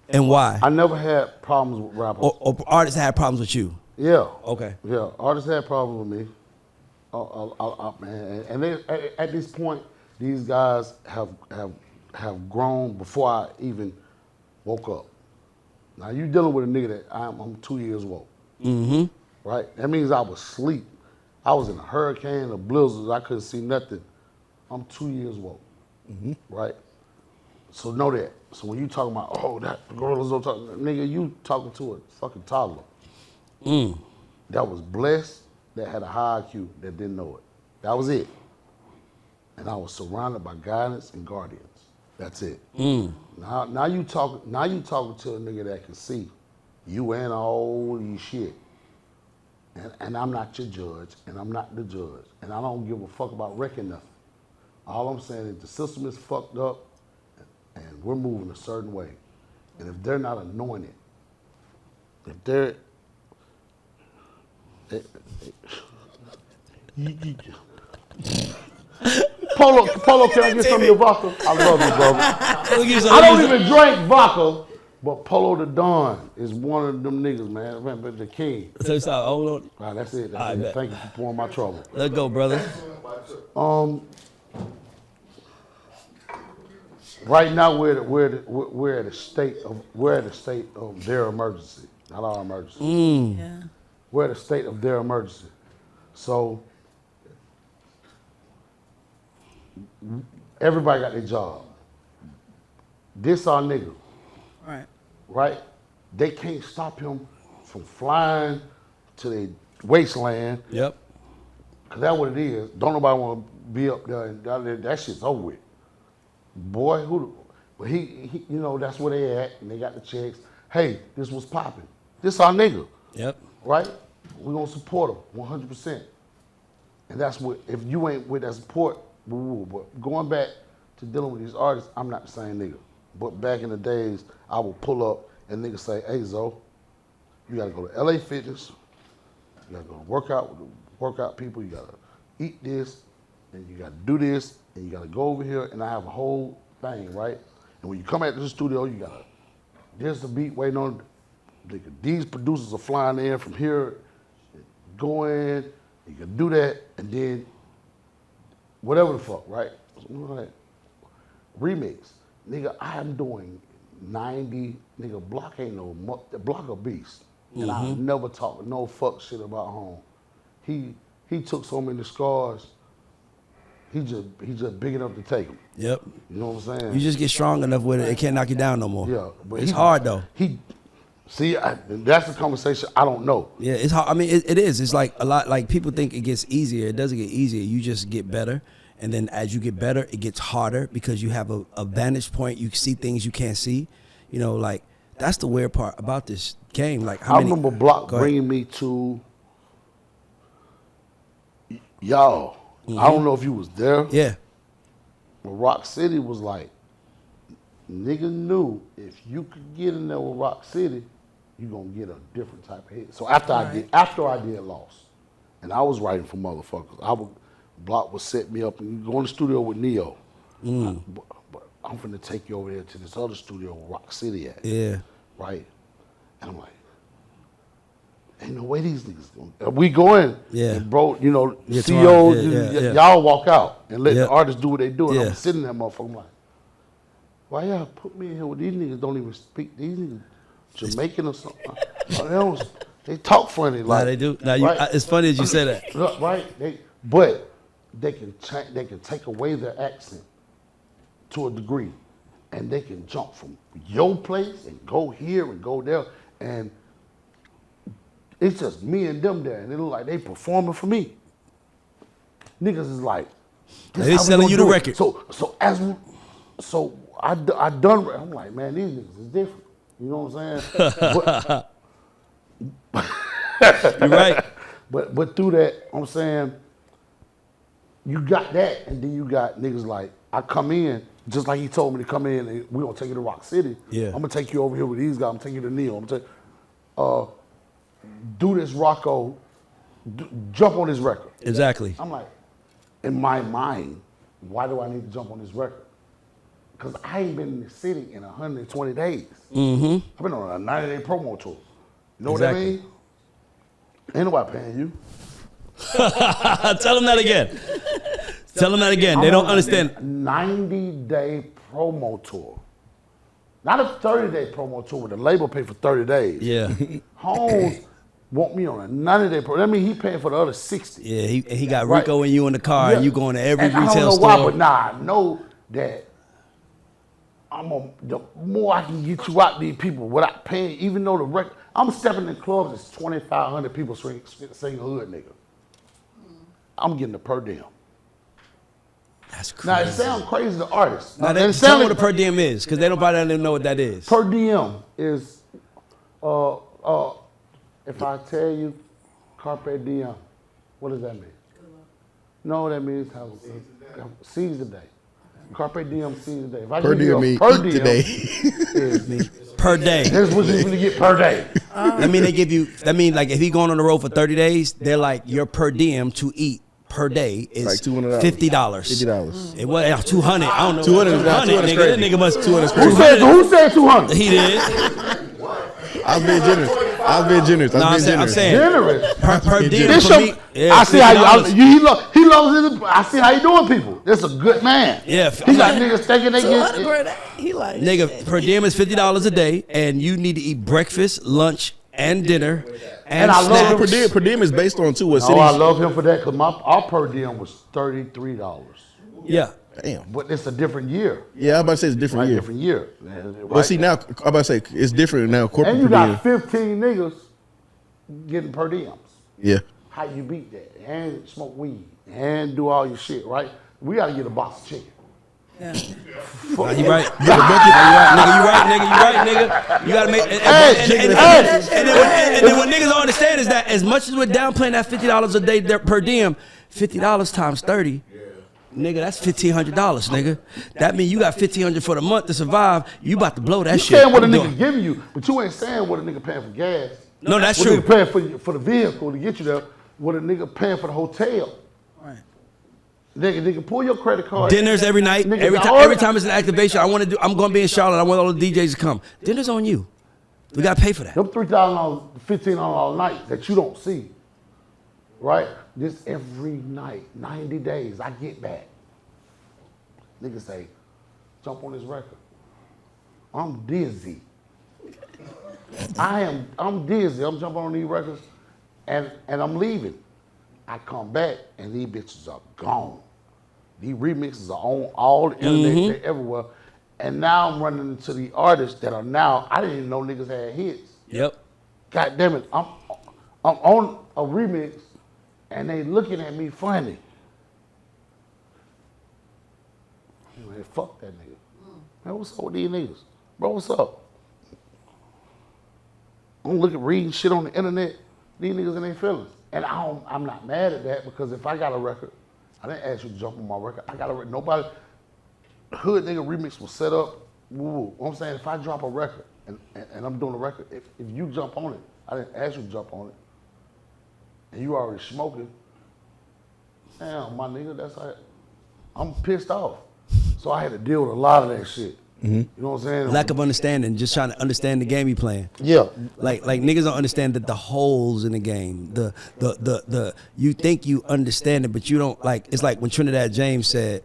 and why? I never had problems with rappers. Or artists had problems with you? Yeah. Okay. Yeah, artists had problems with me. Man, and they, at this point, these guys have grown before I even woke up. Now you dealing with a nigga that I'm 2 years woke. Mm-hmm. Right? That means I was asleep. I was in a hurricane, a blizzard. I couldn't see nothing. I'm 2 years woke. Mm-hmm. Right? So know that. So when you talking about, oh, that gorillas don't talk, nigga, you talking to a fucking toddler. That was blessed, that had a high IQ, that didn't know it. That was it. And I was surrounded by guidance and guardians. That's it. Now you talking to a nigga that can see you and all these shit. And I'm not your judge, and I'm not the judge, and I don't give a fuck about wrecking nothing. All I'm saying is the system is fucked up, and we're moving a certain way. And if they're not anointed, if they're Polo, can I get some of your vodka? I love you, brother. I don't even drink vodka, but Polo the Don is one of them niggas, man. Remember the king. So hold on. All right, that's it. All right, bet. Thank you for pouring my trouble. Let's go, brother. Right now, we're at a state of their emergency, not our emergency. Yeah. We're at a state of their emergency. So everybody got their job. This our nigga, Right. right? They can't stop him from flying to the wasteland. Yep. Cause that's what it is. Don't nobody want to be up there and that shit's over with. Boy, but he, you know, that's where they at, and they got the checks. Hey, this was popping. This our nigga, Yep. right? We gonna support him 100%. And that's what, if you ain't with that support, boo-boo. But going back to dealing with these artists, I'm not the same nigga. But back in the days, I would pull up and niggas say, hey, Zoe, you gotta go to LA Fitness, you gotta go to workout with the workout people, you gotta eat this, and you gotta do this, and you gotta go over here, and I have a whole thing, right? And when you come out to the studio, you gotta, there's the beat waiting on, these producers are flying in from here, going, you can do that, and then whatever the fuck, right? Like, remix. Nigga, I am doing 90, nigga, Block ain't no, Block a beast. And I never talk no fuck shit about home. He took so many scars, he just big enough to take them. Yep. You know what I'm saying? You just get strong enough with it, it can't knock you down no more. Yeah, but it's hard though. That's the conversation I don't know. Yeah, it's hard. I mean, it is. It's like a lot. Like people think it gets easier. It doesn't get easier. You just get better, and then as you get better, it gets harder because you have a vantage point. You see things you can't see. You know, like that's the weird part about this game. Like I remember Block bringing me to y'all. I don't know if you was there. Yeah. But Rock City was like, nigga knew if you could get in there with Rock City, you gonna get a different type of hit. So after I did Lost, and I was writing for motherfuckers, Block would set me up and you go in the studio with Neo. But I'm finna take you over there to this other studio where Rock City at. Yeah. Right? And I'm like, ain't no way these niggas going. We go in, Yeah. and bro, you know, Yeah, CEOs, yeah. y'all walk out and let Yeah. the artists do what they do. And Yeah. I'm sitting there, motherfucker, I'm like, why y'all put me in here with these niggas don't even speak, these niggas Jamaican or something. They talk funny. Like, Nah, they do. Nah, right? it's funny that you say that. Look, right? But they can take away their accent to a degree, and they can jump from your place and go here and go there, and it's just me and them there, and it look like they performing for me. Niggas is like, They selling you the record. So I done. I'm like, man, these niggas is different. You know what I'm saying? You're right. But through that, I'm saying, you got that, and then you got niggas like, I come in, just like he told me to come in, and we're gonna take you to Rock City. Yeah. I'm gonna take you over here with these guys, I'm gonna take you to Neil. I'm gonna take, do this Rocco, jump on this record. Exactly. I'm like, in my mind, why do I need to jump on this record? Because I ain't been in the city in 120 days. Mm-hmm. I've been on a 90-day promo tour. You know Exactly. what I mean? Ain't nobody paying you. Tell them that again. Tell them that again. They don't understand. 90-day promo tour. Not a 30-day promo tour where the label pay for 30 days. Yeah. Holmes want me on a 90-day promo. That means he paying for the other 60. Yeah, he got Right. Rico and you in the car, and you going to every And retail I don't know store. why, but nah, I know that the more I can get you out these people without paying, even though the record, I'm stepping in clubs, it's 2,500 people sing hood nigga. I'm getting the per diem. That's Now crazy. it sounds crazy to artists. Now, And it tell sound them what like a per diem is, because they nobody don't know what that is. per diem is, if I tell you carpe diem, what does that mean? No, that means have seize the day. Carpe diem, seize the day. If I Per give you diem a mean per eat diem, today. is Per day. here's what you're gonna get per day. That mean they give you. That mean like if he going on the road for 30 days, they're like your per diem to eat per day is Like $200. $50. $50. It was 200. I don't know. 200 is not- 200 is nigga. That crazy. nigga must 200 is Who said 200? He did. I'm being generous. I've been generous. No, I'm saying Generous. per diem This for show, me. Yeah, I see how $50. he loves his. I see how you doing, people. This a good man. Yeah, he got niggas thinking they 200 get. per day. He like Nigga, shit. per diem is $50 a day, and you need to eat breakfast, lunch, and dinner, and I love snacks. Per diem is based on too what Oh, I cities. love him for that because our per diem was $33. Yeah. Damn. But it's a different year. Yeah, I'm about to say it's a different Right, year. different year. Well, see now, I'm about to say it's different now. Corporate And you per diem. got 15 niggas getting per diems. Yeah. How you beat that? And smoke weed and do all your shit, right? We gotta get a box of chicken. Yeah. Nah, you right. Nigga, you right, nigga. You gotta make. And then what niggas don't understand is that as much as we're downplaying that $50 a day per diem, $50 times 30. Nigga, that's $1,500, nigga. That means you got $1,500 for the month to survive. You about to blow that You shit. saying what a I'm nigga doing- giving you, but you ain't saying what a nigga paying for gas. No, that's what true. Nigga paying for the vehicle to get you there. What a nigga paying for the hotel. Right. Nigga, pull your credit card. Dinners every night. Nigga, Every time it's an activation, I'm gonna be in Charlotte. I want all the DJs to come. Dinner's on you. We gotta pay for that. Them $3,000, $1,500 nights that you don't see, right? This every night, 90 days, I get back. Niggas say, jump on this record. I'm dizzy. I'm dizzy. I'm jumping on these records and I'm leaving. I come back and these bitches are gone. These remixes are on all the internet, they're everywhere. And now I'm running into the artists that are now, I didn't even know niggas had hits. Yep. God damn it, I'm on a remix and they looking at me funny. Man, fuck that nigga. Man, what's up with these niggas? Bro, what's up? I'm looking, reading shit on the internet. These niggas in their feelings. And I'm not mad at that because if I got a record, I didn't ask you to jump on my record. I got a record. Nobody, hood nigga remix was set up. Woo. I'm saying if I drop a record and I'm doing a record, if you jump on it, I didn't ask you to jump on it, and you already smoking, damn, my nigga, that's how I'm pissed off. So I had to deal with a lot of that shit. You know what I'm saying? Lack of understanding, just trying to understand the game you playing. Yeah. Like niggas don't understand that the holes in the game. The you think you understand it, but you don't. Like it's like when Trinidad James said,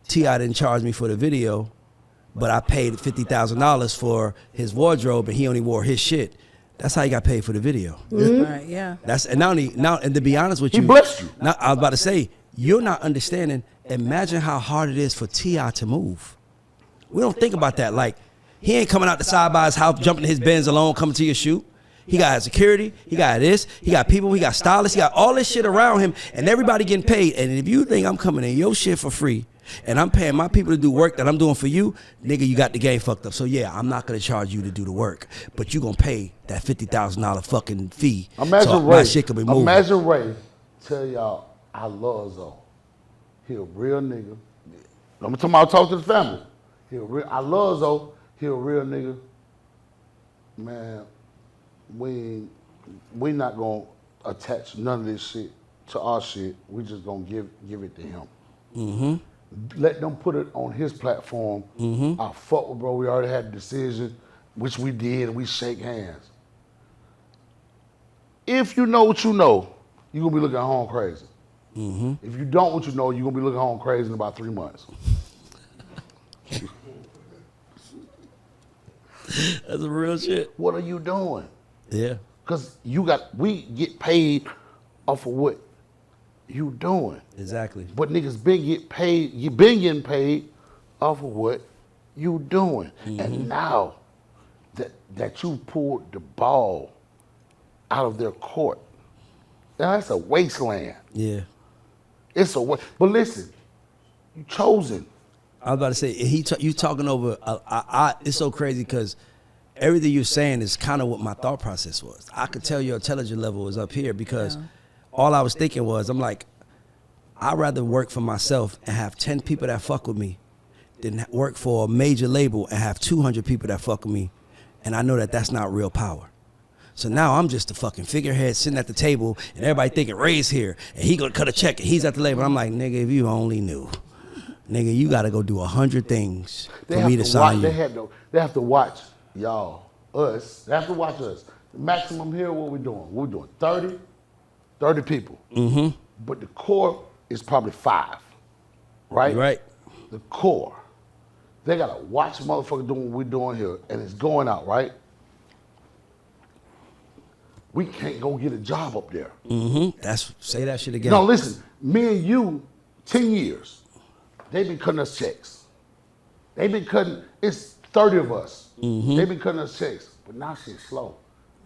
T.I. didn't charge me for the video, but I paid $50,000 for his wardrobe and he only wore his shit. That's how he got paid for the video. Right. Yeah. That's and now and to be honest with He you, blessed you. Now, I was about to say you're not understanding. Imagine how hard it is for T.I. to move. We don't think about that. Like, he ain't coming out the side by his house, jumping in his Benz alone, coming to your shoot. He got security. He got this. He got people. He got stylists. He got all this shit around him, and everybody getting paid. And if you think I'm coming in your shit for free, and I'm paying my people to do work that I'm doing for you, nigga, you got the game fucked up. So yeah, I'm not gonna charge you to do the work, but you gonna pay that $50,000 fucking fee. Imagine so Ray. my shit can be moving. Imagine Ray tell y'all, I love Zoe. He a real nigga. I'm talking about talk to the family. I love Zoe. He a real nigga. Man, we not gonna attach none of this shit to our shit. We just gonna give it to him. Let them put it on his platform. I fuck with bro. We already had a decision, which we did, and we shake hands. If you know what you know, you're gonna be looking at home crazy. If you don't what you know, you're gonna be looking home crazy in about 3 months. That's a real shit. What are you doing? Yeah. Because we get paid off of what you doing. Exactly. But niggas you been getting paid off of what you doing. And now that you pulled the ball out of their court, now that's a wasteland. Yeah. It's a waste. But listen, you chosen. I was about to say you talking over. It's so crazy because everything you're saying is kind of what my thought process was. I could tell your intelligence level is up here because all I was thinking was I'm like, I'd rather work for myself and have 10 people that fuck with me than work for a major label and have 200 people that fuck with me, and I know that that's not real power. So now I'm just a fucking figurehead sitting at the table and everybody thinking Ray's here and he gonna cut a check and he's at the label. I'm like, nigga, if you only knew. Nigga, you gotta go do 100 things for me to sign you. They have to watch y'all, us. They have to watch us Maximum here, what we doing? We're doing 30 people. But the core is probably 5, right? Right. The core. They gotta watch motherfuckers doing what we're doing here, and it's going out, right? We can't go get a job up there. Say that shit again. No, listen, me and you, 10 years, they've been cutting us checks. They've been cutting, it's 30 of us. They've been cutting us checks, but now shit's slow.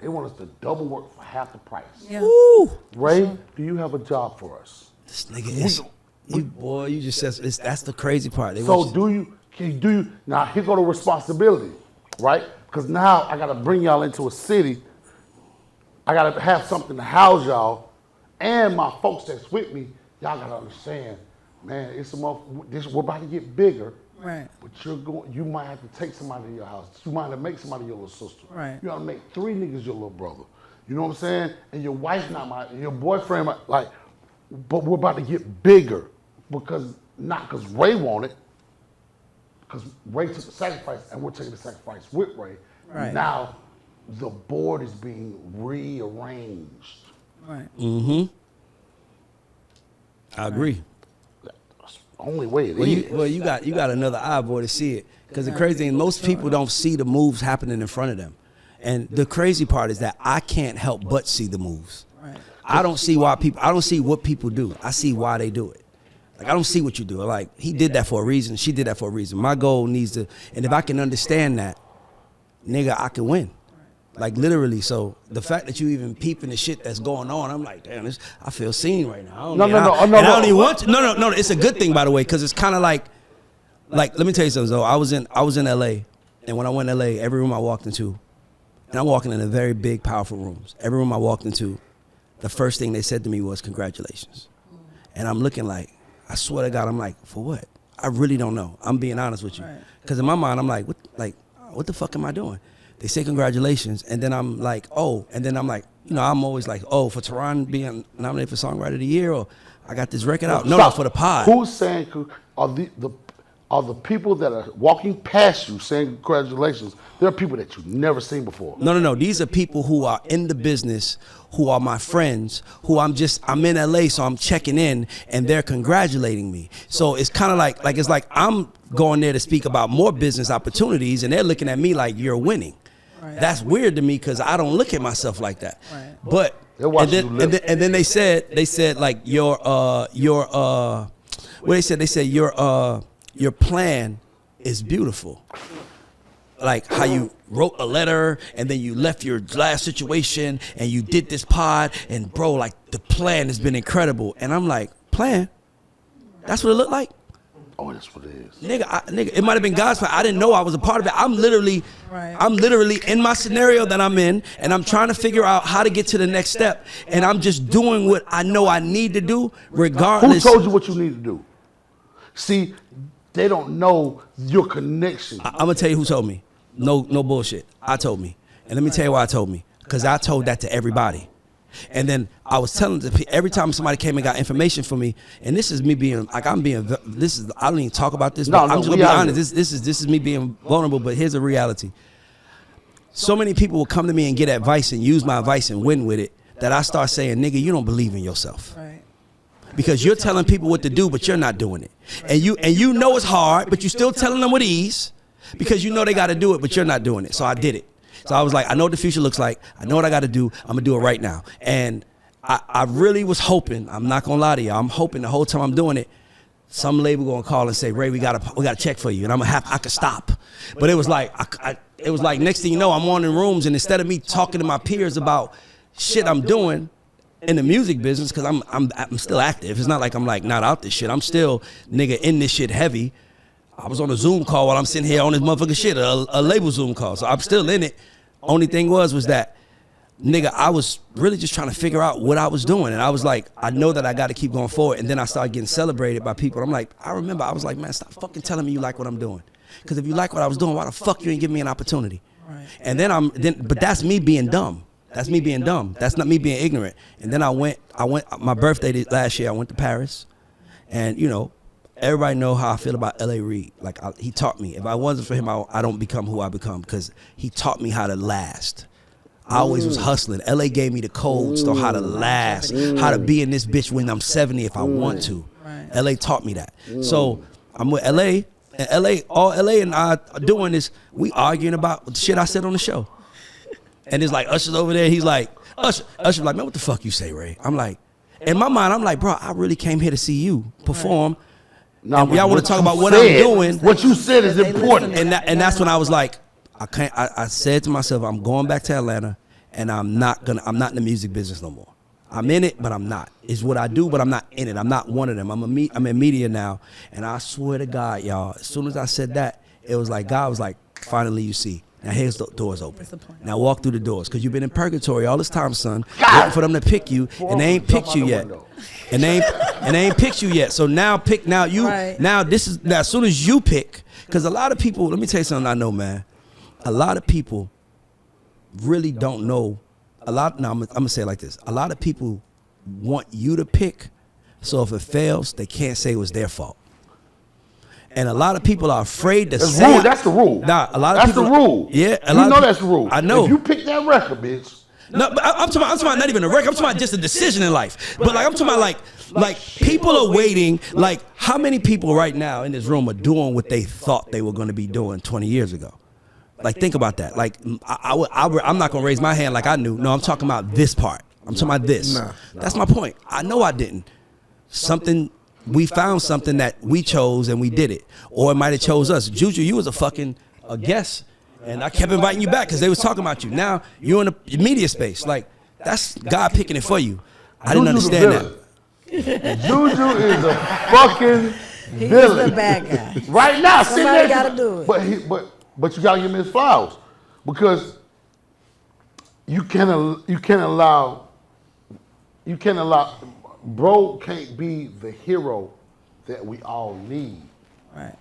They want us to double work for half the price. Yeah. Woo! Ray, do you have a job for us? This nigga is, you just said, that's the crazy part. They So want you- do you, now here go the responsibility, right? Because now I gotta bring y'all into a city. I gotta have something to house y'all, and my folks that's with me, y'all gotta understand, man, we're about to get bigger. Right. But you might have to take somebody to your house. You might have to make somebody your little sister. Right. You gotta make 3 niggas your little brother. You know what I'm saying? And your wife your boyfriend but we're about to get bigger not because Ray wanted, because Ray took the sacrifice and we're taking the sacrifice with Ray. Right. Now the board is being rearranged. Right. I agree. That's the only way it is. Well, you got another eye, boy, to see it. Because the crazy thing, most people don't see the moves happening in front of them. And the crazy part is that I can't help but see the moves. Right. I don't see what people do. I see why they do it. Like, I don't see what you do. Like, he did that for a reason. She did that for a reason. My goal needs to, and if I can understand that, nigga, I can win. Like, literally. So the fact that you even peeping the shit that's going on, I'm like, damn, I feel seen right now. I don't even want to. No. It's a good thing, by the way, because it's kind of like, let me tell you something, though. I was in LA, and when I went to LA, every room I walked into, and I'm walking in a very big, powerful rooms. Every room I walked into, the first thing they said to me was, congratulations. And I'm looking like, I swear to God, I'm like, for what? I really don't know. I'm being honest with you. Because in my mind, I'm like, what the fuck am I doing? They say congratulations, and then I'm like, oh, and then I'm like, I'm always like, oh, for Tehran being nominated for Songwriter of the Year, or I got this record out. No, for the pod. Who's saying, are the people that are walking past you saying congratulations, they're people that you've never seen before? No. These are people who are in the business, who are my friends, who I'm in LA, so I'm checking in, and they're congratulating me. So it's kind of like it's like I'm going there to speak about more business opportunities, and they're looking at me like you're winning. Right. That's weird to me because I don't look at myself like that. Right. But and then they said like your plan is beautiful. Like how you wrote a letter and then you left your last situation and you did this pod, and bro, like the plan has been incredible. And I'm like, plan? That's what it looked like? Oh, that's what it is. Nigga, it might have been God's plan. I didn't know I was a part of it. I'm literally in my scenario that I'm in, and I'm trying to figure out how to get to the next step. And I'm just doing what I know I need to do, regardless. Who told you what you need to do? See, they don't know your connection. I'm gonna tell you who told me. No bullshit. I told me, and let me tell you why I told me. Because I told that to everybody. And then I was telling every time somebody came and got information from me, and this is me being like I don't even talk about this, but I'm just gonna be honest. This is me being vulnerable, but here's a reality. So many people will come to me and get advice and use my advice and win with it that I start saying, nigga, you don't believe in yourself. Right. Because you're telling people what to do, but you're not doing it. And you know it's hard, but you're still telling them with ease because you know they gotta do it, but you're not doing it. So I did it. So I was like, I know what the future looks like. I know what I got to do. I'm going to do it right now. And I really was hoping, I'm not going to lie to you, I'm hoping the whole time I'm doing it, some label going to call and say, Ray, we got a check for you. And I could stop. But it was like, next thing you know, I'm on in rooms, and instead of me talking to my peers about shit I'm doing in the music business, because I'm still active. It's not like I'm like not out this shit. I'm still, nigga, in this shit heavy. I was on a Zoom call while I'm sitting here on this motherfucking shit, a label Zoom call. So I'm still in it. Only thing was that, nigga, I was really just trying to figure out what I was doing. And I was like, I know that I got to keep going forward. And then I started getting celebrated by people. I'm like, I remember I was like, man, stop fucking telling me you like what I'm doing. Because if you like what I was doing, why the fuck you ain't give me an opportunity? Right. And but that's me being dumb. That's me being dumb. That's not me being ignorant. And then I went, my birthday last year, I went to Paris. And, everybody know how I feel about L.A. Reid. Like, he taught me. If I wasn't for him, I don't become who I become, because he taught me how to last. I always was hustling. LA gave me the codes on how to last, how to be in this bitch when I'm 70 if I want to. Right. LA taught me that. So I'm with LA, and all LA and I are doing is we arguing about the shit I said on the show. And it's like Usher's over there. He's like, Usher's like, man, what the fuck you say, Ray? I'm like, in my mind, I'm like, bro, I really came here to see you perform. Now, And y'all want to talk about what said, I'm doing. What you said is important. And that's when I was like, I said to myself, I'm going back to Atlanta, and I'm not in the music business no more. I'm in it, but I'm not. It's what I do, but I'm not in it. I'm not one of them. I'm in media now, and I swear to God, y'all, as soon as I said that, it was like God was like, finally you see. Now here's the doors open. Now walk through the doors, because you've been in purgatory all this time, son, waiting for them to pick you, and they ain't picked you yet. And they ain't picked you yet. So now as soon as you pick, because a lot of people, let me tell you something I know, man. A lot of people really don't know. I'm gonna say it like this. A lot of people want you to pick, so if it fails, they can't say it was their fault. And a lot of people are afraid to say rule. That's the rule. Nah, a lot of that's people. The rule. Yeah, That's the rule. I know. If you pick that record, bitch. No, but I'm talking about not even a record. I'm talking about just a decision in life. But like I'm talking about like people are waiting. Like how many people right now in this room are doing what they thought they were going to be doing 20 years ago? Like think about that. Like I'm not going to raise my hand like I knew. No, I'm talking about this part. I'm talking about this. That's my point. I know I didn't. We found something that we chose and we did it, or it might have chose us. Juju, you was a guest, and I kept inviting you back because they was talking about you. Now you're in the media space. Like that's God picking it for you. I didn't understand that. Juju is a fucking He's villain. the bad guy. Right now, Somebody got to do it. But you gotta give him his flowers, because you can't allow. Bro can't be the hero that we all need. Right.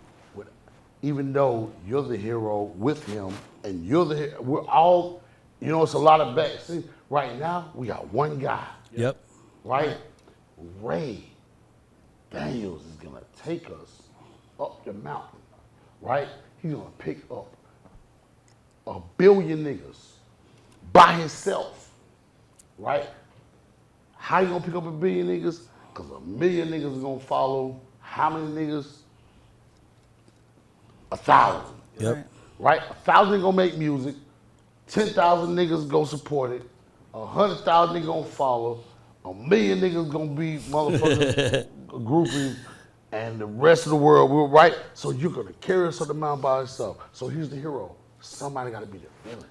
Even though you're the hero with him, and we're all, it's a lot of back. See, right now we got one guy. Yep. Right? Ray Daniels is gonna take us up the mountain. Right? He's gonna pick up 1 billion niggas by himself. Right? How you gonna pick up 1 billion niggas? Because 1 million niggas is gonna follow. How many niggas? 1,000. Yep. Right? 1,000 gonna make music. 10,000 niggas go support it. 100,000 niggas gonna follow. 1 million niggas gonna be motherfucking groupies, and the rest of the world will, right? So you're gonna carry us on the mountain by yourself. So here's the hero. Somebody gotta be the villain.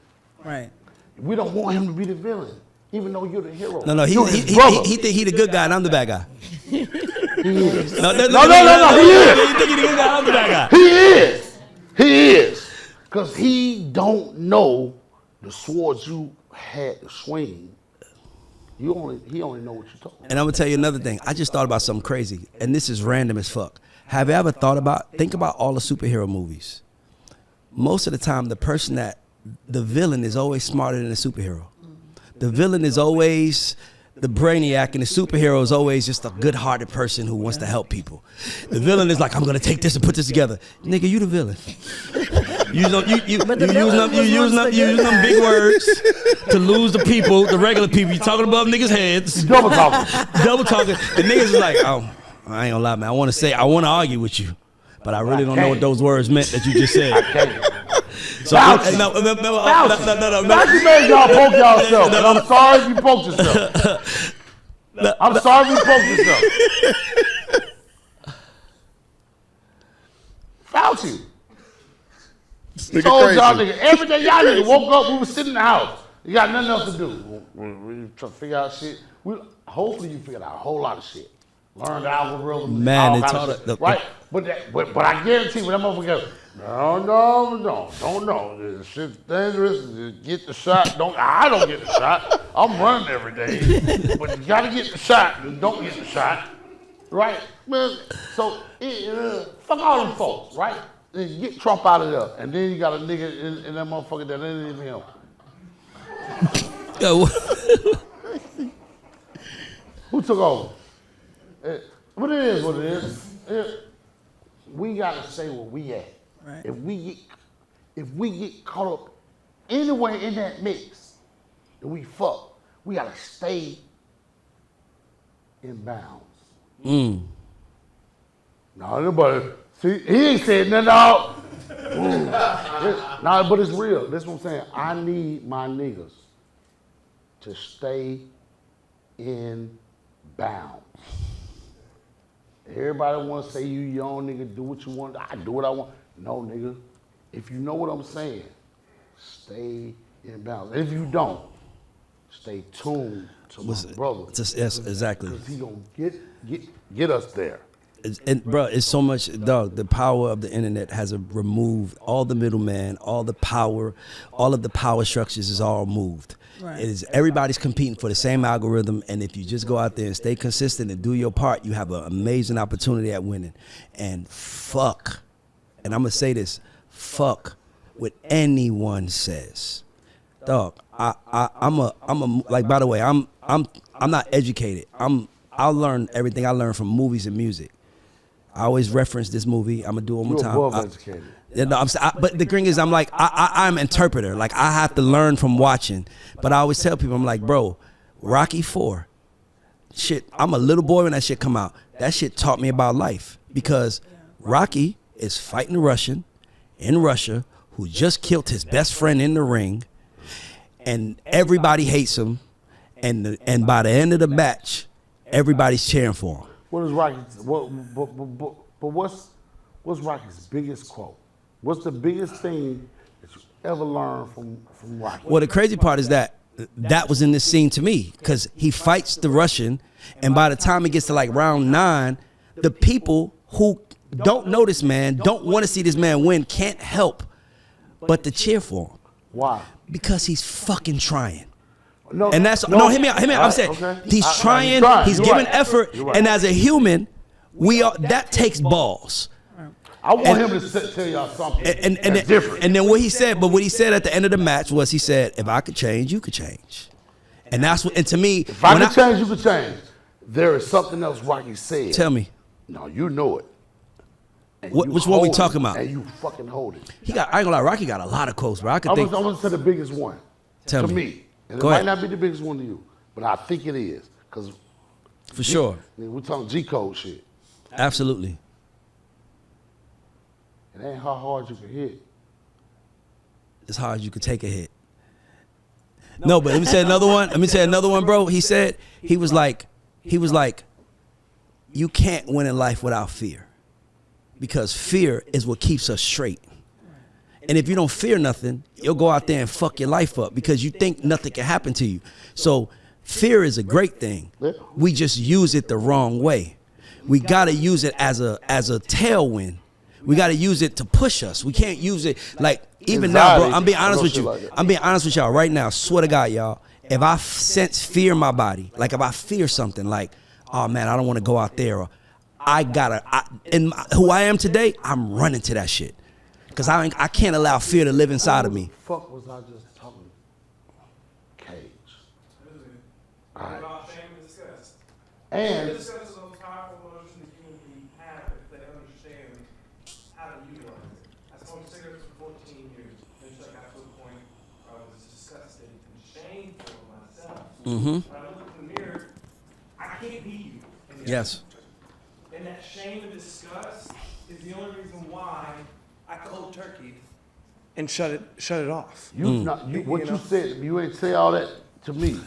Right. We don't want him to be the villain, even though you're the hero. No, he think he the good guy and I'm the bad guy. He is. No, No, he he is. He think he the good guy, I'm the bad guy. He is. Because he don't know the swords you had to swing. He only know what you're talking about. And I'm gonna tell you another thing. I just thought about something crazy, and this is random as fuck. Have you ever think about all the superhero movies? Most of the time, the villain is always smarter than the superhero. The villain is always the brainiac, and the superhero is always just a good-hearted person who wants to help people. The villain is like, I'm gonna take this and put this together. Nigga, you the villain. You using them big words to lose the people, the regular people. You talking above niggas' heads. Double talking. Double talking. The niggas is like, oh, I ain't gonna lie, man. I want to argue with you, but I really don't know what those words meant that you just said. I can't. So Fauci. no. Fauci made y'all poke yourself. And I'm sorry if you poked yourself. I'm sorry if you poked yourself. Fauci. Told y'all niggas, every day y'all niggas woke up, we was sitting in the house. You got nothing else to do. We trying to figure out shit. Hopefully you figured out a whole lot of shit. Learn the algorithm. Man, all it's kind all of shit, right? But I guarantee when that motherfucker goes, don't know. This shit's dangerous. Get the shot. I don't get the shot. I'm running every day. But you gotta get the shot. Don't get the shot. Right? Man, so fuck all them folks, right? Then get Trump out of there. And then you got a nigga in that motherfucker that ain't even him. Who took over? But it is what it is. We gotta say where we at. Right. If we get caught up anywhere in that mix, and we fuck, we gotta stay in bounds. No, nobody. See, he ain't said nothing out. Nah, but it's real. That's what I'm saying. I need my niggas to stay in bounds. Everybody want to say you young nigga, do what you want. I do what I want. No, nigga. If you know what I'm saying, stay in bounds. And if you don't, stay tuned to my brother. Yes, exactly. Because he gonna get us there. And bro, it's so much, dog. The power of the internet has removed all the middleman, all the power, all of the power structures is all moved. Right. It is everybody's competing for the same algorithm, and if you just go out there and stay consistent and do your part, you have an amazing opportunity at winning. And fuck, and I'm gonna say this, fuck what anyone says, dog. I'm a like. By the way, I'm not educated. I'll learn everything I learn from movies and music. I always reference this movie. I'm gonna do it one more time. You're above educated. But the thing is, I'm like, I'm an interpreter. Like, I have to learn from watching. But I always tell people, I'm like, bro, Rocky 4, shit, I'm a little boy when that shit come out. That shit taught me about life. Because Rocky is fighting a Russian in Russia who just killed his best friend in the ring. And everybody hates him. And by the end of the match, everybody's cheering for him. What is Rocky's? What's Rocky's biggest quote? What's the biggest thing that you ever learned from Rocky? Well, the crazy part is that was in this scene to me, because he fights the Russian, and by the time it gets to like round 9, the people who don't know this man, don't want to see this man win, can't help but to cheer for him. Why? Because he's fucking trying. No, and that's no, hear me out. I'm saying he's trying, he's giving effort, and as a human, that takes balls. I want him to tell y'all something that's different. And then what he said at the end of the match was, he said, if I could change, you could change. And that's what, and to me, if I could change, you could change. There is something else Rocky said. Tell me. No, you know it. Which one we talking about? And you fucking hold it. I ain't gonna lie, Rocky got a lot of quotes, bro. I think. I'm gonna say the biggest one. Tell to me. And Go it ahead. might not be the biggest one to you, but I think it is. Because for sure. We're talking G-code shit. Absolutely. It ain't how hard you can hit. As hard as you could take a hit. No, but let me say another one. Bro. He said, he was like, you can't win in life without fear. Because fear is what keeps us straight. And if you don't fear nothing, you'll go out there and fuck your life up because you think nothing can happen to you. So fear is a great thing. We just use it the wrong way. We got to use it as a tailwind. We got to use it to push us. We can't use it like, even now, bro, I'm being honest with you. I'm being honest with y'all right now. Swear to God, y'all. If I sense fear in my body, like if I fear something like, oh man, I don't want to go out there, or who I am today, I'm running to that shit. Because I can't allow fear to live inside of me. Fuck was I just talking? Cage. All right. And Discuss those powerful emotions you have if they understand how to utilize it. I smoked cigarettes for 14 years. Eventually I got to a point where I was disgusted and shameful of myself. When I look in the mirror, I can't be you. Yes. And that shame and disgust is the only reason why I cold turkey and shut it off. What you said, you ain't say all that to me.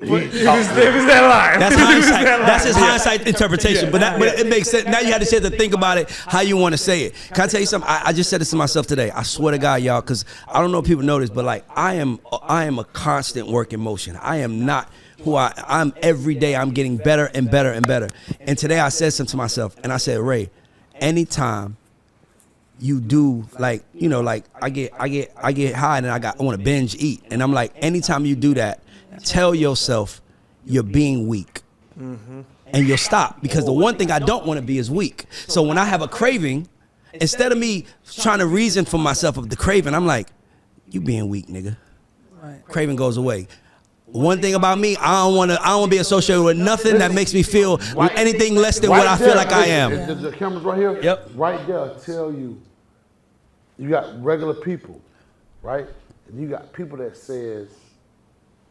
It was that line. That's hindsight. That's his hindsight interpretation. But it makes sense. Now you had to sit to think about it, how you want to say it. Can I tell you something? I just said this to myself today. I swear to God, y'all, because I don't know if people know this, but like I am a constant work in motion. I am not who I'm every day. I'm getting better and better and better. And today I said something to myself, and I said, Ray, anytime you do, like, you know, like I get high and I want to binge eat, and I'm like, anytime you do that, tell yourself you're being weak, and you'll stop, because the one thing I don't want to be is weak. So when I have a craving, instead of me trying to reason for myself of the craving, I'm like, you being weak, nigga. Right. Craving goes away. One thing about me, I don't want to be associated with nothing that makes me feel anything less than what I feel like I am. The camera's right here. Yep. Right there, tell you got regular people, right? And you got people that says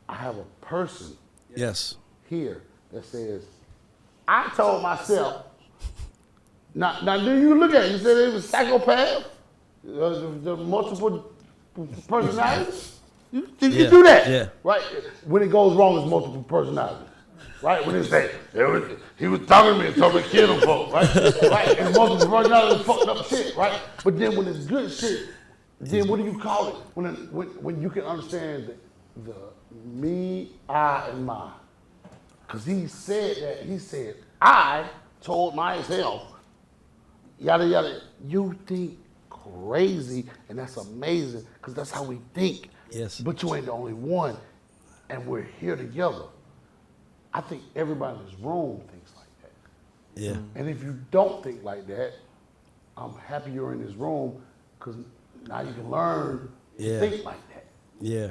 I have a person Yes. here that says, I told myself. Now do you look at it? You said it was psychopath, the multiple personalities. You do that, Yeah. right? When it goes wrong, it's multiple personalities, right? When they say he was talking to me and told me to kill him, folks, right? Right? And multiple personalities fucked up shit, right? But then when it's good shit, then what do you call it? When you can understand the me, I, and my. Because he said that, he said, I told myself, yada, yada. You think crazy, and that's amazing, because that's how we think. Yes. But you ain't the only one, and we're here together. I think everybody in this room thinks like that. Yeah. And if you don't think like that, I'm happy you're in this room, because now you can learn to think like that. Yeah.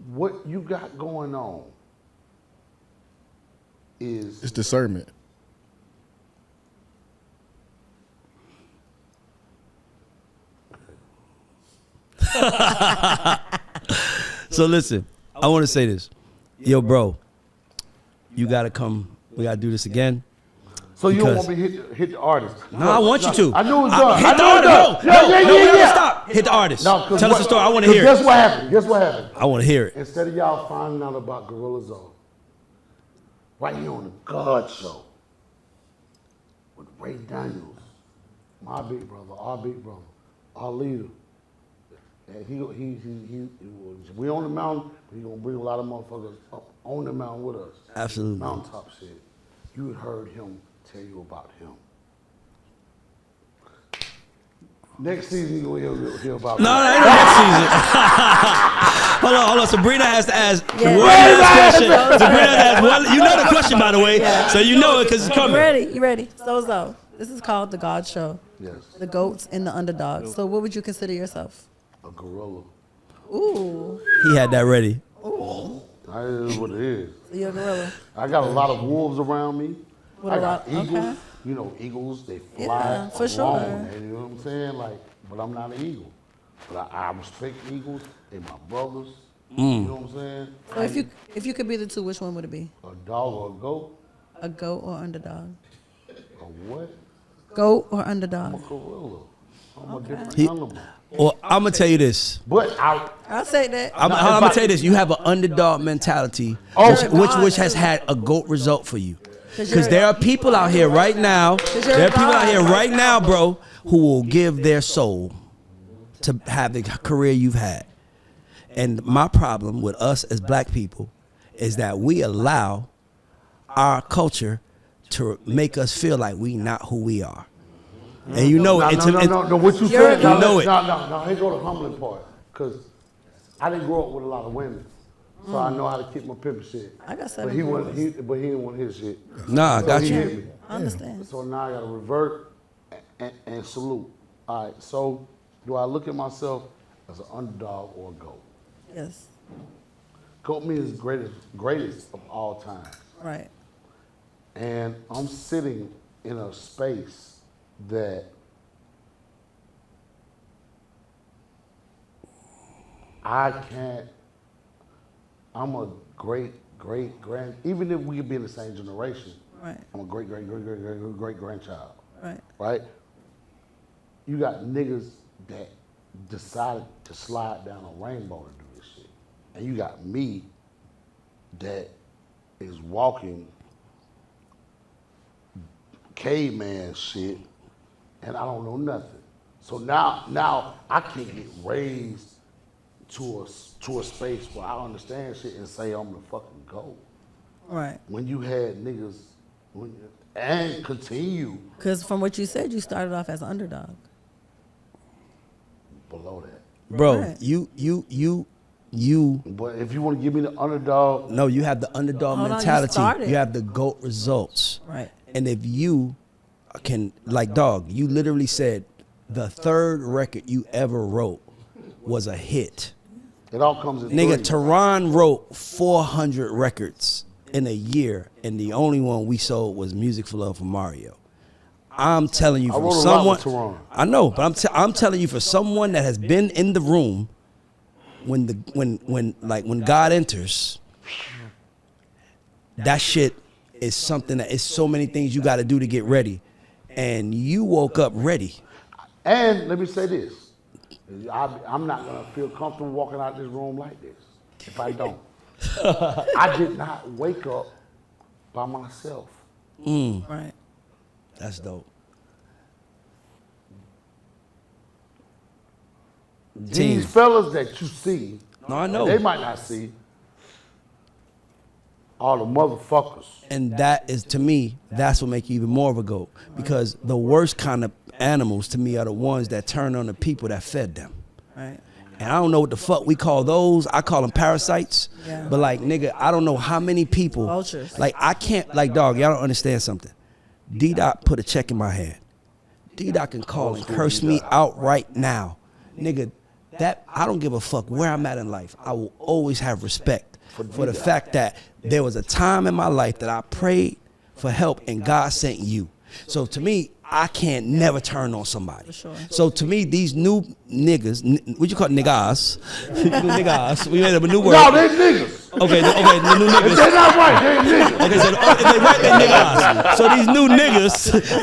What you got going on is It's discernment. So listen, I want to say this. Yo, bro, you got to come. We got to do this again. so you don't because- want me to hit the artist. No, I want you to. I knew it was done. Hit I the knew it was artist. done. No, Yeah, we gotta yeah. stop. Hit the artist. No, 'cause Tell us what- the story. I want to 'cause hear Guess it. what happened? Guess what happened? I want to hear it. Instead of y'all finding out about Gorilla Zoe, right here on the God Show with Ray Daniels, my big brother, our big brother, our leader. And we on the mountain, but he gonna bring a lot of motherfuckers up on the mountain with us. Absolutely. Mountaintop shit. You heard him tell you about him. Next season, you gonna hear about No, me. no, ain't no next season. Hold on. Sabrina has to ask Yeah. one last question. Sabrina has to ask one. You know the question, by the way, so you know it because it's You coming. ready? You ready? So, this is called The God Show. Yes, The goats and the underdogs. So what would you consider yourself? a gorilla. Ooh, He had that ready. That is what it is. so you're a gorilla. I got a lot of wolves around me. With I a got lot- eagles. okay. You know, eagles, they fly Yeah, for alone. sure. You know what I'm saying? Like, but I'm not an eagle. But I respect eagles. They my brothers. You know what I'm saying? So if you could be the two, which one would it be? A dog or a goat? A goat or underdog? A what? Goat or I'm a underdog? gorilla. I'm a different He- animal. Well, I'm gonna tell you this. But I'll say that. I'm gonna tell you this. You have an underdog mentality, which has had a GOAT result for you. Because there are people out here right now. There are people out here right now, bro, who will give their soul to have the career you've had. And my problem with us as black people is that we allow our culture to make us feel like we not who we are. And you know no, it. no. What you You're- said, You know it. No. Here go the humbling part. Because I didn't grow up with a lot of women. So I know how to keep my pimp shit. I got But 7 he boys. didn't want his shit. Nah, I So got he you. hit me. I understand. So now I gotta revert and salute. All right, so do I look at myself as an underdog or a GOAT? Yes. GOAT means greatest of all time. Right. And I'm sitting in a space that I can't, I'm a great grand, even if we could be in the same generation, Right. I'm a great grandchild, Right. right? You got niggas that decided to slide down a rainbow to do this shit. And you got me that is walking caveman shit, and I don't know nothing. So now I can get raised to a space where I understand shit and say I'm the fucking GOAT. Right. When you had niggas, and continue Because from what you said, you started off as an underdog. below that. Bro, Right. you But if you want to give me the underdog, no, you have the underdog Hold on, you mentality. started. You have the GOAT results. Right. And if you can, like, dog, you literally said the third record you ever wrote was a hit. it all comes in Nigga, three. Tehran wrote 400 records in a year, and the only one we sold was Music for Love for Mario. I'm telling you, I from wrote a lot someone, with Tehran. I know, but I'm telling you, for someone that has been in the room when God enters, that shit is something that is so many things you got to do to get ready, and you woke up ready. And let me say this: I'm not gonna feel comfortable walking out this room like this if I don't. I did not wake up by myself. Right. That's dope. These fellas that you see, No, I know. they might not see, all the motherfuckers. And that is, to me, that's what makes you even more of a goat. Because the worst kind of animals, to me, are the ones that turn on the people that fed them. Right. And I don't know what the fuck we call those. I call them parasites. Yeah. But like, nigga, I don't know how many people. Vultures. Like, I can't, like, dog, y'all don't understand something. D-Dot put a check in my hand. D-Dot can call and curse me out right now. Nigga, that, I don't give a fuck where I'm at in life. I will always have respect for the fact that there was a time in my life that I prayed for help and God sent you. So to me, I can't never turn on somebody. sure. So to me, these new niggas, what you call niggas? New niggas. We made up a new word. No, they niggas. Okay, the new niggas. They're not white, they niggas. Okay, so if they white, they niggas. So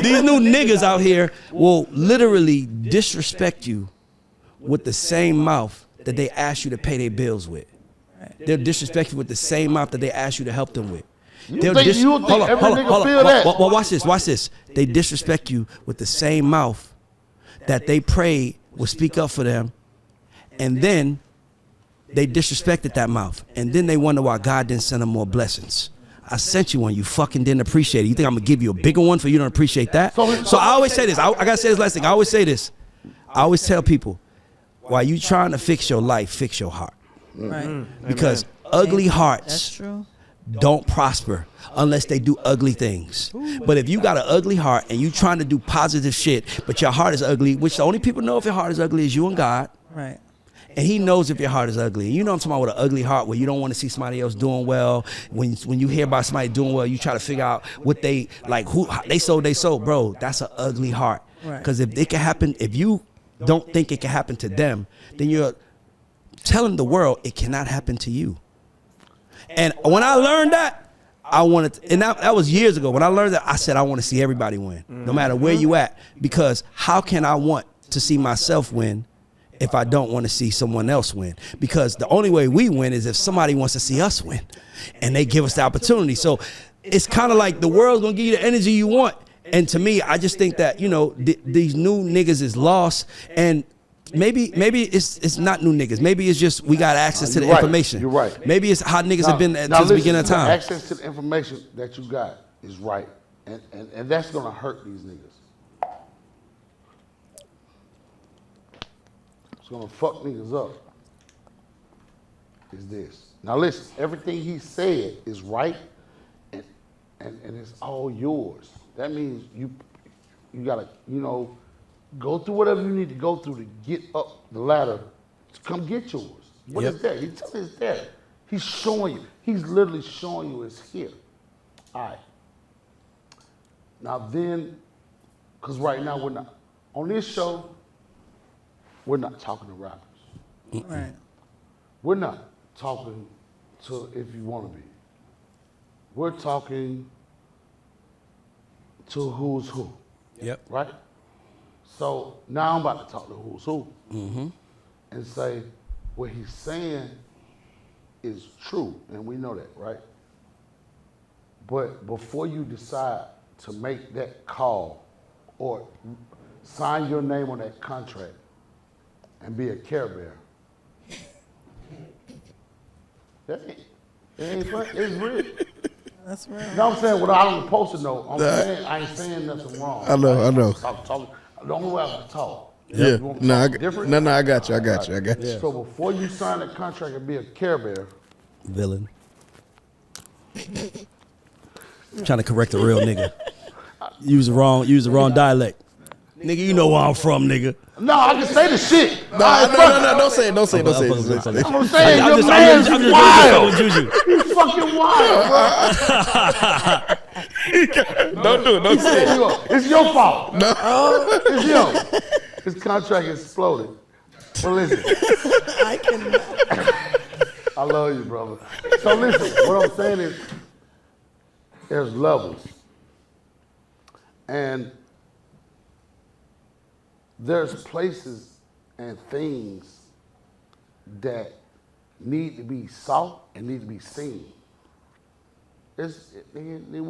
these new niggas out here will literally disrespect you with the same mouth that they ask you to pay their bills with. They'll disrespect you with the same mouth that they ask you to help them with. You think every nigga feel that? Well, watch this. They disrespect you with the same mouth that they prayed would speak up for them, and then they disrespected that mouth, and then they wonder why God didn't send them more blessings. I sent you one, you fucking didn't appreciate it. You think I'm gonna give you a bigger one for you don't appreciate that? So I always say this. I gotta say this last thing. I always say this. I always tell people, while you trying to fix your life, fix your heart. Right. Because ugly That's hearts true. don't prosper unless they do ugly things. But if you got an ugly heart and you trying to do positive shit, but your heart is ugly, which the only people know if your heart is ugly is you and God. Right. And he knows if your heart is ugly. And you know I'm talking about with an ugly heart where you don't want to see somebody else doing well. When you hear about somebody doing well, you try to figure out what they, like, who they sold. Bro, that's an ugly heart. Right. Because if it can happen, if you don't think it can happen to them, then you're telling the world it cannot happen to you. And when I learned that, I wanted to, and that was years ago. When I learned that, I said I want to see everybody win, no matter where you at. Because how can I want to see myself win if I don't want to see someone else win? Because the only way we win is if somebody wants to see us win, and they give us the opportunity. So it's kind of like the world's gonna give you the energy you want. And to me, I just think that, you know, these new niggas is lost, and maybe it's not new niggas. Maybe it's just we got access to the information. You're right. Maybe it's how niggas have been since the beginning of time. Access to the information that you got is right, and that's gonna hurt these niggas. It's gonna fuck niggas up. Is this now? Listen, everything he said is right, and it's all yours. That means you gotta, you know, go through whatever you need to go through to get up the ladder to come get yours. What is that? He tells me it's there. He's showing you. He's literally showing you it's here. All right. Now then, because right now we're not, on this show, we're not talking to rappers. Right. We're not talking to if you want to be. We're talking to who's who. Yep. Right? So now I'm about to talk to who's who and say what he's saying is true, and we know that, right? But before you decide to make that call or sign your name on that contract and be a Care Bear, it ain't fun. It's real. That's real. You know what I'm saying? Without on the poster note, I ain't saying nothing wrong. I know. Talk. The only way I can talk. Yeah. You want me to talk different? I got you. Yeah. So before you sign the contract and be a Care Bear, Villain. Trying to correct a real nigga. Use the wrong dialect. Nigga, you know where I'm from, nigga. no, I can say the shit. No, don't say it. I'm saying I'm your just man's wild. Juju. He's fucking wild, bro. Don't do it. Don't say it. It's your fault. No. It's him. His contract exploded. Well, listen. I cannot. I love you, brother. So listen, what I'm saying is there's levels. And there's places and things that need to be sought and need to be seen. We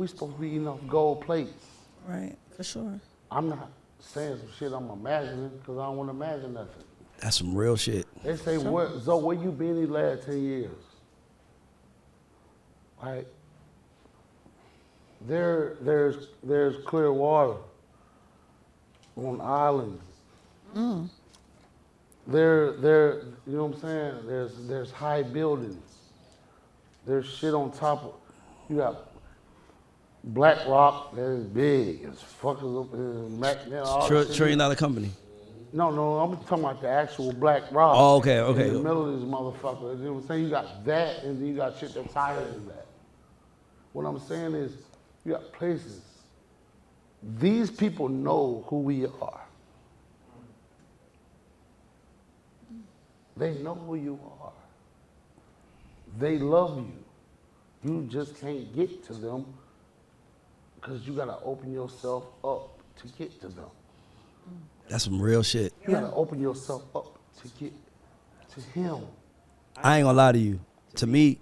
supposed to be eating off gold plates. Right, for sure. I'm not saying some shit I'm imagining because I don't want to imagine nothing. That's some real shit. They say, Zoe, where you been these last 10 years? Right? There's clear water on islands. There, you know what I'm saying? There's high buildings. There's shit on top of, you got Black Rock that is big. It's fuckers up. All that shit. Trillion-dollar company. No, I'm talking about the actual Black Rock. Oh, okay. In the middle of this motherfucker. You know what I'm saying? You got that, and then you got shit that's higher than that. What I'm saying is, you got places. These people know who we are. They know who you are. They love you. You just can't get to them because you gotta open yourself up to get to them. That's some real shit. You gotta open yourself up to get to him. I ain't gonna lie to you. To me,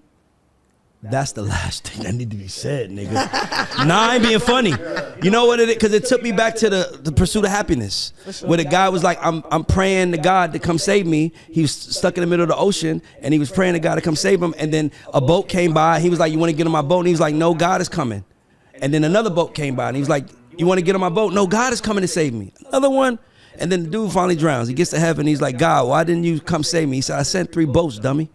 that's the last thing that need to be said, nigga. Nah, I ain't being funny. You know what it is? Because it took me back to the pursuit of happiness. Where the guy was like, I'm praying to God to come save me. He was stuck in the middle of the ocean, and he was praying to God to come save him. And then a boat came by. He was like, you want to get on my boat? And he was like, no, God is coming. And then another boat came by, and he was like, you want to get on my boat? No, God is coming to save me. Another one. And then the dude finally drowns. He gets to heaven. He's like, God, why didn't you come save me? He said, I sent 3 boats, dummy.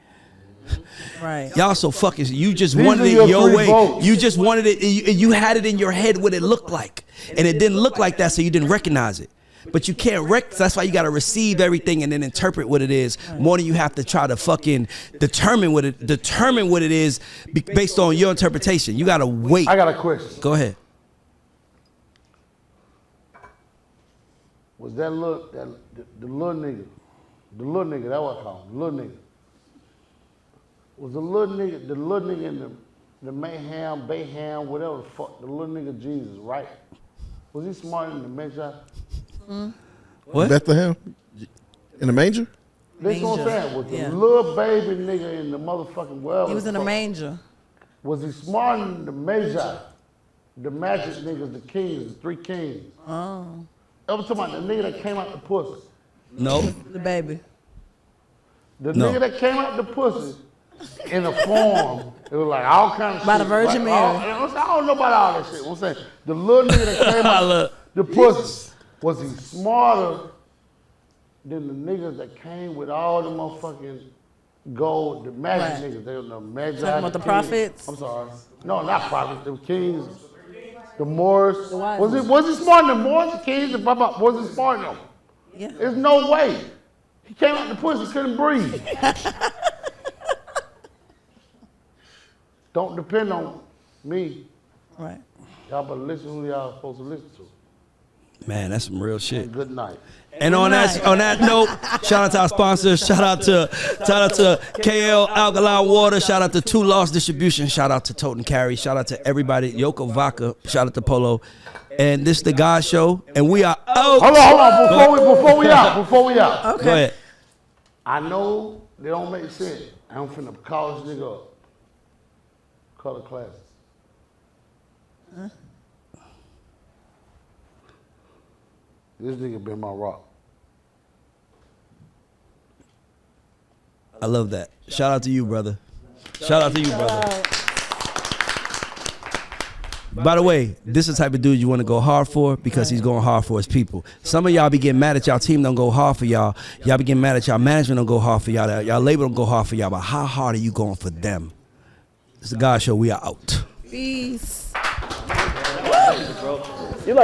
Right. Y'all so fucking, you just These wanted are it your your 3 way. votes. You just wanted it, you had it in your head what it looked like. And it didn't look like that, so you didn't recognize it. But you can't that's why you gotta receive everything and then interpret what it is more than you have to try to fucking determine what it is based on your interpretation. You gotta wait. I got a question. Go ahead. Was that the little nigga, that's what I call him, the little nigga. Was the little nigga in the Mayhem, Bayham, whatever the fuck, the little nigga Jesus, right? Was he smarter than the Magi? What? Bethlehem? In the manger? That's what I'm Manger. saying. Was the Yeah. little baby nigga in the motherfucking world? He was in a manger. Was he smarter than the Magi? The magic niggas, the kings, the 3 kings. Oh, Ever talking about the nigga that came out the pussy? No. the baby. The No. nigga that came out the pussy in a form, it was like all kind of shit. By the Virgin Like, all- Mary. I don't know about all that shit. I'm saying the little nigga that came out the pussy, was he smarter than the niggas that came with all the motherfucking gold, the magic Right. niggas? They were the Magi. Talking about the kings. prophets? I'm sorry. No, not prophets. The kings. The Moors. The wise Was he smarter than the Moors, the kings, the Baba? Was he smarter than them? Yeah. There's no way. He came out the pussy, couldn't breathe. Don't depend on me. Right. Y'all better listen who y'all supposed to listen to. Man, that's some real shit. Good night. And on that note, shout out to our sponsors. Shout out to KL Alkaline Water. Shout out to 2 Lost Distribution. Shout out to Tote and Carry. Shout out to everybody. Yoko Vodka. Shout out to Polo. And this is the God Show. And we are out. Hold on. Before we out. Okay. Go ahead. I know they don't make sense. I'm finna call this nigga up. Color classes. This nigga been my rock. I love that. Shout out to you, brother. Shout out to you, brother. By the way, this is the type of dude you want to go hard for because he's going hard for his people. Some of y'all be getting mad at y'all team don't go hard for y'all. Y'all be getting mad at y'all management don't go hard for y'all. Y'all label don't go hard for y'all. But how hard are you going for them? It's the God Show. We are out. Peace.